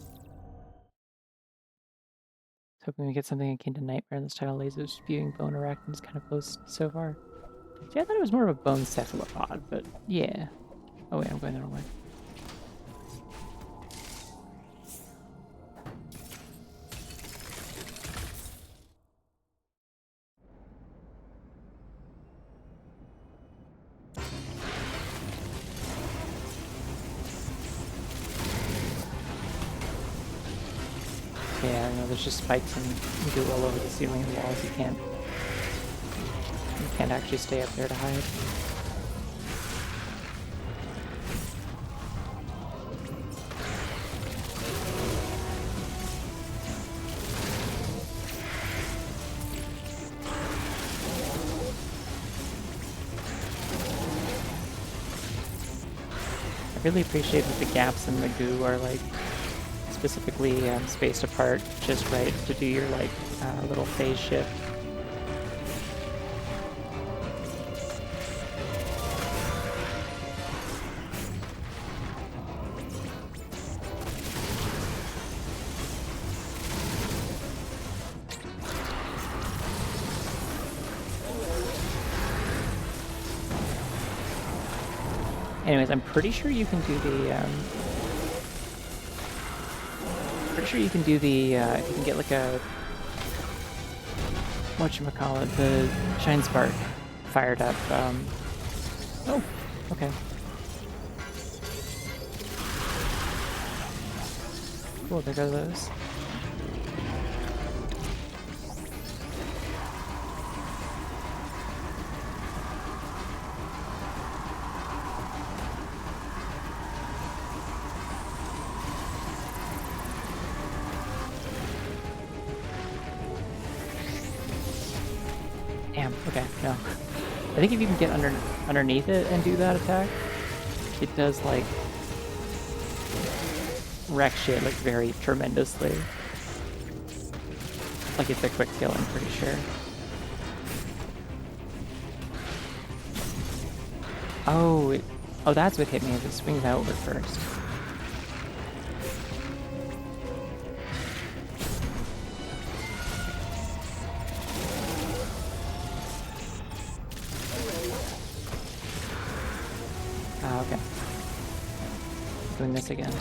Speaker 1: Hoping we get something akin to Nightmare in this title. Lasers spewing bone arachnids kind of close so far. See, I thought it was more of a bone cephalopod, but yeah. Oh wait, I'm going the wrong way. Yeah, I know there's just spikes and goo all over the ceiling and walls. You can't actually stay up there to hide. I really appreciate that the gaps in the goo are like specifically spaced apart just right to do your like little phase shift. Anyways, I'm pretty sure you can do the if you can get like a whatchamacallit, the Shine Spark fired up. Oh, okay. Cool, there go those. Damn, okay, no. I think if you can get underneath it and do that attack, it does like wreck shit like very tremendously. Like it's a quick kill, I'm pretty sure. Oh, oh, that's what hit me. It swings outward first. Ah, okay. Doing this again.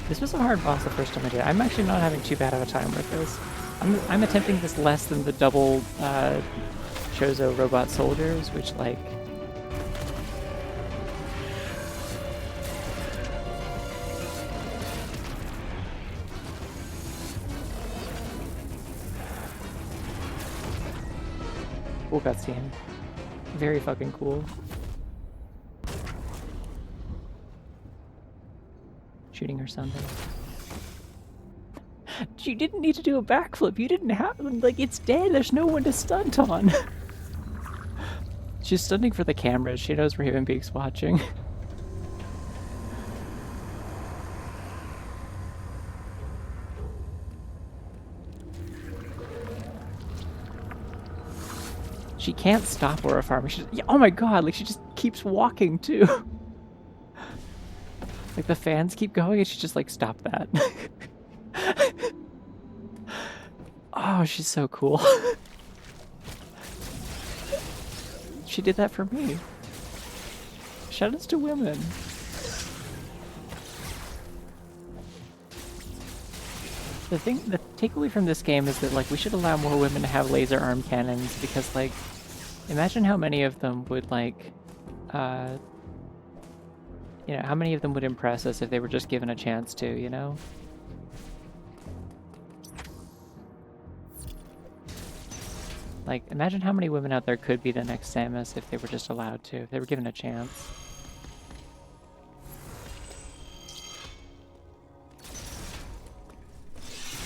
Speaker 1: This was a hard boss the first time I did it. I'm actually not having too bad of a time with this. I'm attempting this less than the double Chozo robot soldiers, which like... Cool cutscene. Very fucking cool. Shooting her Sunday. You didn't need to do a backflip. You didn't have... Like, it's dead. There's no one to stunt on. She's stunting for the cameras. She knows Raven Beak's watching. She can't stop Aura Farming. Oh my god, like she just keeps walking too. Like the fans keep going and she's just like, stop that. Oh, she's so cool. She did that for me. Shoutouts to women. The takeaway from this game is that like we should allow more women to have laser arm cannons because like imagine how many of them would like you know, how many of them would impress us if they were just given a chance to, you know? Like, imagine how many women out there could be the next Samus if they were just allowed to, if they were given a chance.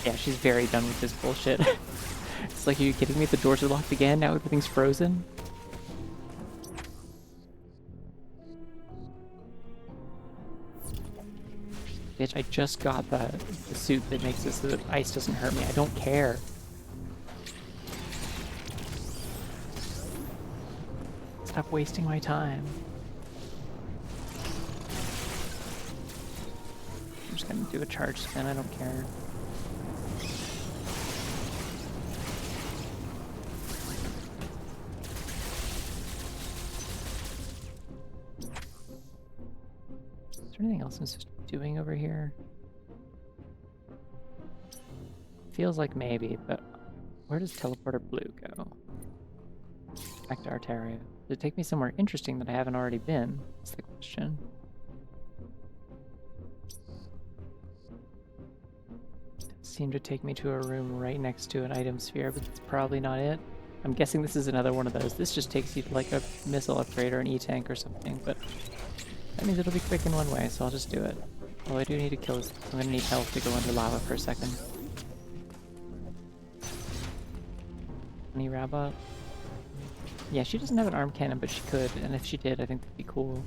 Speaker 1: Yeah, she's very done with this bullshit. It's like, are you kidding me? The doors are locked again? Now everything's frozen? Bitch, I just got the suit that makes it so that ice doesn't hurt me. I don't care. Stop wasting my time. I'm just gonna do a charge spin, I don't care. Is there anything else I'm just doing over here? Feels like maybe, but where does Teleporter Blue go? Back to Artaria. Does it take me somewhere interesting that I haven't already been? That's the question. It seemed to take me to a room right next to an item sphere, but that's probably not it. I'm guessing this is another one of those. This just takes you to like a missile upgrade or an E-tank or something, but that means it'll be quick in one way, so I'll just do it. Although I do need to kill this. I'm gonna need health to go under lava for a second. Any Rabot? Yeah, she doesn't have an arm cannon, but she could, and if she did, I think that'd be cool.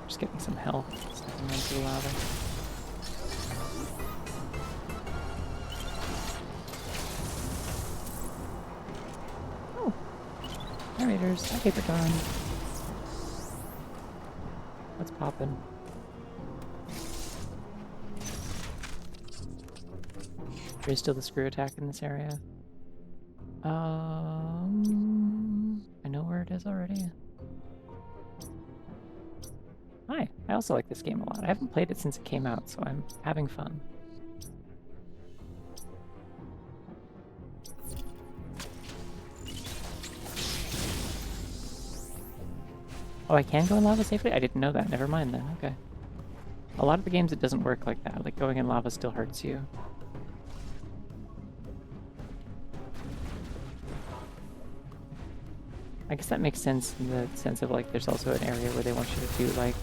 Speaker 1: Just getting some health, stepping into the lava. Oh! Narrators, hi Paperton. What's poppin'? There's still the screw attack in this area. I know where it is already. Hi, I also like this game a lot. I haven't played it since it came out, so I'm having fun. Oh, I can go in lava safely? I didn't know that. Never mind then. Okay. A lot of the games it doesn't work like that. Like going in lava still hurts you. I guess that makes sense in the sense of like there's also an area where they want you to do like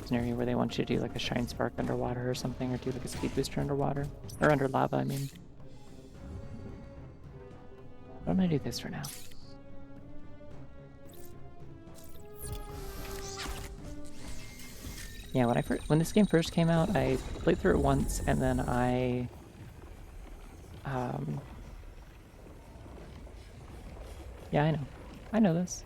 Speaker 1: scenario where they want you to do like a shine spark underwater or something, or do like a speed booster underwater. Or under lava, I mean. But I'm gonna do this for now. Yeah, when this game first came out, I played through it once, and then yeah, I know this.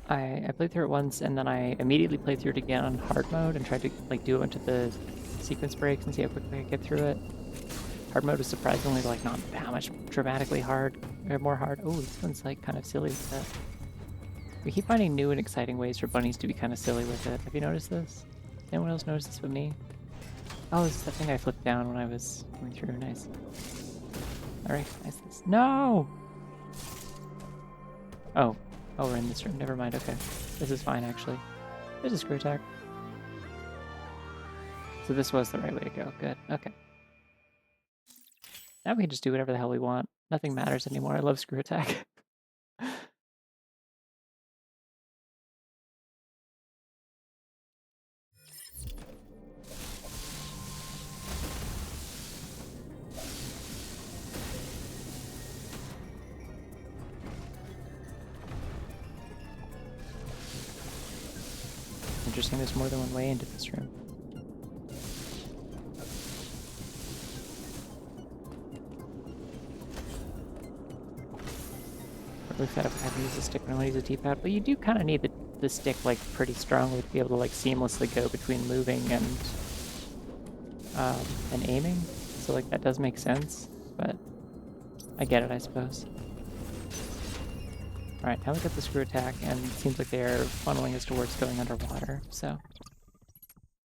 Speaker 1: I played through it once, and then I immediately played through it again on hard mode and tried to like do a bunch of the sequence breaks and see how quickly I get through it. Hard mode is surprisingly like not that much dramatically hard, or more hard. Oh, this one's like kind of silly with that. We keep finding new and exciting ways for bunnies to be kind of silly with it. Have you noticed this? Anyone else notice this but me? Oh, this is the thing I flipped down when I was going through. Nice. I recognize this. No! Oh, we're in this room. Never mind. Okay. This is fine, actually. There's a screw attack. So this was the right way to go. Good. Okay. Now we can just do whatever the hell we want. Nothing matters anymore. I love screw attack. Interesting, there's more than one way into this room. Really fed up with having to use the stick when I want to use a D-pad, but you do kind of need the stick like pretty strongly to be able to like seamlessly go between moving and aiming. So like that does make sense, but I get it, I suppose. Alright, now we got the screw attack, and it seems like they're funneling us towards going underwater, so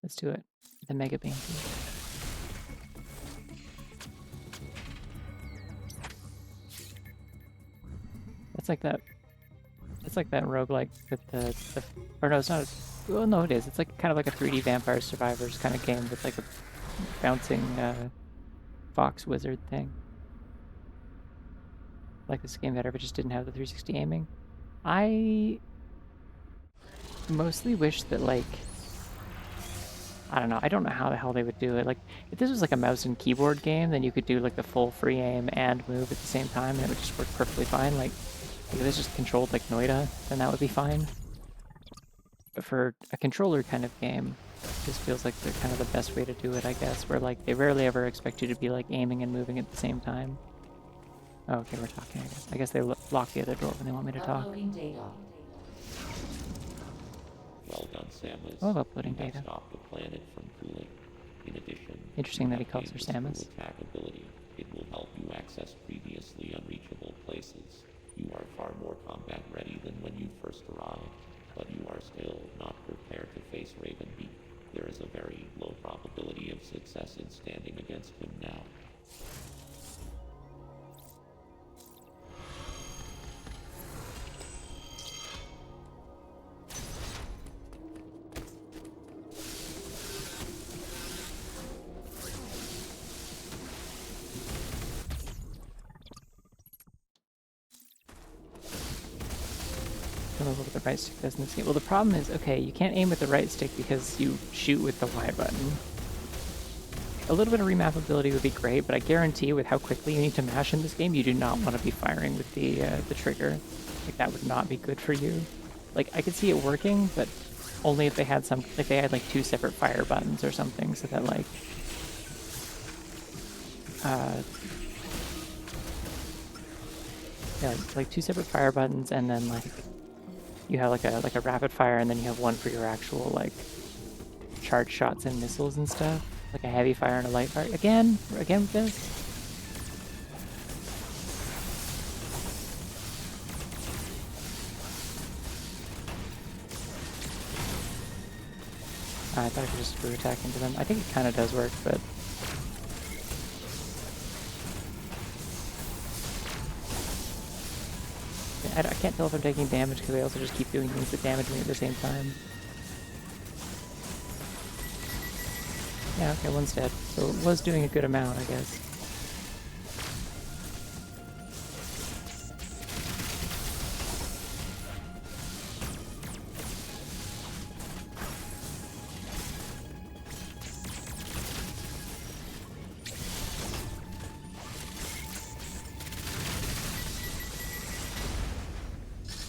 Speaker 1: let's do it. The Mega Beam. It's like that. It's like that roguelike with the or no, it's not. Well, no, it is. It's like kind of like a 3D Vampire Survivors kind of game with like a bouncing fox wizard thing. Like this game better, but just didn't have the 360 aiming. I mostly wish that like I don't know. I don't know how the hell they would do it. Like if this was like a mouse and keyboard game, then you could do like the full free aim and move at the same time, and it would just work perfectly fine. Like if it's just controlled like Noida, then that would be fine. But for a controller kind of game, this feels like the kind of the best way to do it, I guess, where like they rarely ever expect you to be like aiming and moving at the same time. Oh, okay, we're talking, I guess. I guess they lock the other door when they want me to talk.
Speaker 3: Well done, Samus.
Speaker 1: Oh, uploading
Speaker 3: you have
Speaker 1: data.
Speaker 3: stopped the planet from cooling. In addition,
Speaker 1: Interesting
Speaker 3: you
Speaker 1: that he
Speaker 3: have
Speaker 1: calls her
Speaker 3: gained the
Speaker 1: Samus.
Speaker 3: screw attack ability. It will help you access previously unreachable places. You are far more combat ready than when you first arrived, but you are still not prepared to face Ravenbeak. There is a very low probability of success in standing against him now.
Speaker 1: I don't know what the right stick does in this game. Well, the problem is, okay, you can't aim with the right stick because you shoot with the Y button. A little bit of remappability would be great, but I guarantee with how quickly you need to mash in this game, you do not want to be firing with the trigger. Like, that would not be good for you. Like, I could see it working, but only if they had like 2 separate fire buttons or something, so that like, yeah, like 2 separate fire buttons, and then like, you have like a rapid fire, and then you have one for your actual like charge shots and missiles and stuff, like a heavy fire and a light fire. Again with this. I thought I could just screw attack into them. I think it kind of does work, but I can't tell if I'm taking damage because I also just keep doing things that damage me at the same time. Yeah, okay, one's dead. So it was doing a good amount, I guess.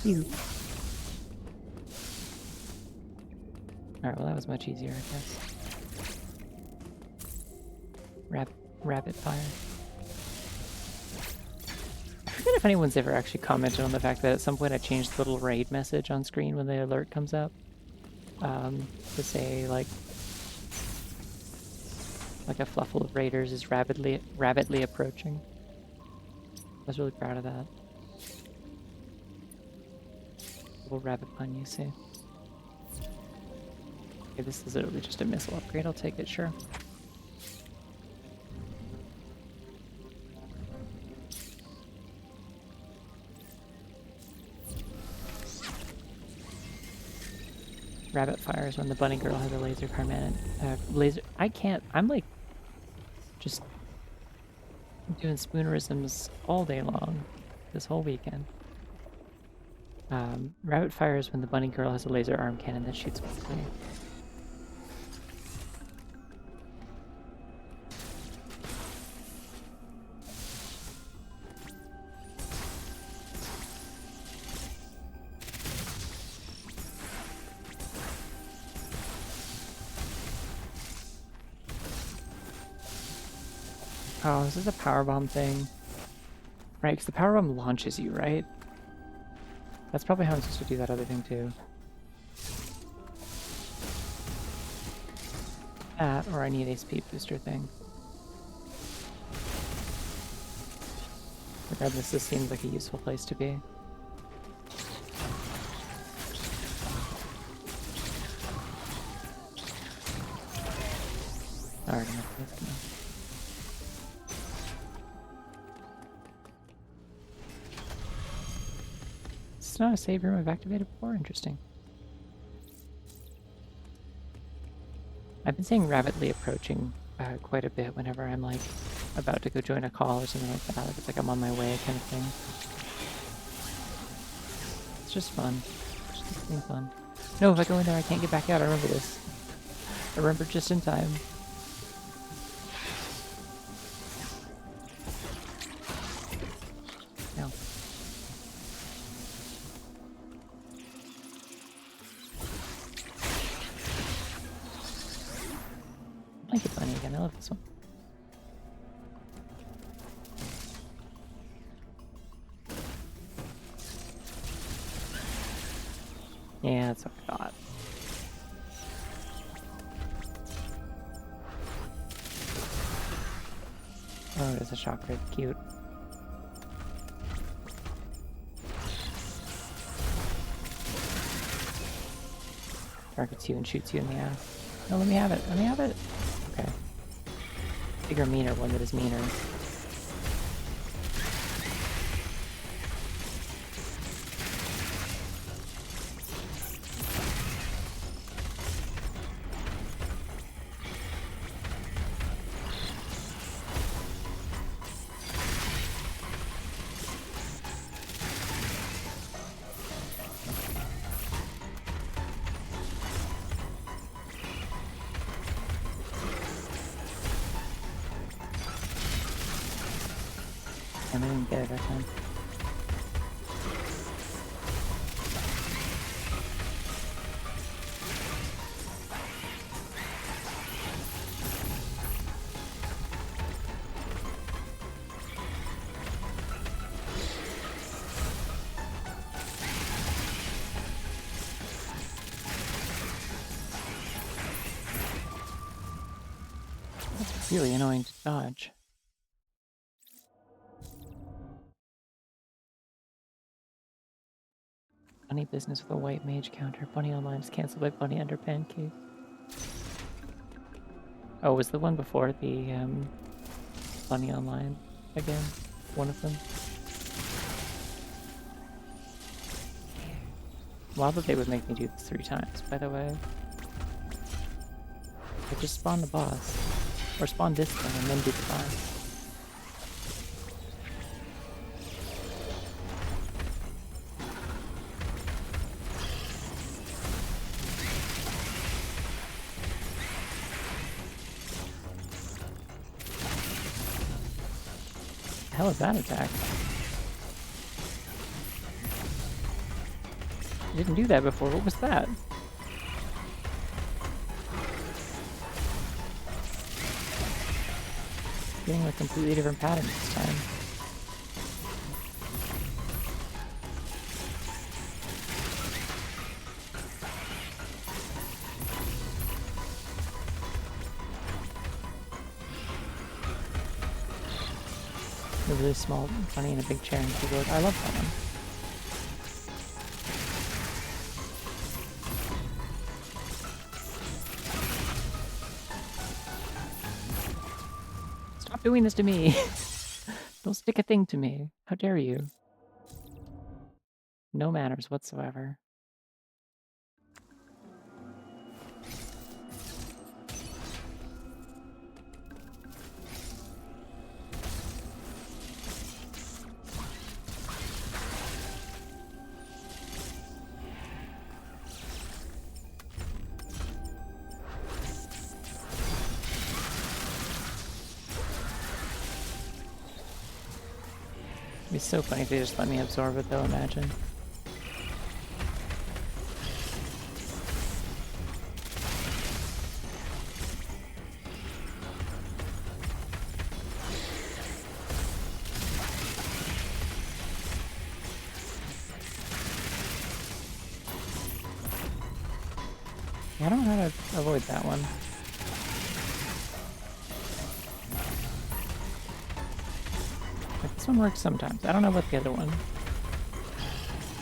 Speaker 1: Phew. Alright, well that was much easier, I guess. Rapid fire. I forget if anyone's ever actually commented on the fact that at some point I changed the little raid message on screen when the alert comes up. To say, like a fluffle of raiders is rapidly approaching. I was really proud of that. Little rabbit pun, you see. Okay, this is literally just a missile upgrade. I'll take it, sure. Rabbit fires when the bunny girl has a laser cannon. I'm like just doing spoonerisms all day long this whole weekend. Rabbit fires when the bunny girl has a laser arm cannon that shoots quickly. Oh, is this a powerbomb thing? Right, because the powerbomb launches you, right? That's probably how I'm supposed to do that other thing too. That, or I need a speed booster thing. Regardless, this seems like a useful place to be. Alright, let's go. It's not a save room I've activated before? Interesting. I've been saying rapidly approaching quite a bit whenever I'm like about to go join a call or something like that. Like it's like I'm on my way kind of thing. It's just fun. It's just being fun. No, if I go in there I can't get back out. I remember this. I remember just in time. No. Blanket bunny again. I love this one. Yeah, that's what I thought. Oh, there's a shock rig. Cute. Targets you and shoots you in the ass. No, let me have it. Let me have it. Okay. Bigger, meaner one that is meaner. And I didn't get it that time. That's really annoying to dodge. Bunny business with a white mage counter. Bunny online is cancelled by Bunny under pancake. Oh, was the one before the Bunny online again? One of them? Wild that they would make me do this 3 times, by the way. I just spawn the boss. Or spawn this thing and then do the boss. The hell is that attack? I didn't do that before. What was that? Getting a completely different pattern this time. A really small bunny in a big chair and keyboard. I love that one. Stop doing this to me! Don't stick a thing to me. How dare you? No manners whatsoever. It'd be so funny if they just let me absorb it though, imagine. Yeah, I don't know how to avoid that one. Like, this one works sometimes. I don't know about the other one.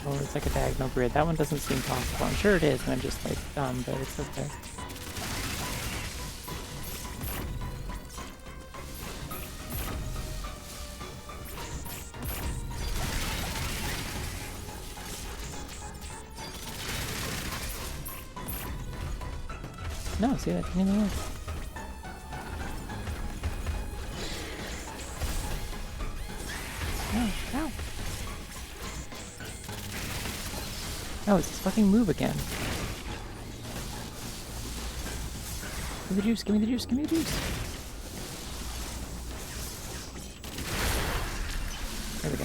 Speaker 1: Oh, it's like a diagonal grid. That one doesn't seem possible. I'm sure it is, and I'm just like dumb, but it's okay. No, see, that didn't even work. No, ow. No, it's this fucking move again. Give me the juice, give me the juice, give me the juice. There we go.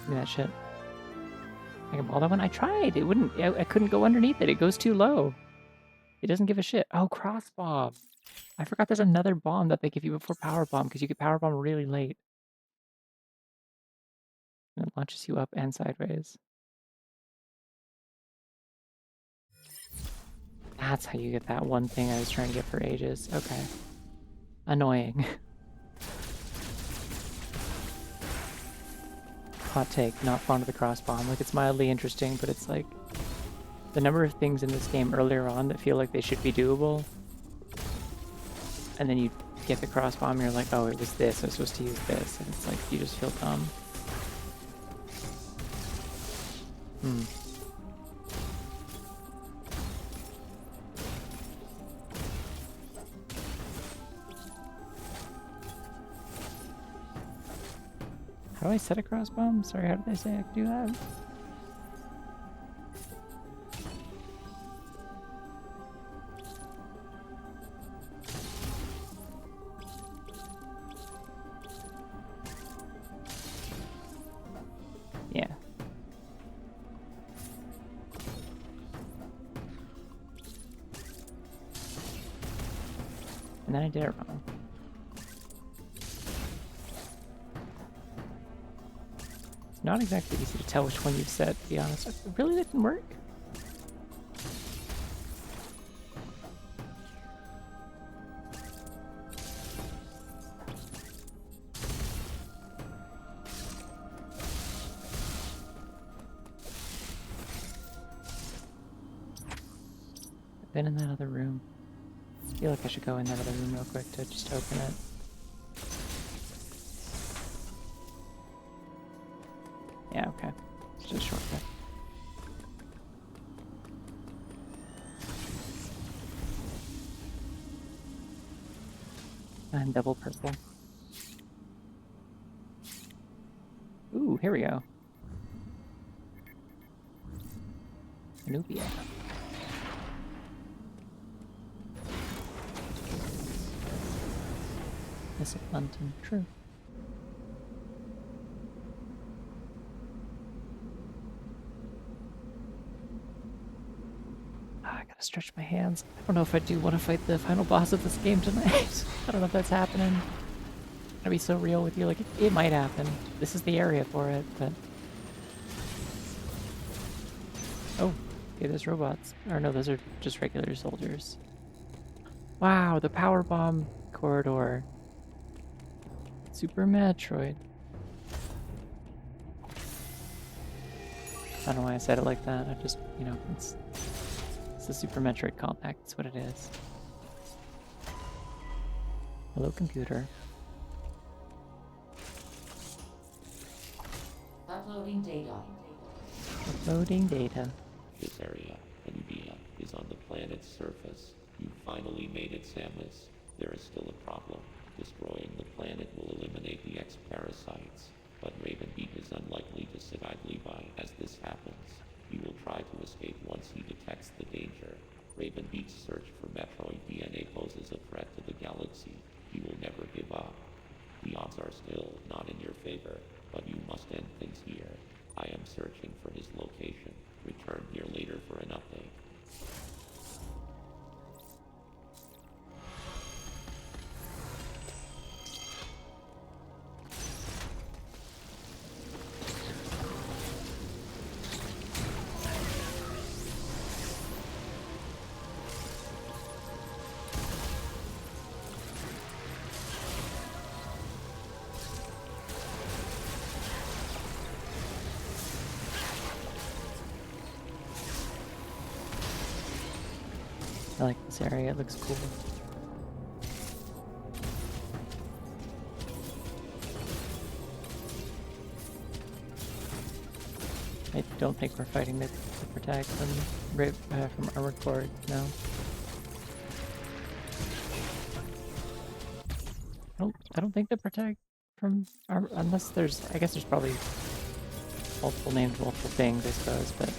Speaker 1: Give me that shit. I can ball that one? I tried! It wouldn't, I couldn't go underneath it. It goes too low. It doesn't give a shit. Oh, cross bomb. I forgot there's another bomb that they give you before power bomb, because you get power bomb really late. And it launches you up and sideways. That's how you get that one thing I was trying to get for ages. Okay. Annoying. Hot take, not fond of the cross bomb. Like, it's mildly interesting, but it's like the number of things in this game earlier on that feel like they should be doable, and then you get the cross bomb and you're like, oh, it was this, I was supposed to use this, and it's like, you just feel dumb. How do I set a cross bomb? Sorry, how did they say I could do that? Yeah. And then I did it wrong. It's not exactly easy to tell which one you've set, to be honest. It really didn't work? I've been in that other room. I feel like I should go in that other room real quick to just open it. Yeah, okay. It's just a shortcut. And double purple. Ooh, here we go. Nubia. Miss London, true. stretch my hands. I don't know if I do want to fight the final boss of this game tonight. I don't know if that's happening. I'll be so real with you. Like, it might happen. This is the area for it, but... Oh, okay, there's robots. Or no, those are just regular soldiers. Wow, the power bomb corridor. Super Metroid. I don't know why I said it like that. I just, you know, it's the Super Metroid compact. That's what it is. Hello, computer.
Speaker 4: Uploading data.
Speaker 1: Uploading data.
Speaker 3: This area, Nubia, is on the planet's surface. You finally made it, Samus. There is still a problem. Destroying the planet will eliminate the X-parasites, but Ravenbeak is unlikely to sit idly by as this happens. He will try to escape once he detects the danger. Ravenbeak's search for Metroid DNA poses a threat to the galaxy. He will never give up. The odds are still not in your favor, but you must end things here. I am searching for his location. Return here later for an update.
Speaker 1: I like this area, it looks cool. I don't think we're fighting the protect from Armored Core, no. I don't think the protect from unless there's, I guess there's probably multiple names, multiple things, I suppose, but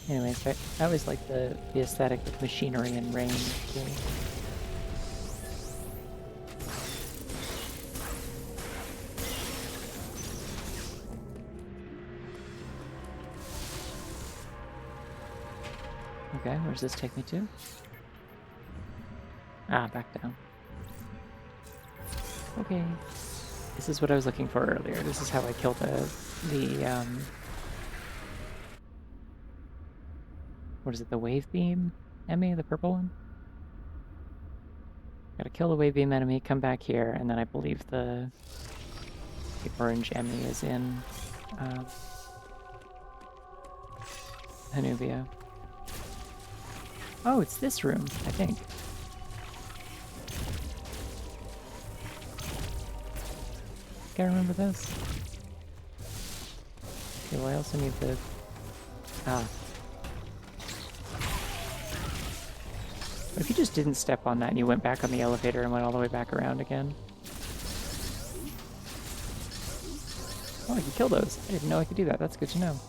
Speaker 1: anyways, I always like the aesthetic with machinery and rain too. Okay, where's this take me to? Ah, back down. Okay. This is what I was looking for earlier. This is how I killed the what is it, the wave beam enemy, the purple one? Gotta kill the wave beam enemy, come back here, and then I believe the orange enemy is in Hanubia. Oh, it's this room, I think. I remember this. Okay, well I also need the... Ah. What if you just didn't step on that and you went back on the elevator and went all the way back around again? Oh, I can kill those. I didn't know I could do that. That's good to know.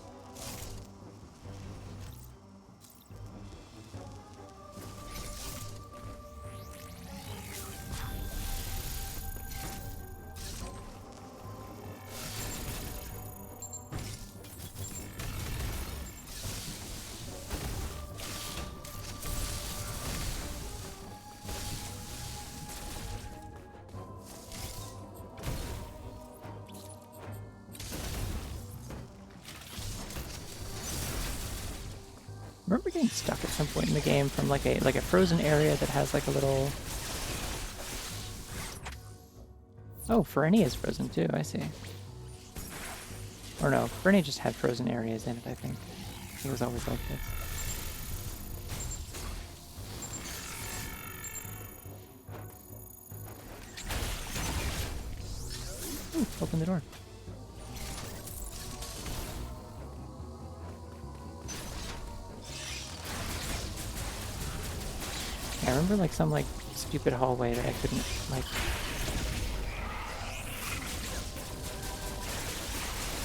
Speaker 1: I remember getting stuck at some point in the game from like a frozen area that has like a little... Oh, Fernie is frozen too, I see. Or no, Fernie just had frozen areas in it, I think. It was always like this. Open the door. I remember like some like stupid hallway that I couldn't like.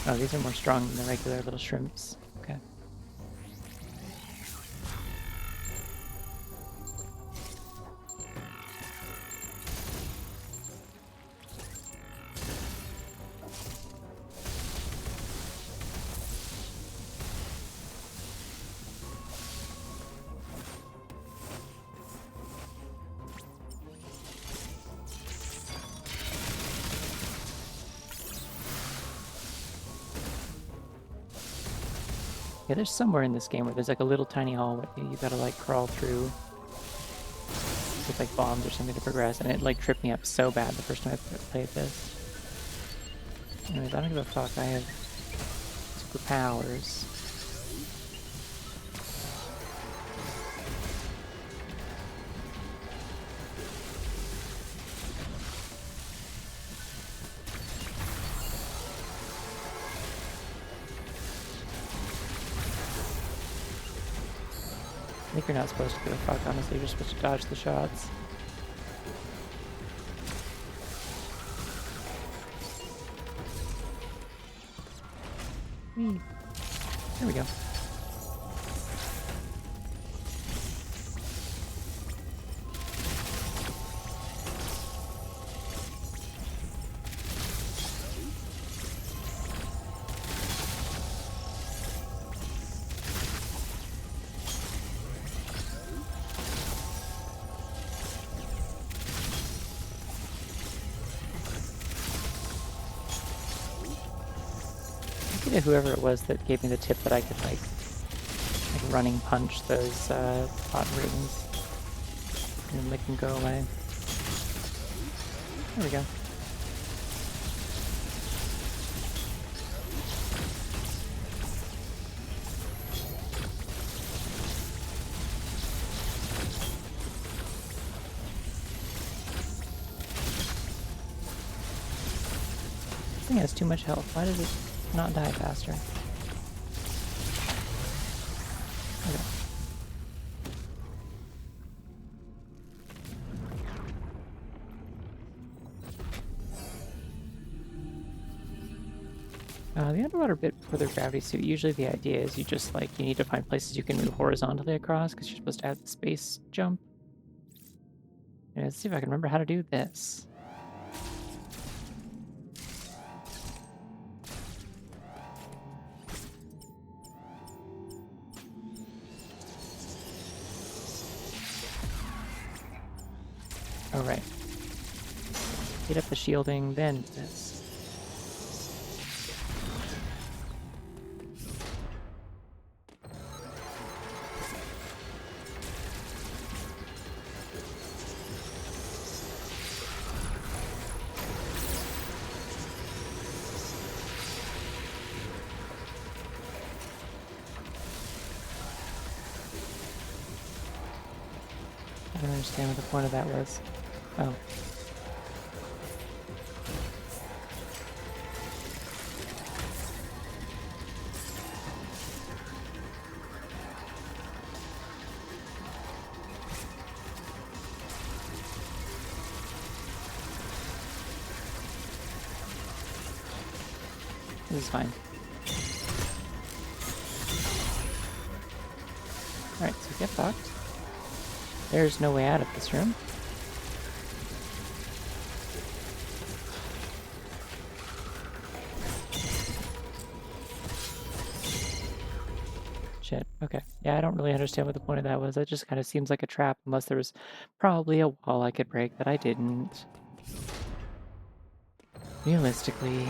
Speaker 1: Oh, these are more strong than the regular little shrimps. Okay. Yeah, there's somewhere in this game where there's like a little tiny hallway you gotta like crawl through with like bombs or something to progress, and it like tripped me up so bad the first time I played this. Anyways, I don't give a fuck, I have superpowers. I think you're not supposed to give a fuck, honestly, you're just supposed to dodge the shots. Whee. There we go. Whoever it was that gave me the tip that I could like running punch those hot rings and make them go away. There we go. This thing has too much health. Why does it not die faster? Okay. The underwater bit for the gravity suit, usually the idea is you just like, you need to find places you can move horizontally across because you're supposed to have the space jump. Yeah, let's see if I can remember how to do this. Alright. Get up the shielding, then this. I don't understand what the point of that was. Oh. This is fine. Alright, so get fucked. There's no way out of this room. Shit, okay. Yeah, I don't really understand what the point of that was. That just kind of seems like a trap, unless there was probably a wall I could break that I didn't. Realistically.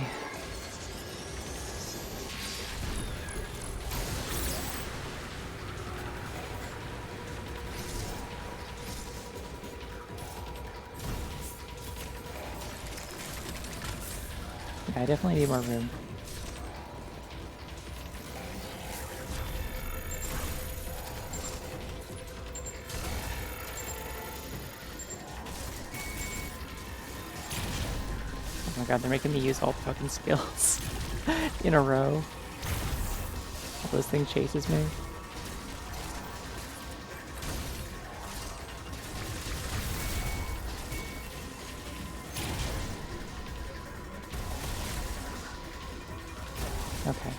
Speaker 1: Yeah, I definitely need more room. my god, they're making me use all fucking skills in a row. This thing chases me. Okay.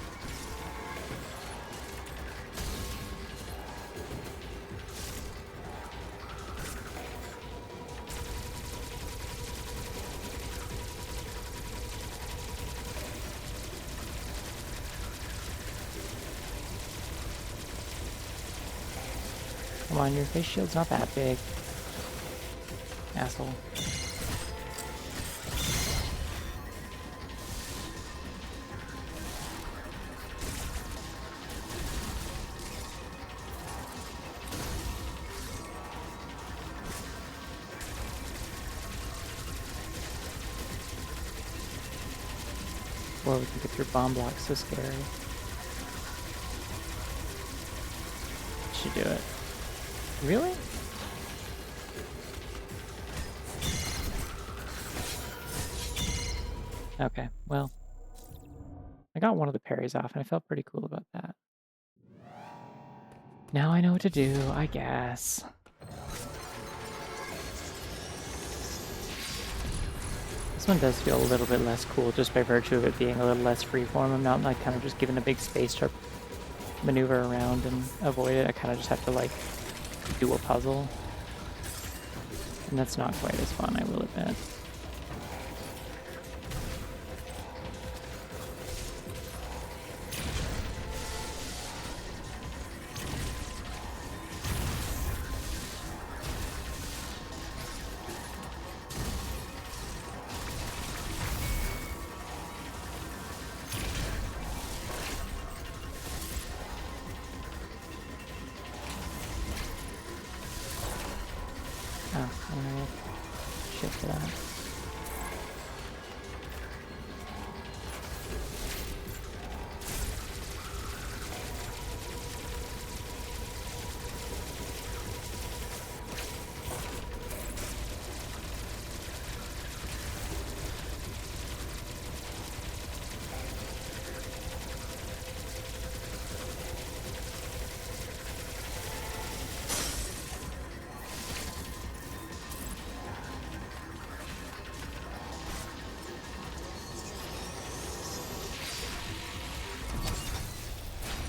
Speaker 1: Come on, your face shield's not that big. Asshole. Whoa, we can get through bomb blocks, so scary. Should do it. Really? Okay, well. I got one of the parries off and I felt pretty cool about that. Now I know what to do, I guess. This one does feel a little bit less cool just by virtue of it being a little less freeform. I'm not like kind of just given a big space to maneuver around and avoid it. I kind of just have to like do a puzzle. And that's not quite as fun, I will admit. Oh, I don't know. Shit for that.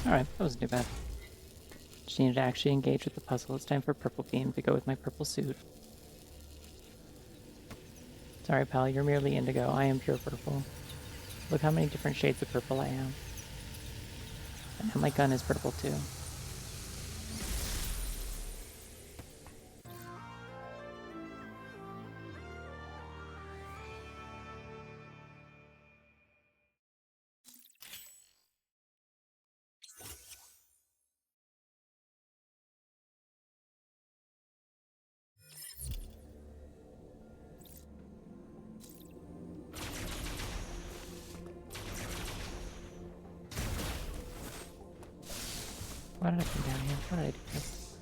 Speaker 1: Alright, that wasn't too bad. Just needed to actually engage with the puzzle. It's time for purple beam to go with my purple suit. Sorry, pal, you're merely indigo. I am pure purple. Look how many different shades of purple I am. And my gun is purple too. Why did I come down here? Why did I do this?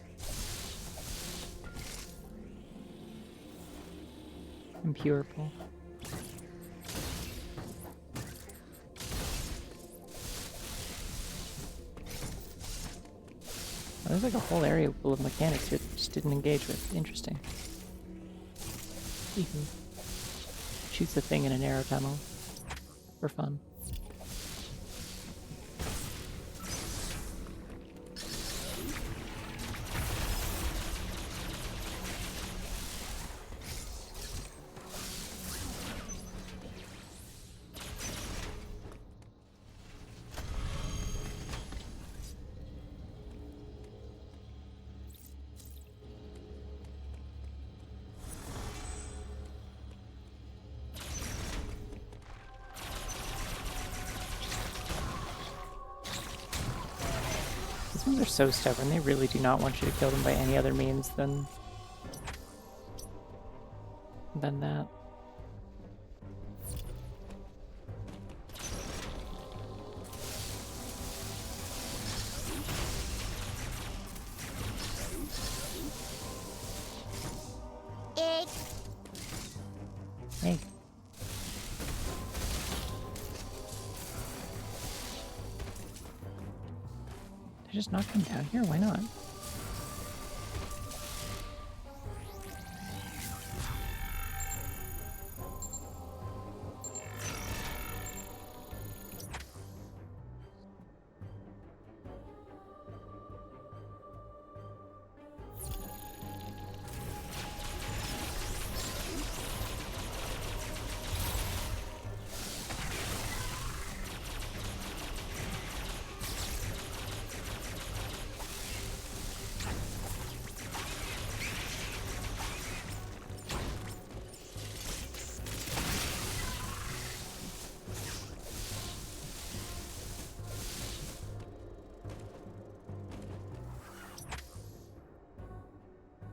Speaker 1: I'm purple. Oh, there's like a whole area full of mechanics here that I just didn't engage with. Interesting. Shoots the thing in an arrow tunnel. For fun. These ones are so stubborn, they really do not want you to kill them by any other means than that. Hey. I just knock him down here? Why not?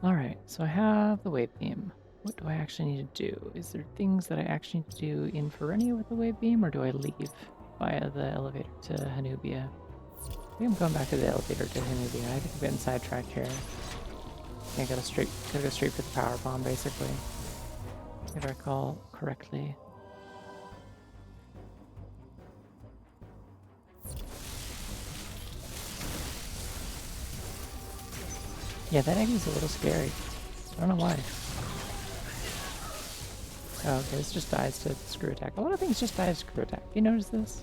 Speaker 1: Alright, so I have the wave beam. What do I actually need to do? Is there things that I actually need to do in Ferenia with the wave beam, or do I leave via the elevator to Hanubia? I think I'm going back to the elevator to Hanubia. I think I'm getting sidetracked here. I think I gotta go straight for the power bomb, basically. If I recall correctly. Yeah, that egg is a little scary. I don't know why. Oh, okay, this just dies to screw attack. A lot of things just die to screw attack. You notice this?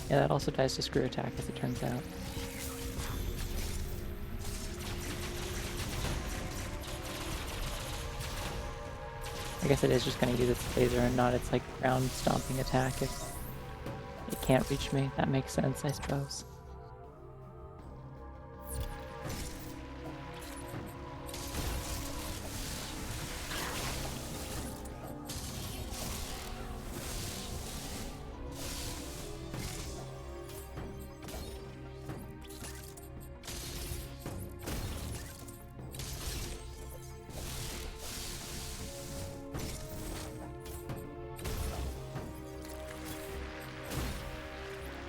Speaker 1: Yeah, that also dies to screw attack, as it turns out. I guess it is just going to use its laser and not its, like, ground stomping attack if it can't reach me. That makes sense, I suppose.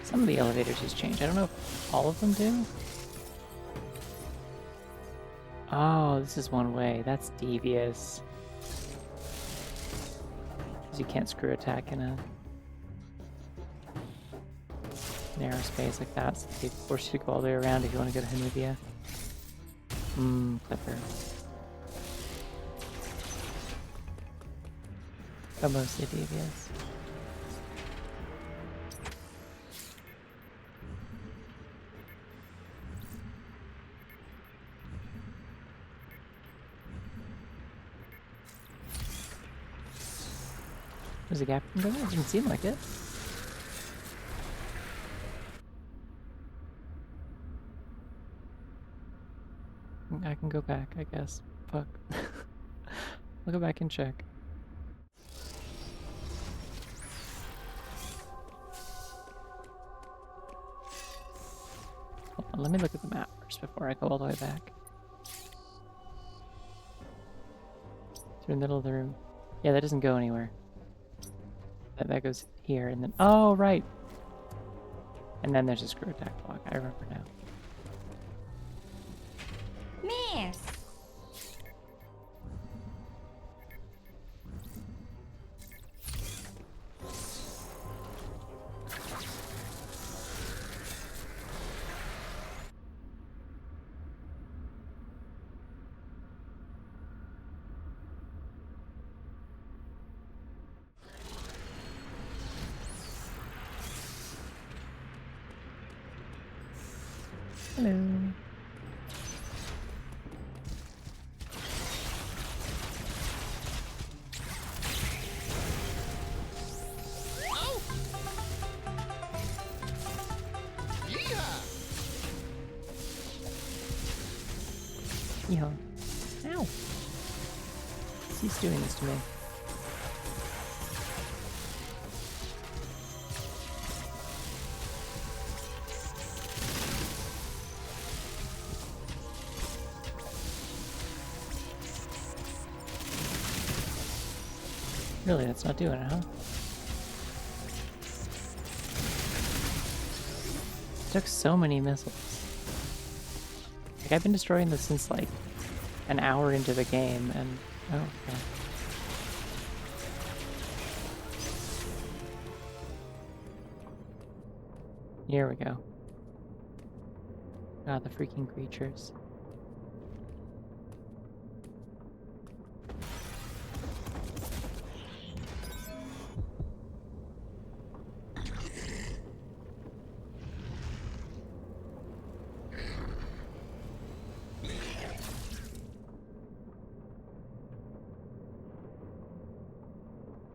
Speaker 1: Some of the elevators just change. I don't know if all of them do. Oh, this is one way. That's devious. Because you can't screw attack in a narrow space like that, so they force you to go all the way around if you want to go to Hanubia. Clipper. But mostly devious. There's a gap in there? It didn't seem like it. I can go back, I guess. Fuck. I'll go back and check. Hold on, let me look at the map first before I go all the way back. Through the middle of the room. Yeah, that doesn't go anywhere. That goes here, and then... Oh, right! And then there's a screw attack block. I remember now.
Speaker 4: Miss!
Speaker 1: Hello. Yeehaw. Ow! He's doing this to me. Really, that's not doing it, huh? It took so many missiles. Like, I've been destroying this since, like, an hour into the game, and... oh, okay. Here we go. God, the freaking creatures.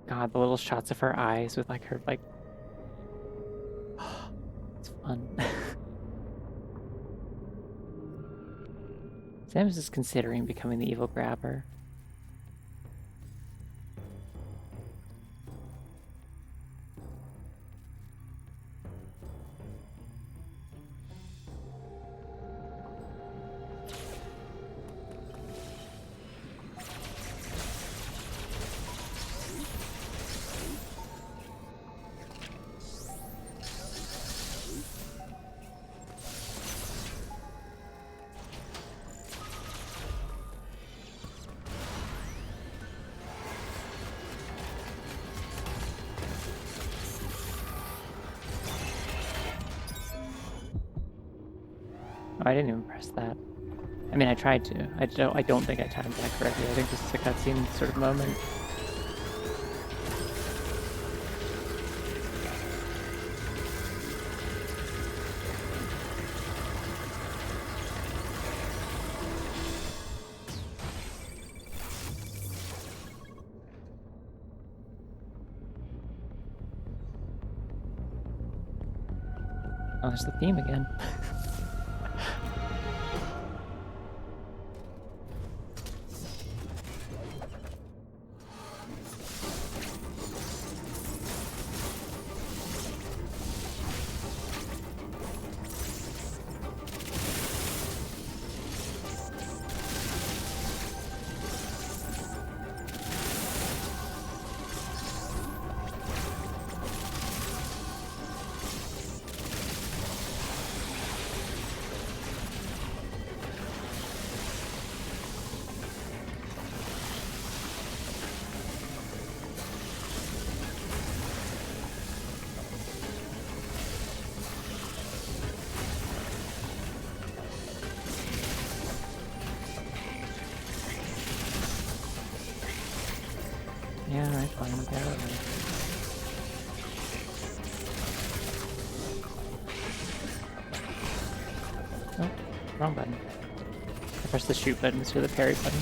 Speaker 1: God, the little shots of her eyes with like her like it's fun. Sam's just considering becoming the evil grabber. Oh, I didn't even press that. I mean, I tried to. I don't think I timed that correctly. I think this is a cutscene sort of moment. Oh, there's the theme again. Yeah, I finally got it. Oh, wrong button. I pressed the shoot button instead of the parry button.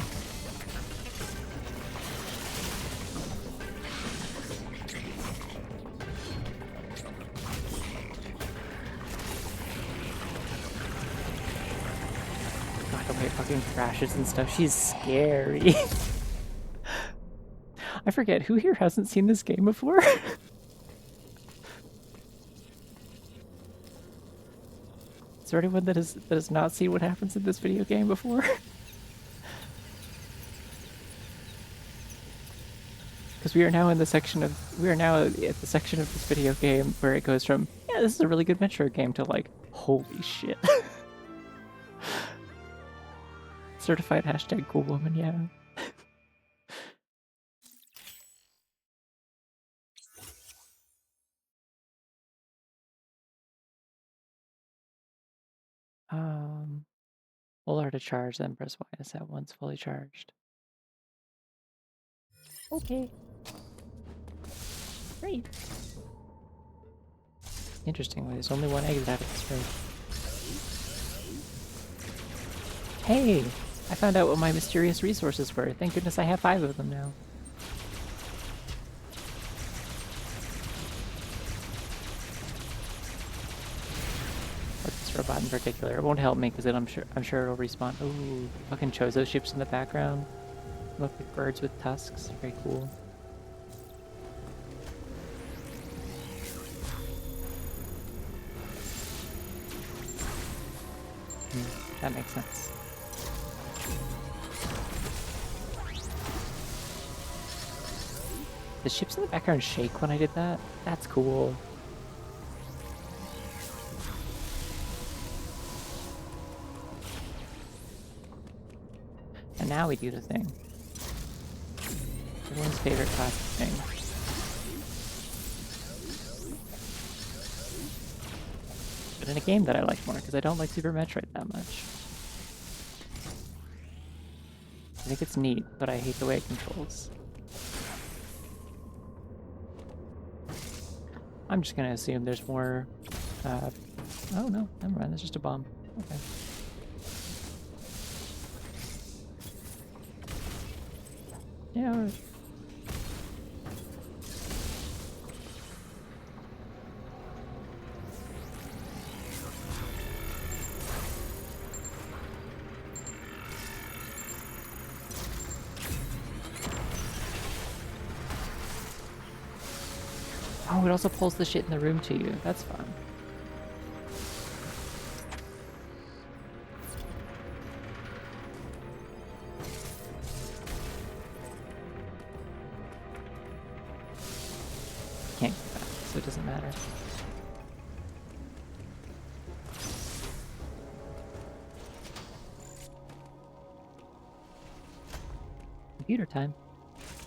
Speaker 1: God, the way it fucking crashes and stuff, she's scary. I forget, who here hasn't seen this game before? Is there anyone that has not seen what happens in this video game before? Because we are now at the section of this video game where it goes from, yeah, this is a really good Metroid game, to like, holy shit. Certified hashtag cool woman, yeah. Hold R to charge, then press Y to set once fully charged. Okay. Great. Interestingly, there's only one exit out of this room. Hey! I found out what my mysterious resources were. Thank goodness I have 5 of them now. Work this robot in particular. It won't help me because I'm sure it'll respawn. Ooh, fucking Chozo ships in the background. Look like birds with tusks. Very cool. That makes sense. The ships in the background shake when I did that? That's cool. And now we do the thing. Everyone's favorite classic thing. But in a game that I like more, because I don't like Super Metroid that much. I think it's neat, but I hate the way it controls. I'm just gonna assume there's more, oh no, never mind, that's just a bomb. Okay. Yeah, alright. Oh, it also pulls the shit in the room to you. That's fun. Can't get back, so it doesn't matter. Computer time.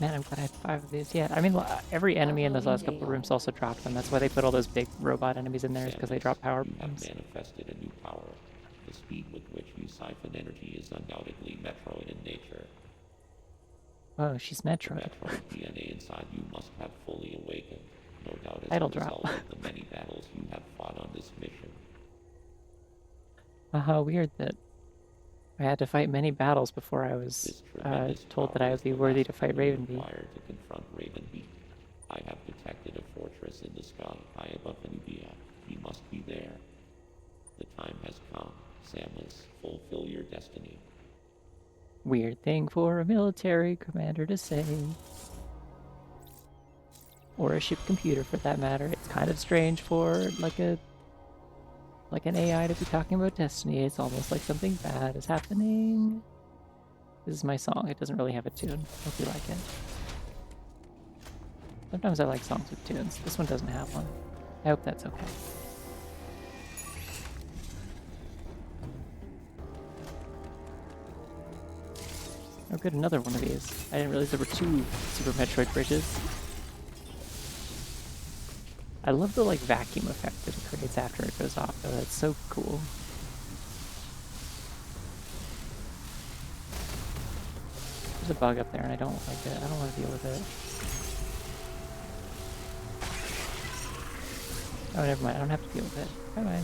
Speaker 1: Man, I'm glad I had 5 of these. Yeah, I mean, every enemy in those last couple of rooms also dropped them. That's why they put all those big robot enemies in there, is because they drop power bombs.
Speaker 3: You have manifested a new power. The speed with which you siphon energy is undoubtedly Metroid in nature.
Speaker 1: Oh, she's Metroid.
Speaker 3: The Metroid DNA inside you must have fully awakened, no doubt as
Speaker 1: Title
Speaker 3: a result
Speaker 1: drop.
Speaker 3: of the many battles you have fought on this mission.
Speaker 1: Weird that I had to fight many battles before I was told that I would be worthy to fight Ravenby.
Speaker 3: Required to confront Ravenby. I have detected a fortress in the sky high above Nubia. You must be there. The time has come, Samus. Fulfill your destiny.
Speaker 1: Weird thing for a military commander to say. Or a ship computer, for that matter. It's kind of strange for, like an AI to be talking about destiny. It's almost like something bad is happening. This is my song. It doesn't really have a tune. Hope you like it. Sometimes I like songs with tunes. This one doesn't have one. I hope that's okay. Oh good, another one of these. I didn't realize there were 2 Super Metroid bridges. I love the, like, vacuum effect that it creates after it goes off, though. That's so cool. There's a bug up there, and I don't like it. I don't want to deal with it. Oh, never mind. I don't have to deal with it. Bye-bye.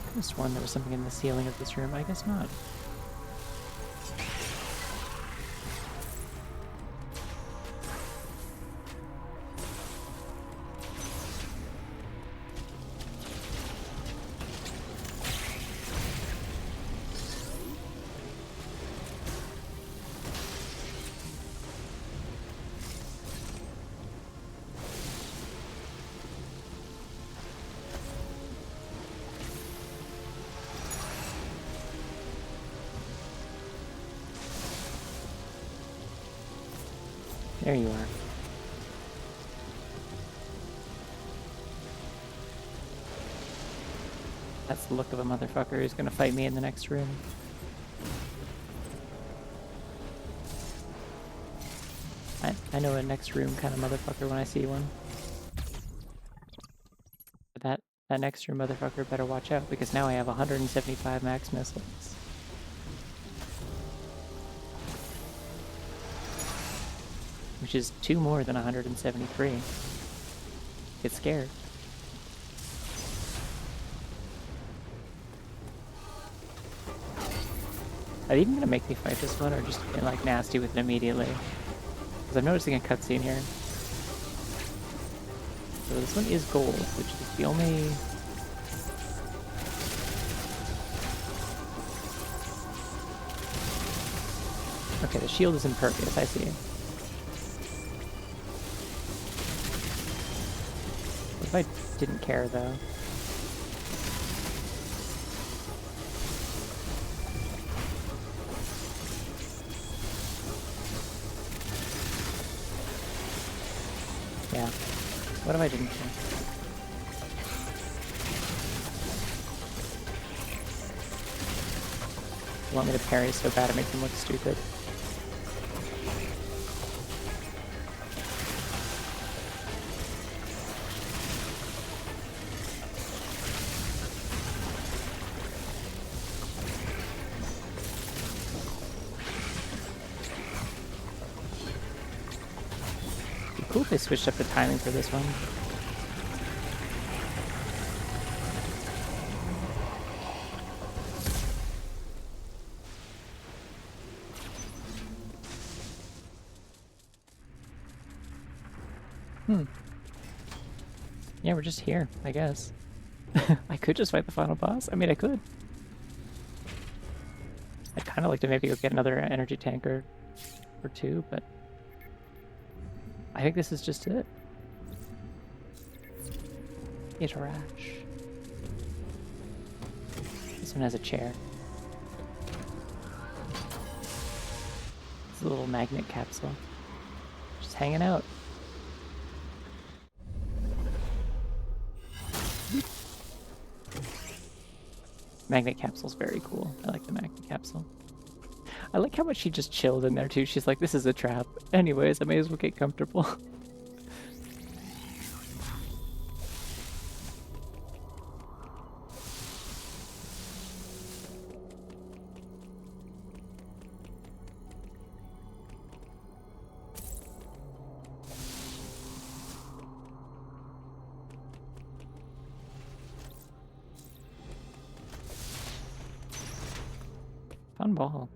Speaker 1: I could have sworn there was something in the ceiling of this room. I guess not. There you are. That's the look of a motherfucker who's gonna fight me in the next room. I know a next room kind of motherfucker when I see one. But that next room motherfucker better watch out, because now I have 175 max missiles. Which is 2 more than 173. Get scared. Are they even gonna make me fight this one, or just get, like, nasty with it immediately? Because Because I'm noticing a cutscene here. So this one is gold, which is the only... Okay, the shield is impervious, I see. What if I didn't care, though? Yeah. What if I didn't care? You want me to parry so bad it makes him look stupid? It'd be cool if they switched up the timing for this one. Yeah, we're just here, I guess. I could just fight the final boss. I mean, I could. I'd kind of like to maybe go get another energy tank or two, but I think this is just it. Itarash. This one has a chair. It's a little magnet capsule. Just hanging out. Magnet capsule's very cool. I like the magnet capsule. I like how much she just chilled in there too. She's like, this is a trap. Anyways, I may as well get comfortable. Fun ball.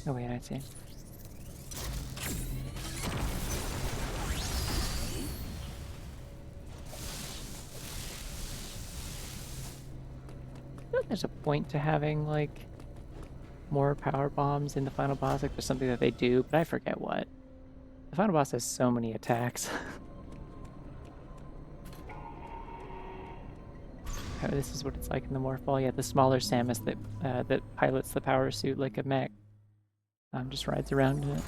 Speaker 1: Oh wait, I see. There's a point to having like more power bombs in the final boss. Like there's something that they do, but I forget what. The final boss has so many attacks. Oh, this is what it's like in the Morphball. Yeah, the smaller Samus that pilots the power suit like a mech. Just rides around in it.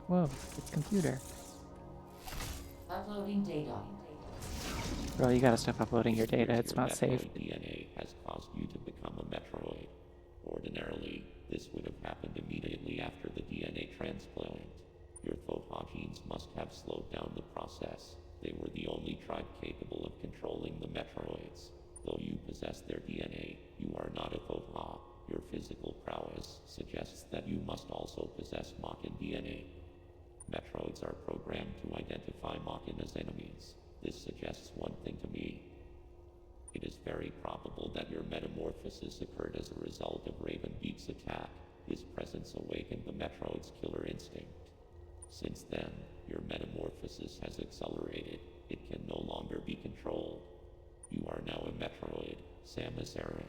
Speaker 1: Whoa, it's computer.
Speaker 4: Uploading data.
Speaker 1: Bro, you gotta stop uploading your data. It's not
Speaker 3: Metroid
Speaker 1: safe.
Speaker 3: DNA has caused you to become a Metroid. Ordinarily, this would have happened immediately after the DNA transplant. Your Foha genes must have slowed down the process. They were the only tribe capable of controlling the Metroids. Though you possess their DNA, you are not a Foha. Your physical prowess suggests that you must also possess Mockin DNA. Metroids are programmed to identify Mockin as enemies. This suggests one thing to me. It is very probable that your metamorphosis occurred as a result of Ravenbeak's attack. His presence awakened the Metroid's killer instinct. Since then, your metamorphosis has accelerated. It can no longer be controlled. You are now a Metroid, Samus Aran.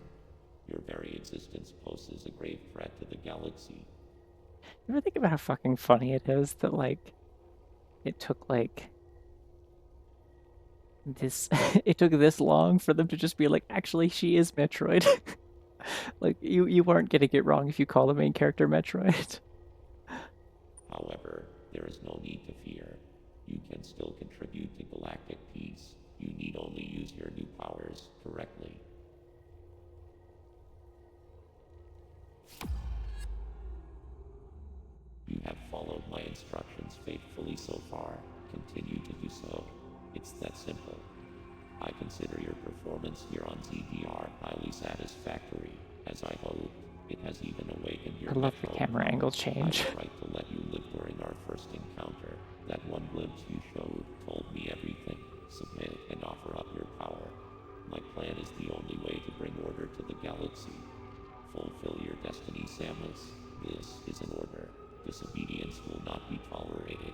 Speaker 3: Your very existence poses a grave threat to the galaxy.
Speaker 1: You ever think about how fucking funny it is that like it took like this it took this long for them to just be like, actually she is Metroid. Like you weren't getting it wrong if you call the main character Metroid.
Speaker 3: However, there is no need to fear. You can still contribute to galactic peace. You need only use your new powers correctly. You have followed my instructions faithfully so far. Continue to do so. It's that simple. I consider your performance here on ZDR highly satisfactory, as I hope it has even awakened your
Speaker 1: I love the
Speaker 3: Metro
Speaker 1: camera angle
Speaker 3: I
Speaker 1: change.
Speaker 3: was right to let you live during our first encounter. That one glimpse you showed told me everything. Submit and offer up your power. My plan is the only way to bring order to the galaxy. Fulfill your destiny, Samus. This is an order. Disobedience will not be tolerated.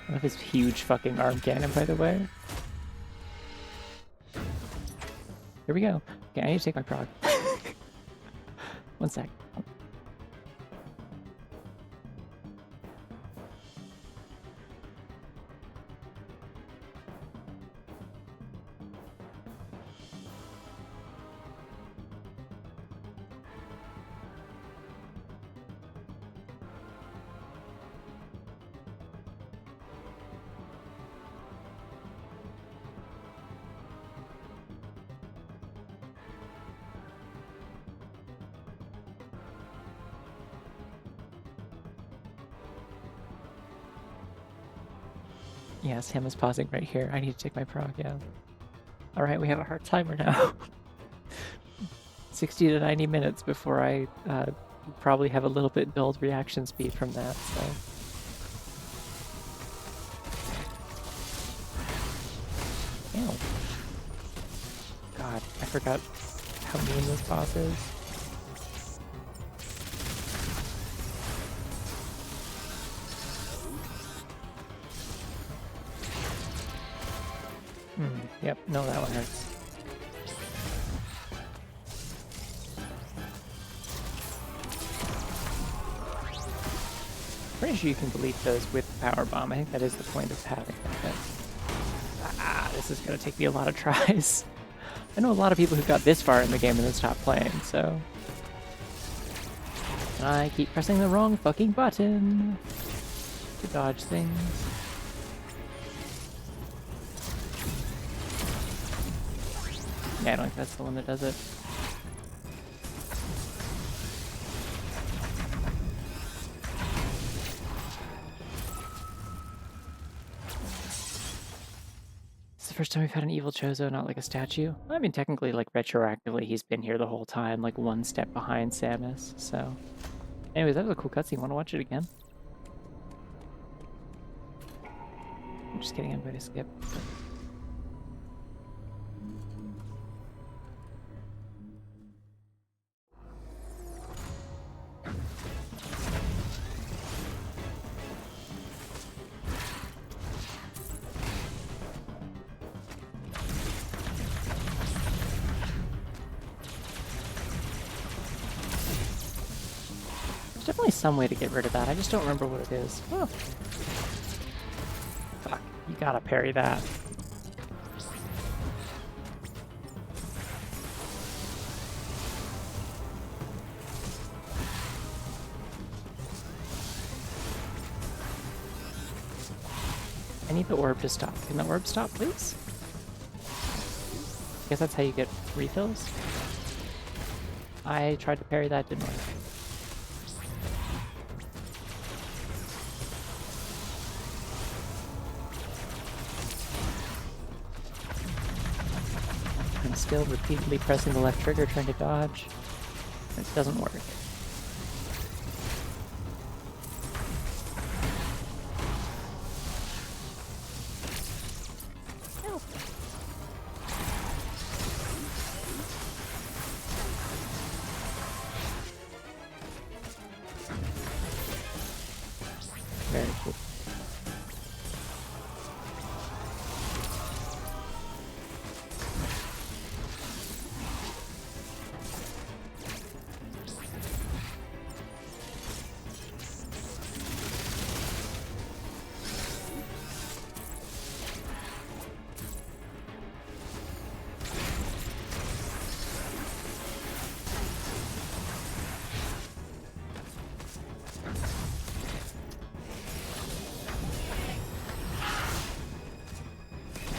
Speaker 1: I love his huge fucking arm cannon, by the way. Here we go. Okay, I need to take my prog. One sec. Yeah, Sam is pausing right here. I need to take my prog, yeah. Alright, we have a hard timer now. 60 to 90 minutes before I probably have a little bit dulled reaction speed from that, so. Ew. God, I forgot how mean this boss is. Yep, no, that one hurts. Pretty sure you can delete those with the power bomb. I think that is the point of having it. But... this is gonna take me a lot of tries. I know a lot of people who got this far in the game and then stopped playing, so... I keep pressing the wrong fucking button to dodge things. Yeah, I don't think that's the one that does it. It's the first time we've had an evil Chozo, not like a statue. I mean, technically, like, retroactively, he's been here the whole time, like, one step behind Samus, so... Anyways, that was a cool cutscene. Want to watch it again? I'm just kidding, I'm going to skip. There's definitely some way to get rid of that. I just don't remember what it is. Oh. Fuck, you gotta parry that. I need the orb to stop. Can the orb stop, please? I guess that's how you get refills. I tried to parry that, didn't work. I'm still repeatedly pressing the left trigger trying to dodge. It doesn't work. Help. Very cool.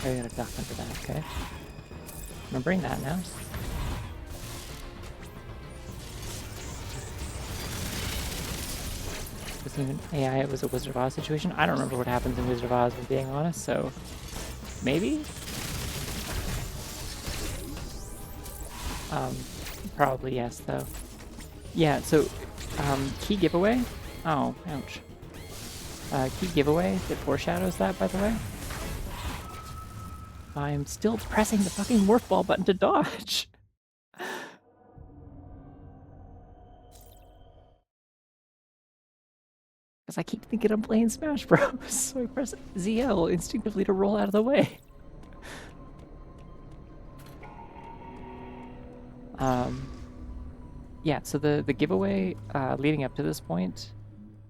Speaker 1: Oh, you gotta duck under that, okay. Remembering that now. It wasn't even AI, it was a Wizard of Oz situation. I don't remember what happens in Wizard of Oz, if I'm being honest, so maybe? Probably yes, though. Yeah, so, key giveaway? Oh, ouch. Key giveaway that foreshadows that, by the way. I'm still pressing the fucking morph ball button to dodge. Because I keep thinking I'm playing Smash Bros. So I press ZL instinctively to roll out of the way. Yeah, so the giveaway leading up to this point,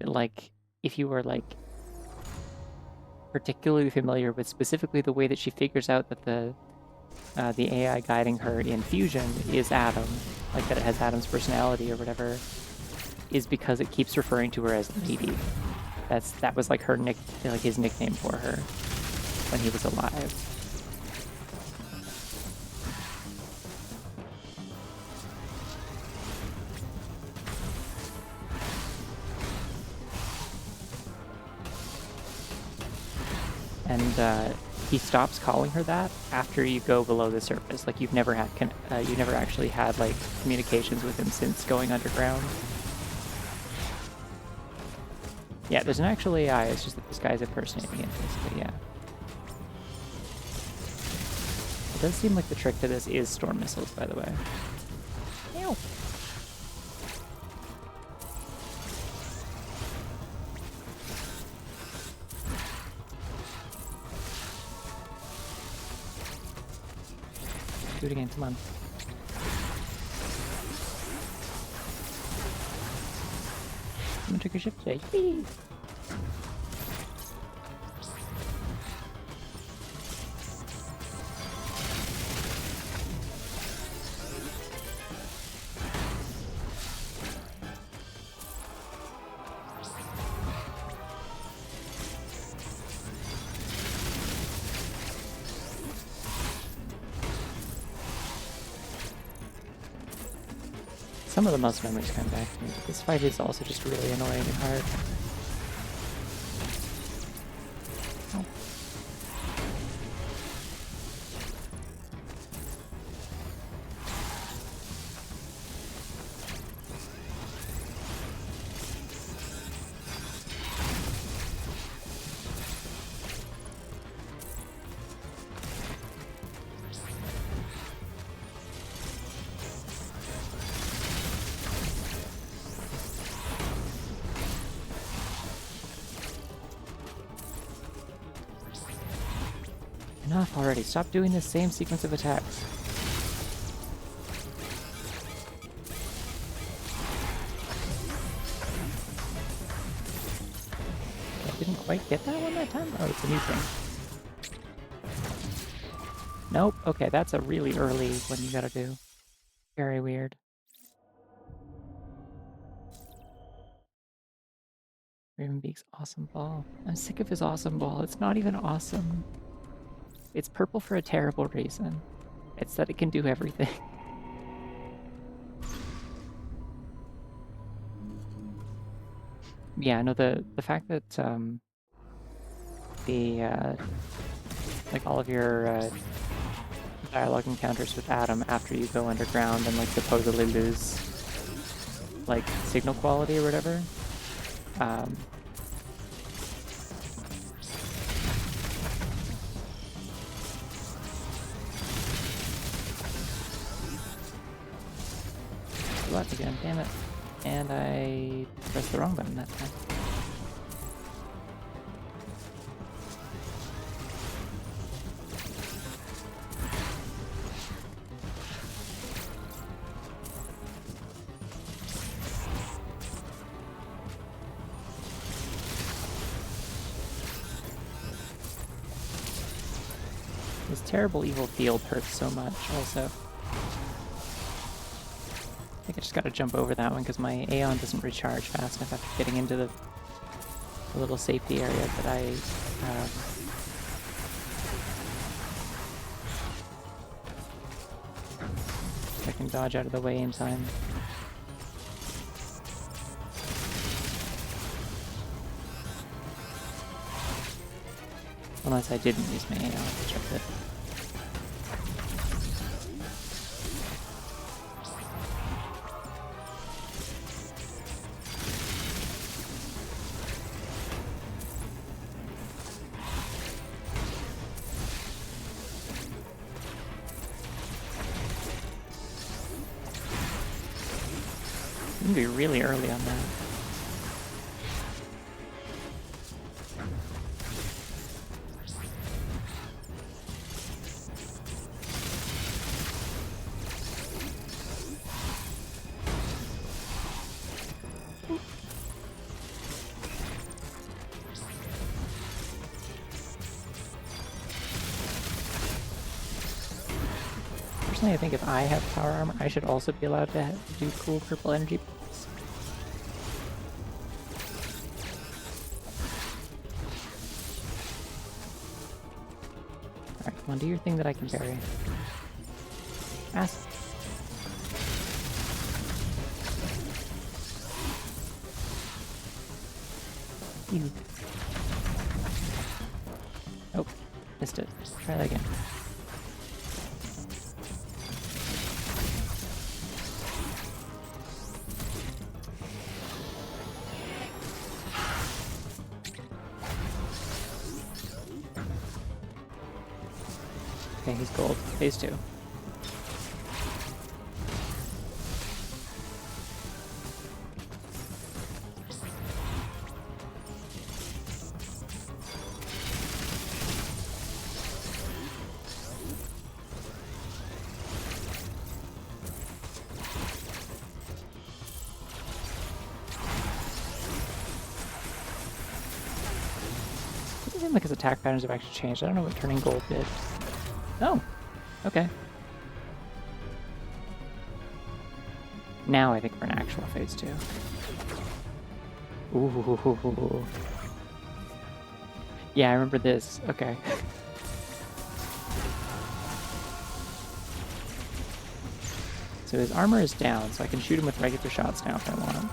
Speaker 1: like, if you were, like, particularly familiar with specifically the way that she figures out that the AI guiding her in Fusion is Adam, like that it has Adam's personality or whatever, is because it keeps referring to her as Lady. That was like her his nickname for her when he was alive. And he stops calling her that after you go below the surface. Like you've never actually had like communications with him since going underground. Yeah, there's an actual AI. It's just that this guy's impersonating it, basically. Yeah. It does seem like the trick to this is storm missiles, by the way. Ew. Do it again, come on. I'm gonna take a ship today. Yee! Some of the muscle memories come back to me, but this fight is also just really annoying and hard. Oh. Enough already. Stop doing the same sequence of attacks. I didn't quite get that one that time? Oh, it's a new thing. Nope. Okay, that's a really early one you gotta do. Very weird. Ravenbeak's awesome ball. I'm sick of his awesome ball. It's not even awesome. It's purple for a terrible reason. It's that it can do everything. Yeah, no, the fact that like all of your dialogue encounters with Adam after you go underground and like supposedly lose like signal quality or whatever. Lots again, damn it. And I pressed the wrong button that time. This terrible evil field hurts so much also. I think I just gotta jump over that one because my Aeon doesn't recharge fast enough after getting into the little safety area that I can dodge out of the way in time. Unless I didn't use my AR, which I did. I'm gonna be really early on that. Personally, I think if I have power armor, I should also be allowed to do cool purple energy balls. Alright, come on, do your thing that I can parry. Ass. Ew. Oh, missed it. Try that again. Okay, he's gold. Phase 2. It doesn't seem like his attack patterns have actually changed. I don't know what turning gold did. Oh, okay. Now I think we're in actual phase 2. Ooh. Yeah, I remember this. Okay. So his armor is down, so I can shoot him with regular shots now if I want.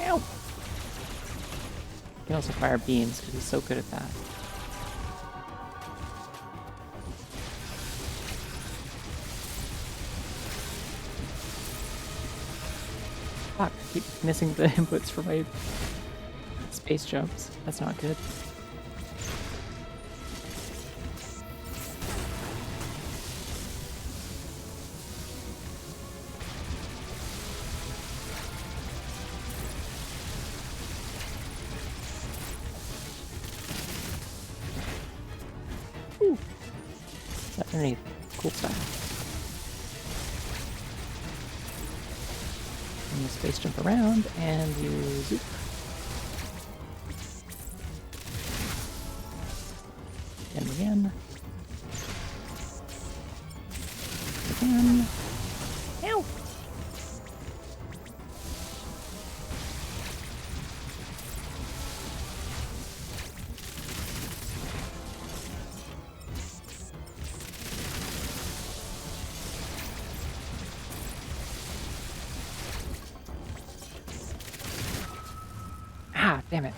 Speaker 1: Ow! He can also fire beams because he's so good at that. Fuck, I keep missing the inputs for my space jumps. That's not good. Ooh. That's underneath. Cool style. And you space jump around and you zoop. And again. Again. Ow! Ah, damn it.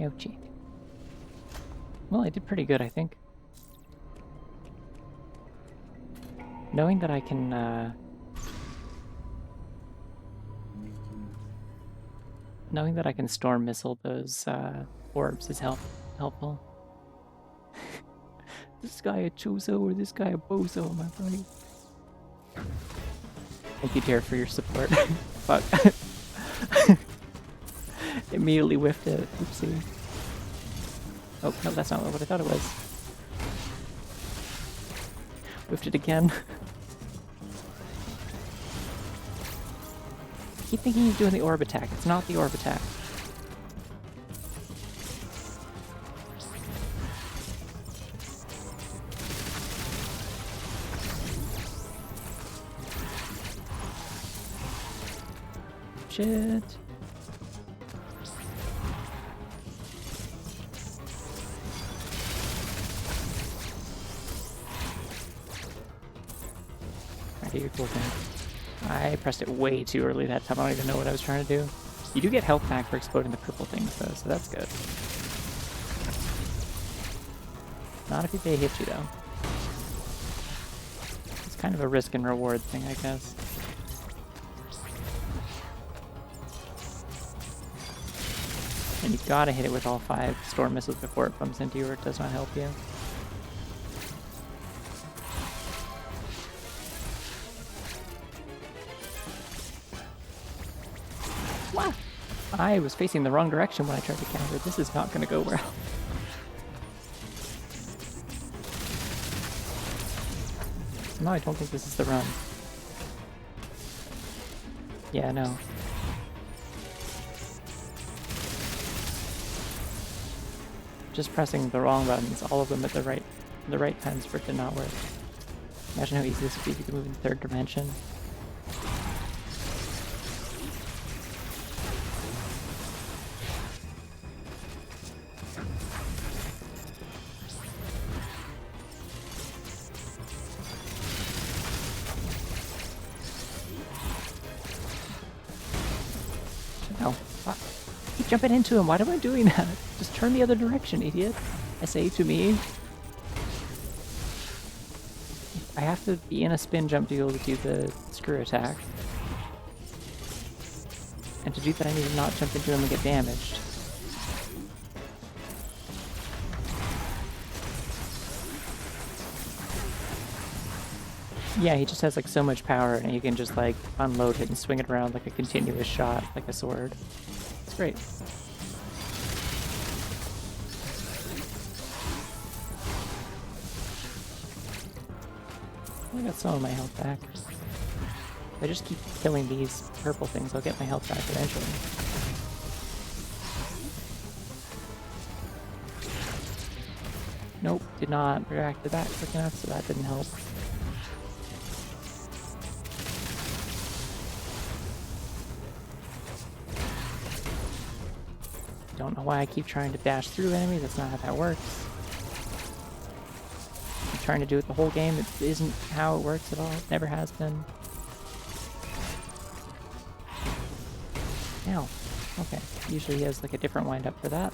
Speaker 1: Ouchie. Well, I did pretty good, I think. Knowing that I can, knowing that I can storm missile those, orbs is helpful. This guy a chozo or this guy a bozo, am I right? Thank you, Dare, for your support. Fuck. Immediately whiffed it. Oopsie. Oh, no, that's not what I thought it was. Whiffed it again. I keep thinking he's doing the orb attack. It's not the orb attack. Shit. Alright, do your cool thing. I pressed it way too early that time. I don't even know what I was trying to do. You do get health back for exploding the purple things though, so that's good. Not if they hit you though. It's kind of a risk and reward thing, I guess. And you gotta hit it with all 5 storm missiles before it bumps into you or it does not help you. What? I was facing the wrong direction when I tried to counter. This is not gonna go well. No, I don't think this is the run. Yeah, no. Just pressing the wrong buttons, all of them at the right times for it to not work. Imagine how easy this would be if you could move in the 3rd dimension. No. Keep jumping into him. Why am I doing that? Just turn the other direction, idiot. I say to me. I have to be in a spin jump to be able to do the screw attack. And to do that I need to not jump into him and get damaged. Yeah, he just has like so much power and you can just like unload it and swing it around like a continuous shot, like a sword. It's great. I got some of my health back. If I just keep killing these purple things, I'll get my health back eventually. Nope, did not react to that quick enough, so that didn't help. Don't know why I keep trying to dash through enemies, that's not how that works. I'm trying to do it the whole game, it isn't how it works at all, it never has been. Ow. Okay, usually he has like a different wind-up for that.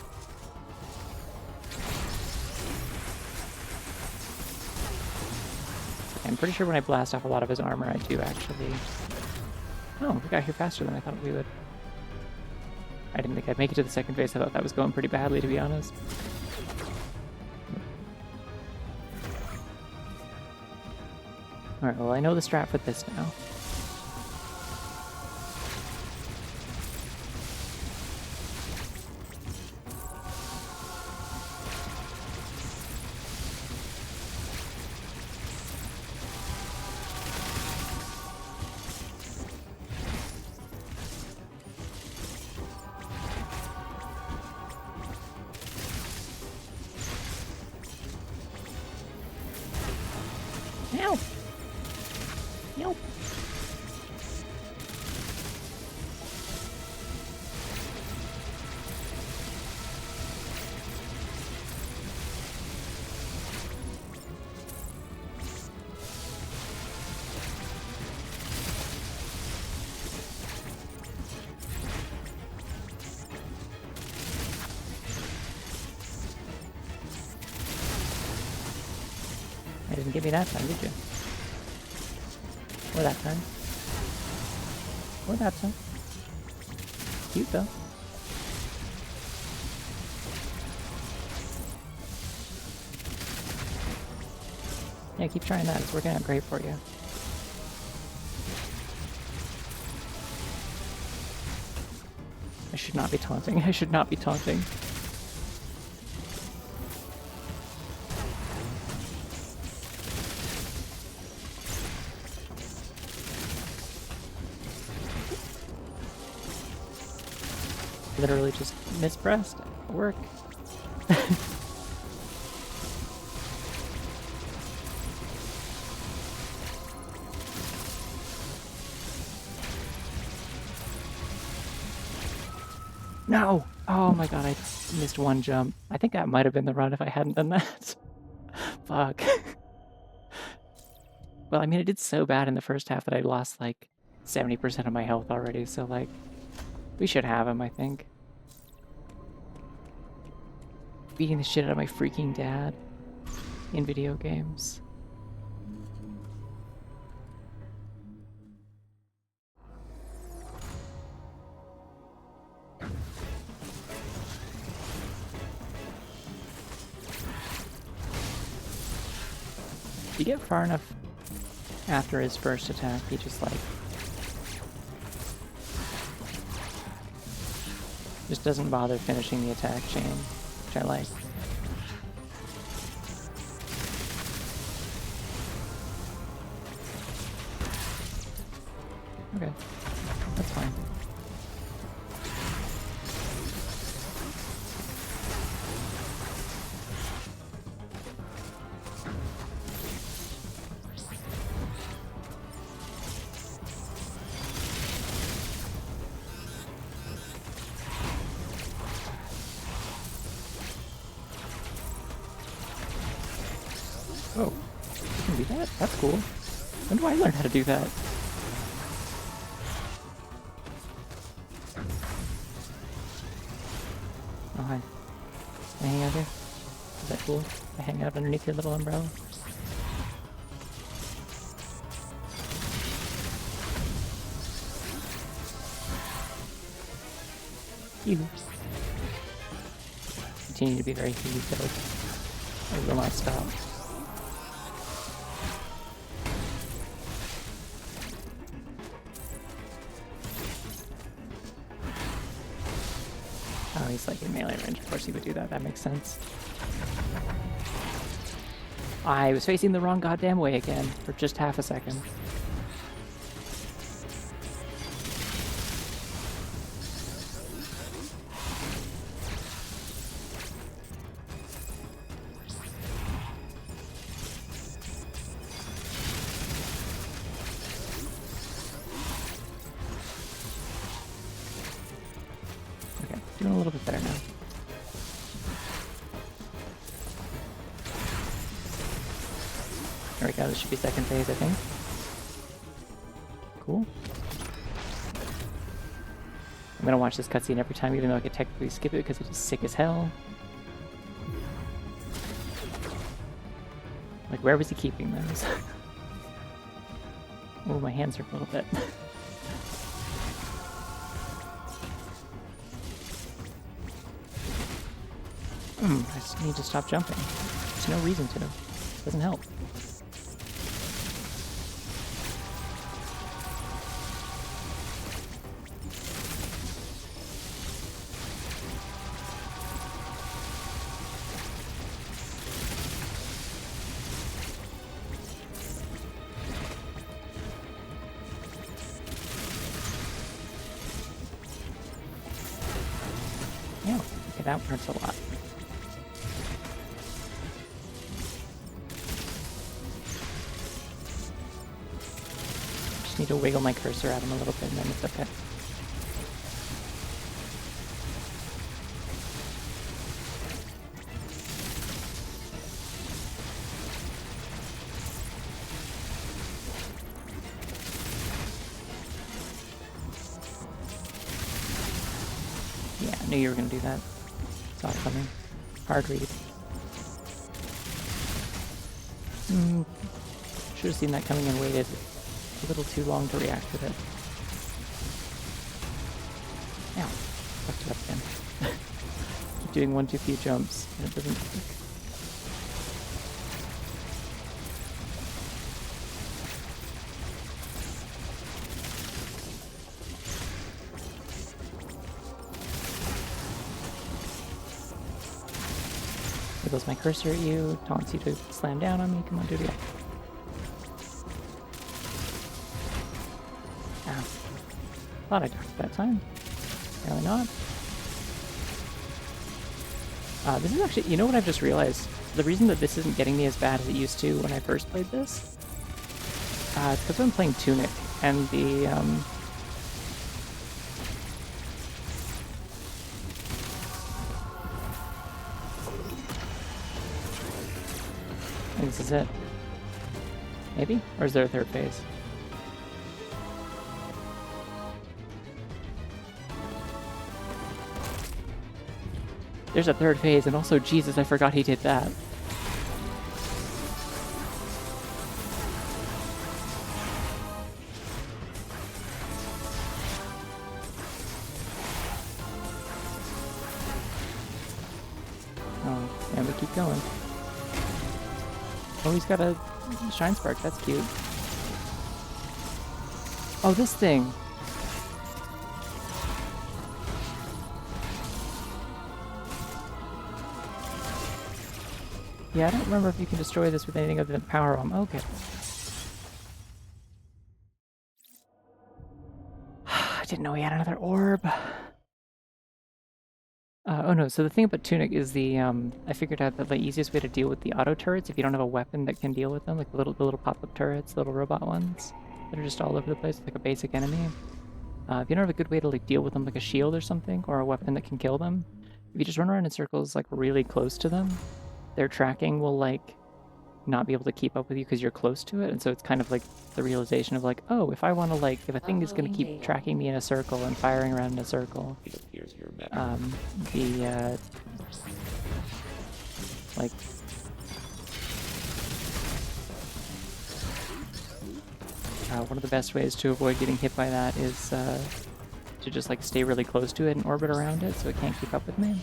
Speaker 1: I'm pretty sure when I blast off a lot of his armor, I do actually... Oh, we got here faster than I thought we would. I didn't think I'd make it to the second phase. I thought that was going pretty badly, to be honest. Alright, well I know the strat for this now. Ow! Nope. You didn't give me that time, did you? Or that time. Or that time. Cute though. Yeah, keep trying that. It's working out great for you. I should not be taunting. I should not be taunting. Literally just mispressed. Work. No! Oh my god, I missed one jump. I think that might have been the run if I hadn't done that. Fuck. Well, I mean, it did so bad in the first half that I lost like 70% of my health already, so like, we should have him, I think. Beating the shit out of my freaking dad in video games. If you get far enough after his first attack, he just like... just doesn't bother finishing the attack chain, which I like. Okay, that's fine. Oh, you can do that? That's cool. When do I learn how to do that? Oh, hi. Can I hang out here? Is that cool? I hang out underneath your little umbrella? You. Continue to be very heat-filled. I will not stop. Oh, he's like in melee range. Of course he would do that. That makes sense. I was facing the wrong goddamn way again for just half a second. Okay, doing a little bit better now. There we go, this should be second phase, I think. Cool. I'm gonna watch this cutscene every time, even though I could technically skip it because it is sick as hell. Like, where was he keeping those? Oh, my hands hurt a little bit. I just need to stop jumping. There's no reason to. It doesn't help. Yeah, okay, that hurts a lot. Just need to wiggle my cursor at him a little bit and then it's okay. Yeah, I knew you were gonna do that. Saw it coming. Hard read. Should have seen that coming and waited a little too long to react with it. Ow. Fucked it up again. Keep doing one too few jumps and it doesn't click. Wiggles my cursor at you, taunts you to slam down on me. Come on, do it again. Ow. Thought I ducked that time. Apparently not. This is actually, you know what I've just realized? The reason that this isn't getting me as bad as it used to when I first played this, it's because I'm playing Tunic, and think this is it. Maybe? Or is there a third phase? There's a third phase, and also, Jesus, I forgot he did that. Oh, and we keep going. Oh, he's got a Shine Spark, that's cute. Oh, this thing! Yeah, I don't remember if you can destroy this with anything other than Power Bomb. Okay. I didn't know he had another orb. Oh no, so the thing about Tunic is I figured out that the easiest way to deal with the auto turrets, if you don't have a weapon that can deal with them, like the little pop-up turrets, the little robot ones, that are just all over the place, like a basic enemy. If you don't have a good way to like deal with them, like a shield or something, or a weapon that can kill them, if you just run around in circles like really close to them, their tracking will like not be able to keep up with you because you're close to it, and so it's kind of like the realization of like, oh, if I want to like, if a thing is going to keep tracking me in a circle and firing around in a circle, like one of the best ways to avoid getting hit by that is to just like stay really close to it and orbit around it so it can't keep up with me.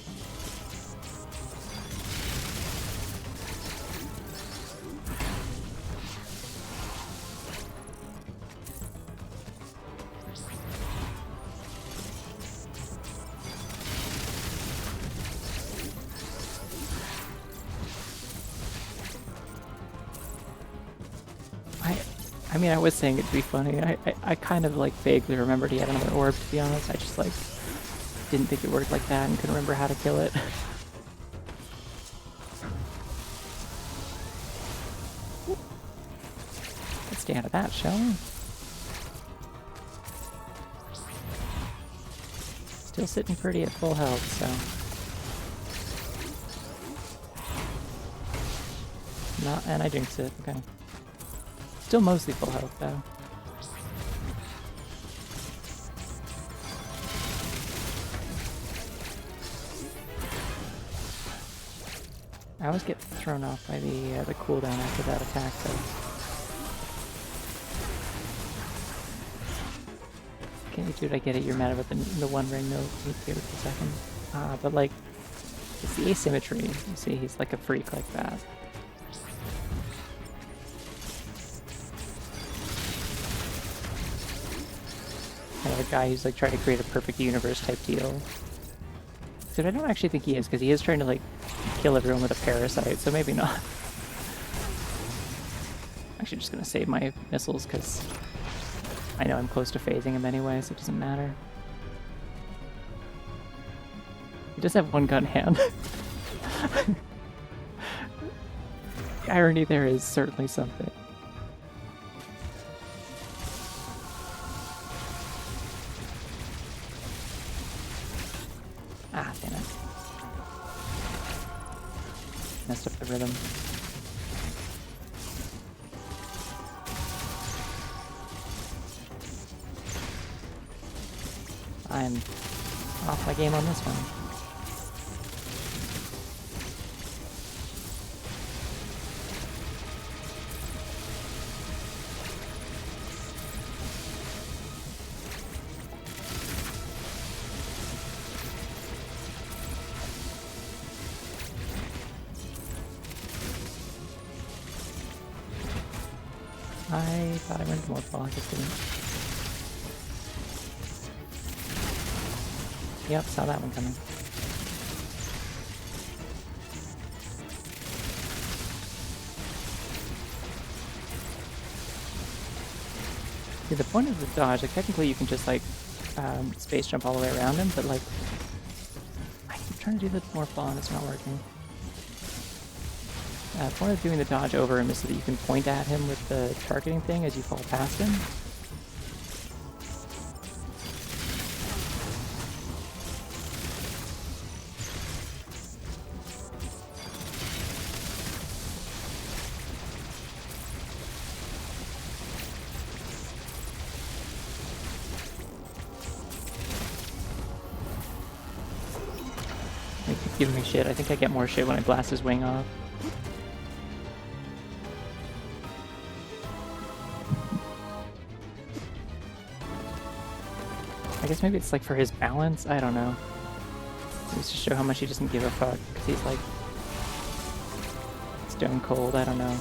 Speaker 1: I mean, I was saying it'd be funny. I kind of like vaguely remembered he had another orb, to be honest. I just like didn't think it worked like that and couldn't remember how to kill it. Let's stay out of that, shall we? Still sitting pretty at full health, so. Not, and I jinxed it, okay. Still mostly full health, though. I always get thrown off by the cooldown after that attack, though. Okay, dude, I get it. You're mad about the one ring note. Me too, for a second. But like, it's the asymmetry. You see, he's like a freak like that. Kind of a guy who's like trying to create a perfect universe type deal. Dude, I don't actually think he is, because he is trying to like kill everyone with a parasite, so maybe not. Actually just gonna save my missiles, because I know I'm close to phasing him anyway, so it doesn't matter. He does have one gun hand. The irony there is certainly something. Ah, damn it. Messed up the rhythm. I'm off my game on this one. I thought I went more fall, I just didn't. Yep, saw that one coming. See, the point of the dodge, like technically you can just like space jump all the way around him, but like I keep trying to do the more fall and it's not working. The point of doing the dodge over him is so that you can point at him with the targeting thing as you fall past him. giving me shit. I think I get more shit when I blast his wing off. I guess maybe it's like for his balance? I don't know. It's to show how much he doesn't give a fuck, because he's like stone cold, I don't know.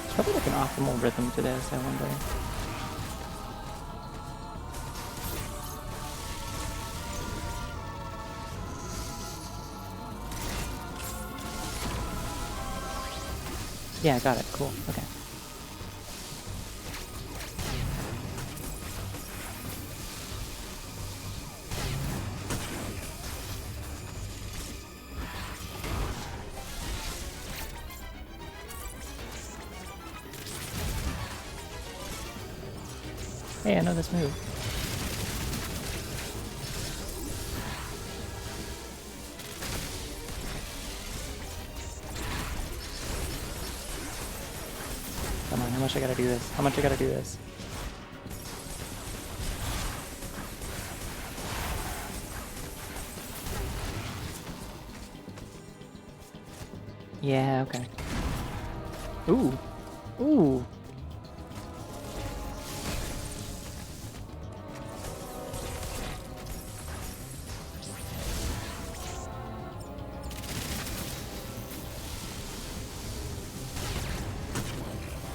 Speaker 1: There's probably like an optimal rhythm to this, I wonder. Yeah, I got it. Cool. Okay. Hey, I know this move. Come on, how much I gotta do this? How much I gotta do this? Yeah, okay. Ooh. Ooh.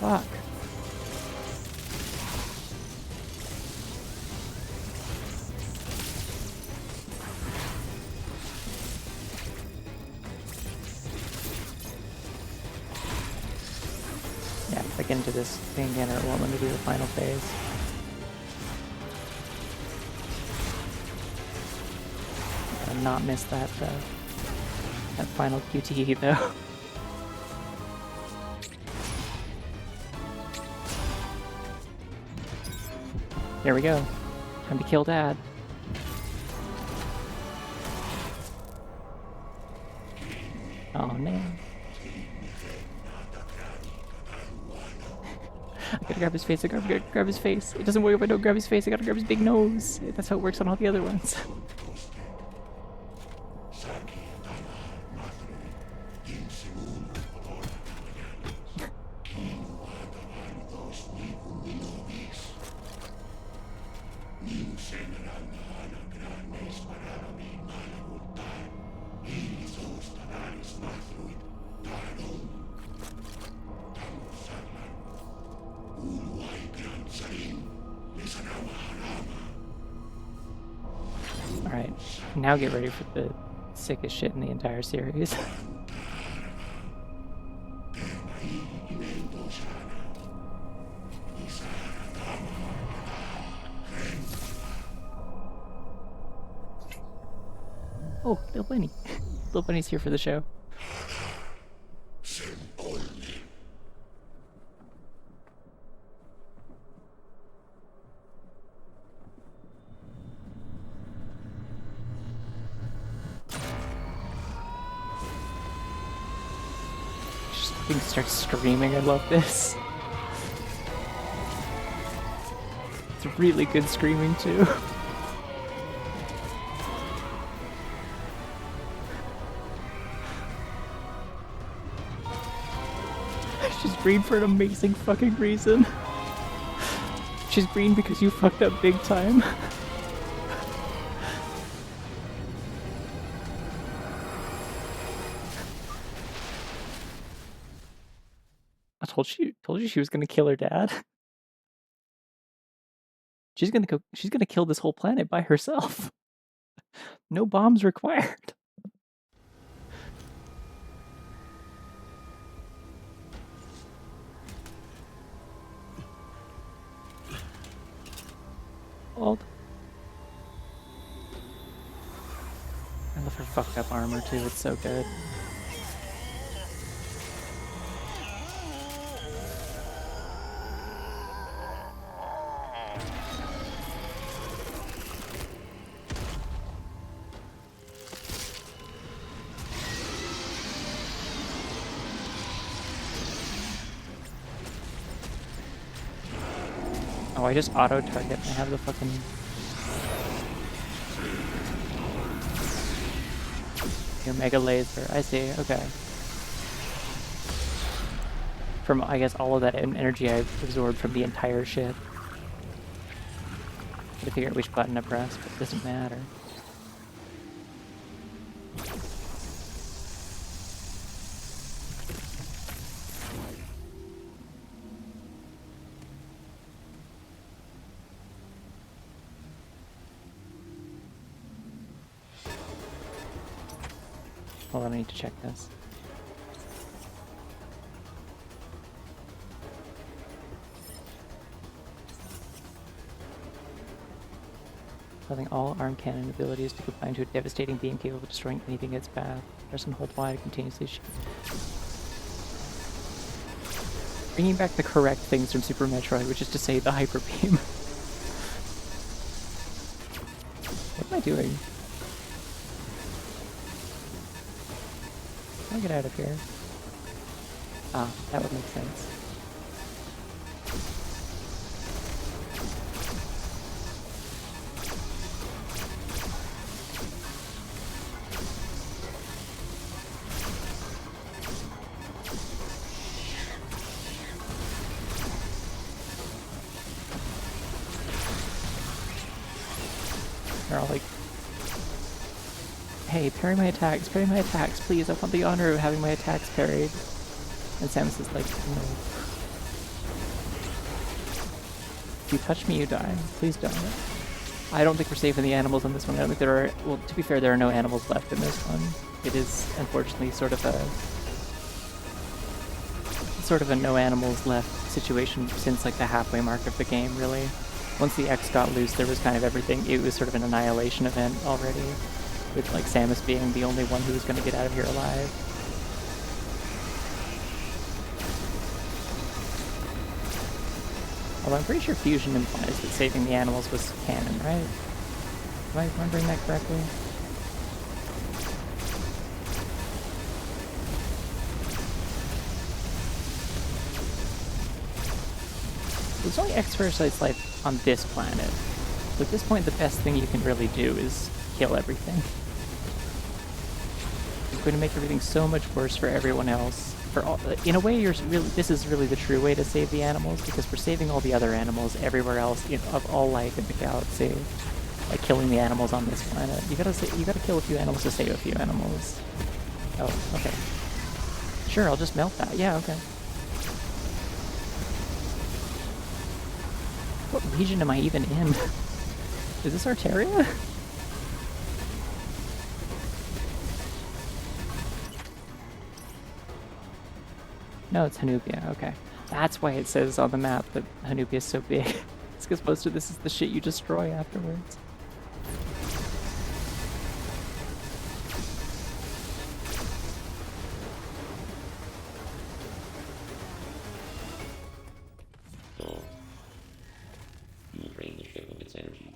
Speaker 1: Fuck. Yeah, if I get into this thing again, or it won't let me do the final phase. Gotta not miss that, that final QTE though. There we go. Time to kill Dad. Oh man. I gotta grab his face, I gotta grab his face. It doesn't work if I don't grab his face, I gotta grab his big nose. That's how it works on all the other ones. Alright, now get ready for the sickest shit in the entire series. Oh, Little Bunny. Little Bunny's here for the show. Just fucking starts screaming, I love this. It's really good screaming too. She's green for an amazing fucking reason. She's green because you fucked up big time. I told you she was gonna kill her dad. She's gonna kill this whole planet by herself. No bombs required. Hold. I love her fucked up armor too, it's so good. Oh, I just auto-target. I have the fucking... Your mega laser. I see, okay. From, I guess, all of that energy I've absorbed from the entire ship. Gotta figure out which button to press, but it doesn't matter. Hold on, I need to check this. Causing all arm cannon abilities to combine to a devastating beam capable of destroying anything in its path. Press and hold Y to continuously shoot. Bringing back the correct things from Super Metroid, which is to say the Hyper Beam. What am I doing? How do I get out of here? Ah, that would make sense. They're all like, hey, parry my attacks, please, I want the honor of having my attacks parried. And Samus is like, no. If you touch me, you die. Please don't. I don't think we're saving the animals on this one. I don't think there are, well, to be fair, there are no animals left in this one. It is, unfortunately, sort of a no animals left situation since, like, the halfway mark of the game, really. Once the X got loose, there was kind of everything. It was sort of an annihilation event already, with like Samus being the only one who was going to get out of here alive. Although I'm pretty sure fusion implies that saving the animals was canon, right? Am I remembering that correctly? There's only exercise life on this planet. So at this point, the best thing you can really do is kill everything. It's going to make everything so much worse for everyone else. For all, in a way, this is really the true way to save the animals, because we're saving all the other animals everywhere else, of all life in the galaxy, by killing the animals on this planet. You gotta kill a few animals to save a few animals. Oh, okay. Sure, I'll just melt that. Yeah, okay. What region am I even in? Is this Arteria? No, it's Hanupia, okay. That's why it says on the map that Hanupia is so big. It's because most of this is the shit you destroy afterwards.
Speaker 3: You drain the ship of its energy.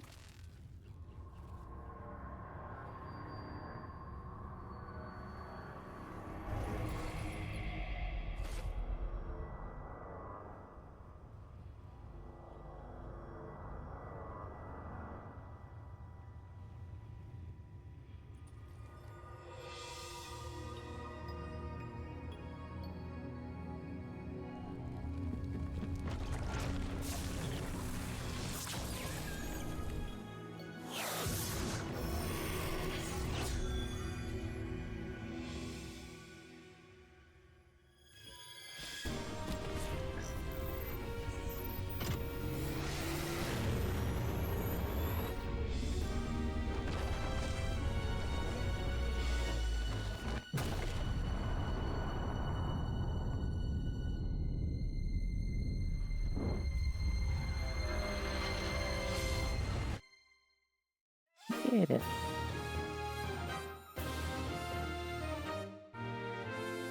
Speaker 1: Did it.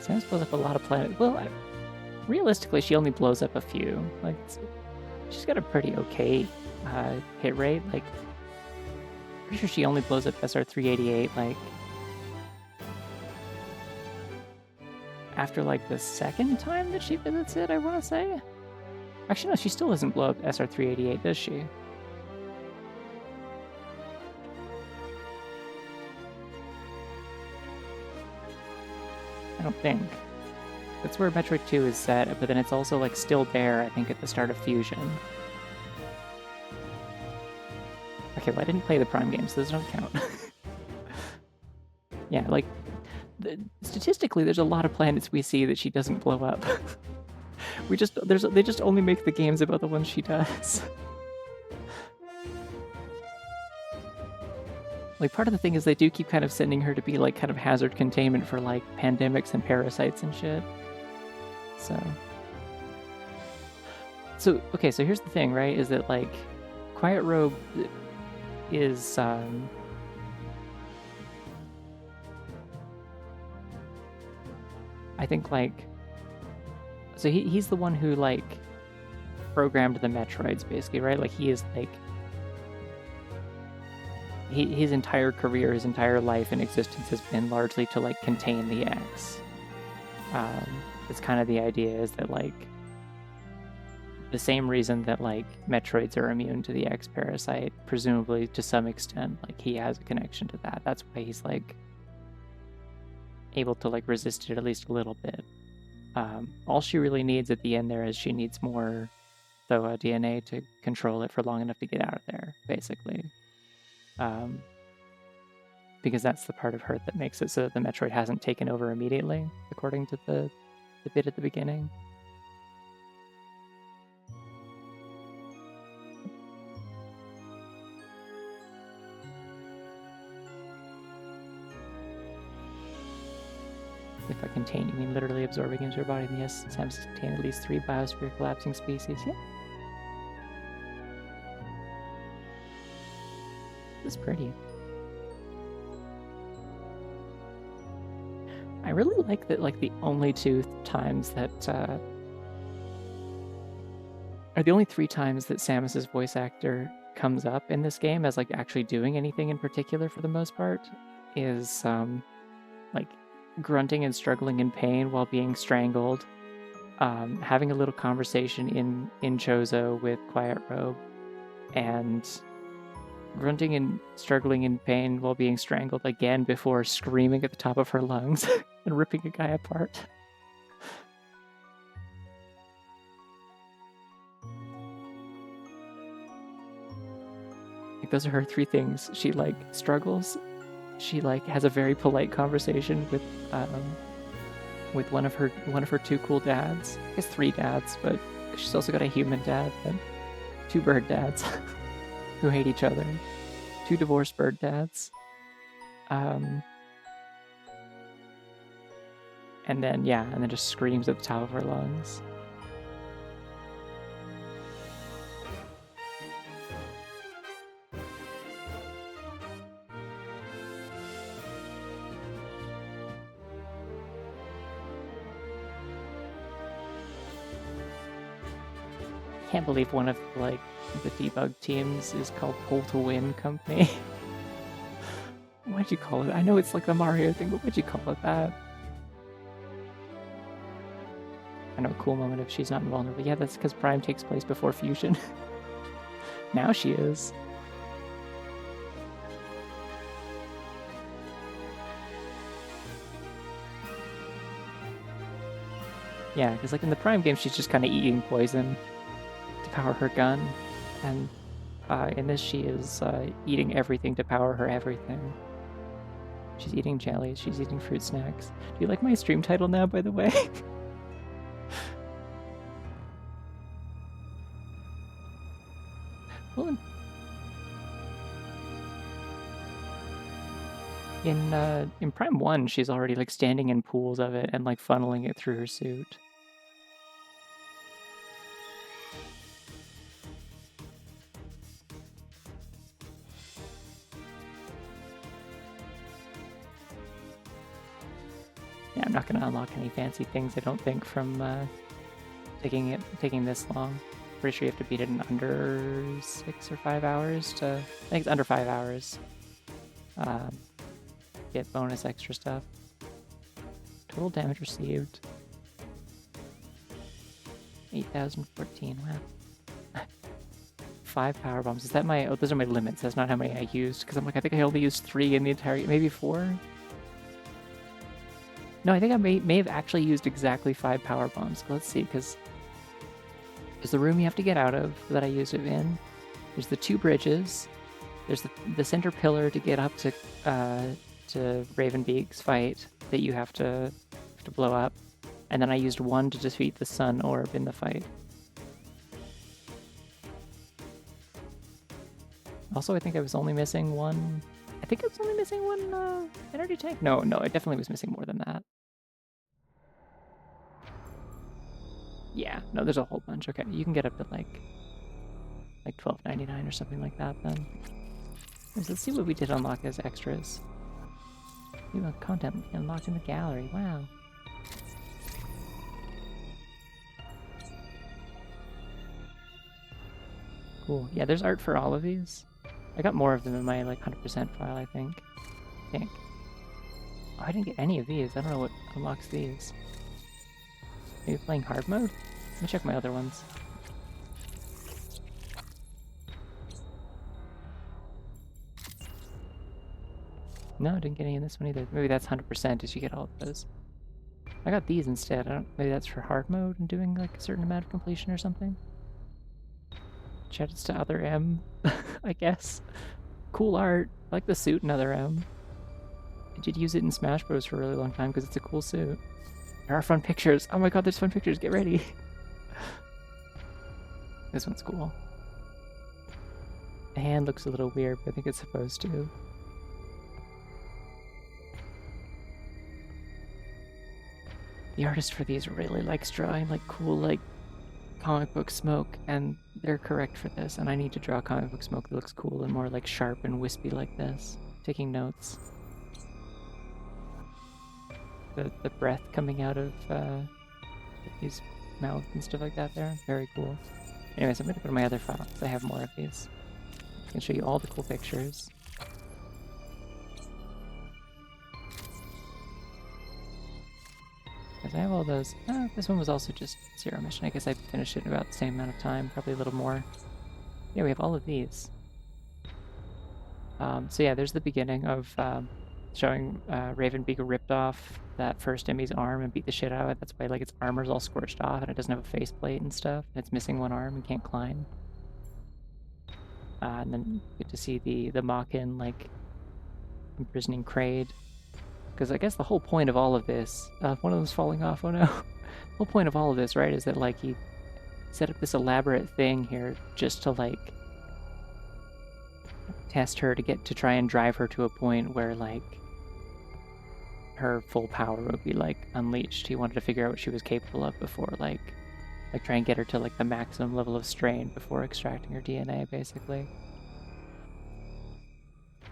Speaker 1: Samus blows up a lot of planets. Well, realistically, she only blows up a few. Like, she's got a pretty okay hit rate. Like, pretty sure she only blows up SR-388, like, after, like, the second time that she visits it, I want to say. Actually, no, she still doesn't blow up SR-388, does she? I don't think. That's where Metroid 2 is set, but then it's also like still there, I think, at the start of Fusion. Okay, well, I didn't play the Prime games, so those don't count. Yeah, like, statistically, there's a lot of planets we see that she doesn't blow up. They just only make the games about the ones she does. Like, part of the thing is they do keep kind of sending her to be, like, kind of hazard containment for, like, pandemics and parasites and shit. So, okay, so here's the thing, right, is that, like, Quiet Robe is, I think, like, so he's the one who, like, programmed the Metroids, basically, right? Like, he is, like, his entire career, his entire life and existence has been largely to, like, contain the X. It's kind of the idea is that, like, the same reason that, like, Metroids are immune to the X parasite, presumably to some extent, like, he has a connection to that. That's why he's, like, able to, like, resist it at least a little bit. All she really needs at the end there is she needs more Thoa DNA to control it for long enough to get out of there, basically. Because that's the part of her that makes it so that the Metroid hasn't taken over immediately, according to the bit at the beginning. If I contain, you mean literally absorbing into your body, and yes, Samus contain at least 3 biosphere collapsing species. Yeah. This is pretty. I really like that, like, the only 2 times that, or the only 3 times that Samus's voice actor comes up in this game as, like, actually doing anything in particular for the most part is, like, grunting and struggling in pain while being strangled, having a little conversation in Chozo with Quiet Robe, and grunting and struggling in pain while being strangled again before screaming at the top of her lungs and ripping a guy apart. Like, those are her 3 things. She, like, struggles. She, like, has a very polite conversation with one of her 2 cool dads. I guess 3 dads, but she's also got a human dad and 2 bird dads who hate each other. 2 divorced bird dads. And then just screams at the top of her lungs. Can't believe one of, like, the debug teams is called Pull to Win Company. Why'd you call it? I know it's like the Mario thing, but why'd you call it that? I know, a cool moment if she's not invulnerable. Yeah, that's because Prime takes place before Fusion. Now she is. Yeah, because, like, in the Prime game, she's just kind of eating poison to power her gun, and in this she is eating everything to power her everything. She's eating jellies, she's eating fruit snacks. Do you like my stream title now, by the way? Well, in Prime 1, she's already, like, standing in pools of it and, like, funneling it through her suit. Yeah, I'm not gonna unlock any fancy things, I don't think, from taking this long. Pretty sure you have to beat it in under 6 or 5 hours to... I think it's under 5 hours. Get bonus extra stuff. Total damage received. 8,014. Wow. 5 power bombs. Is that my? Oh, those are my limits. That's not how many I used. Because I'm like, I think I only used 3 in the entire. Maybe 4. No, I think I may have actually used exactly 5 power bombs. Let's see, because there's the room you have to get out of that I used it in. There's the 2 bridges. There's the center pillar to get up to Ravenbeak's fight that you have to blow up, and then I used 1 to defeat the sun orb in the fight. Also, I think I was only missing 1. I think I was only missing 1 energy tank. No, I definitely was missing more than that. Yeah, no, there's a whole bunch. Okay, you can get up to like $12.99 or something like that then. Let's see what we did unlock as extras. New content unlocked in the gallery. Wow. Cool. Yeah, there's art for all of these. I got more of them in my like 100% file, I think. Oh, I didn't get any of these. I don't know what unlocks these. Maybe playing hard mode? Let me check my other ones. No, I didn't get any in this one either. Maybe that's 100% as you get all of those. I got these instead. Maybe that's for hard mode and doing like a certain amount of completion or something. Chat it's to other M, I guess. Cool art. I like the suit in other M. I did use it in Smash Bros. For a really long time because it's a cool suit. There are fun pictures. Oh my god, there's fun pictures. Get ready. This one's cool. The hand looks a little weird, but I think it's supposed to. The artist for these really likes drawing like cool like comic book smoke, and they're correct for this, and I need to draw comic book smoke that looks cool and more like sharp and wispy like this. Taking notes. The breath coming out of his mouth and stuff like that there. Very cool. Anyways, I'm gonna go to my other file because I have more of these. I can show you all the cool pictures. Because I have all those. This one was also just 0 mission. I guess I finished it in about the same amount of time, probably a little more. Yeah, we have all of these. So yeah, there's the beginning of showing Ravenbeak ripped off that first Emmy's arm and beat the shit out of it. That's why like its armor's all scorched off and it doesn't have a faceplate and stuff. And it's missing 1 arm and can't climb. And then you get to see the Mockin like imprisoning Kraid. Because I guess the whole point of all of this, one of them's falling off, oh no. The whole point of all of this, right, is that like he set up this elaborate thing here just to like test her to try and drive her to a point where like her full power would be like unleashed. He wanted to figure out what she was capable of before like try and get her to like the maximum level of strain before extracting her DNA basically.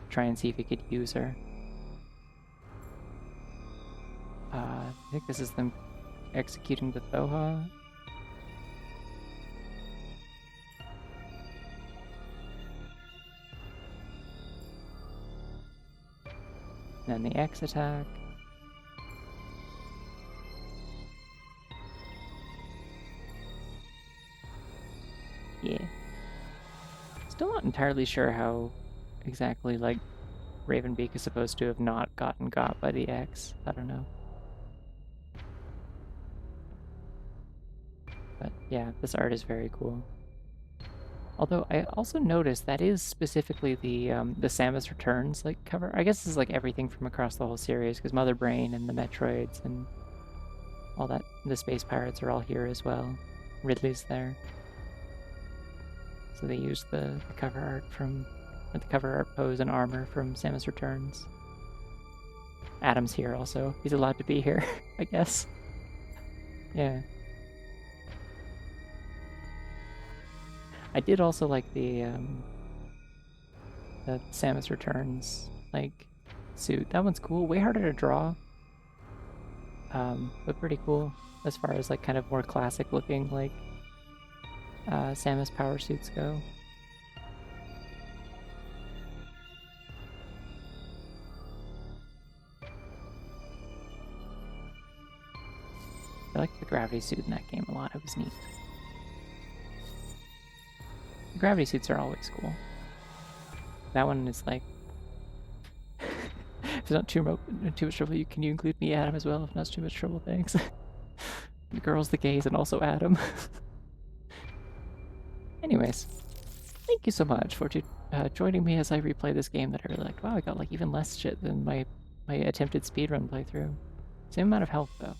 Speaker 1: Try and see if he could use her. I think this is them executing the Thoha. Then the X attack. Yeah. Still not entirely sure how exactly like Ravenbeak is supposed to have not gotten got by the X. I don't know. But yeah, this art is very cool. Although I also noticed that is specifically the Samus Returns like cover. I guess this is like everything from across the whole series because Mother Brain and the Metroids and all that, the Space Pirates are all here as well. Ridley's there. So they used the cover art from, or the cover art pose and armor from Samus Returns. Adam's here also. He's allowed to be here, I guess. Yeah. I did also like the Samus Returns like suit. That one's cool. Way harder to draw, but pretty cool as far as like kind of more classic looking like Samus power suits go. I like the gravity suit in that game a lot. It was neat. The gravity suits are always cool. That one is like, if it's not too much trouble, can you include me, Adam, as well? If not too much trouble, thanks. The girls, the gays, and also Adam. Anyways, thank you so much for joining me as I replay this game that I really liked. Wow, I got like even less shit than my attempted speedrun playthrough. Same amount of health though.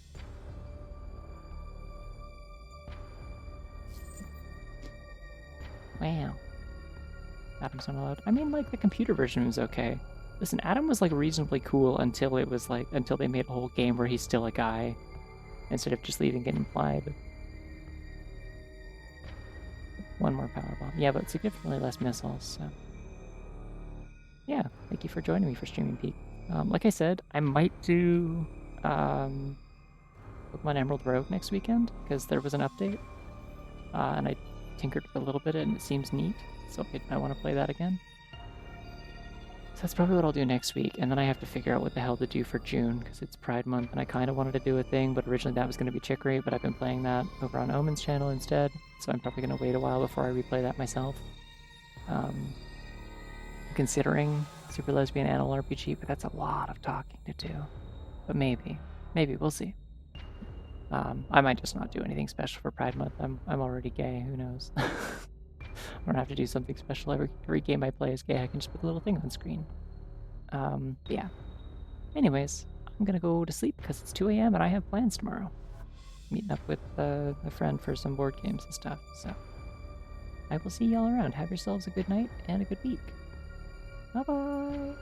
Speaker 1: Wow. Adam's not allowed. I mean, like the computer version was okay. Listen, Adam was like reasonably cool until they made a whole game where he's still a guy instead of just leaving it implied. One more power bomb. Yeah, but significantly less missiles, so. Yeah, thank you for joining me for Streaming Peak. Like I said, I might do Pokemon Emerald Rogue next weekend, because there was an update. And I tinkered a little bit and it seems neat, so I want to play that again. So that's probably what I'll do next week, and then I have to figure out what the hell to do for June, because it's Pride Month, and I kind of wanted to do a thing, but originally that was going to be Chicory, but I've been playing that over on Omen's channel instead, so I'm probably going to wait a while before I replay that myself. Considering Super Lesbian Animal RPG, but that's a lot of talking to do. But maybe, we'll see. I might just not do anything special for Pride Month. I'm already gay, who knows? I don't have to do something special every game I play is gay. I can just put a little thing on screen. Yeah. Anyways, I'm gonna go to sleep because it's 2 a.m. and I have plans tomorrow. Meeting up with a friend for some board games and stuff, so. I will see y'all around. Have yourselves a good night and a good week. Bye-bye!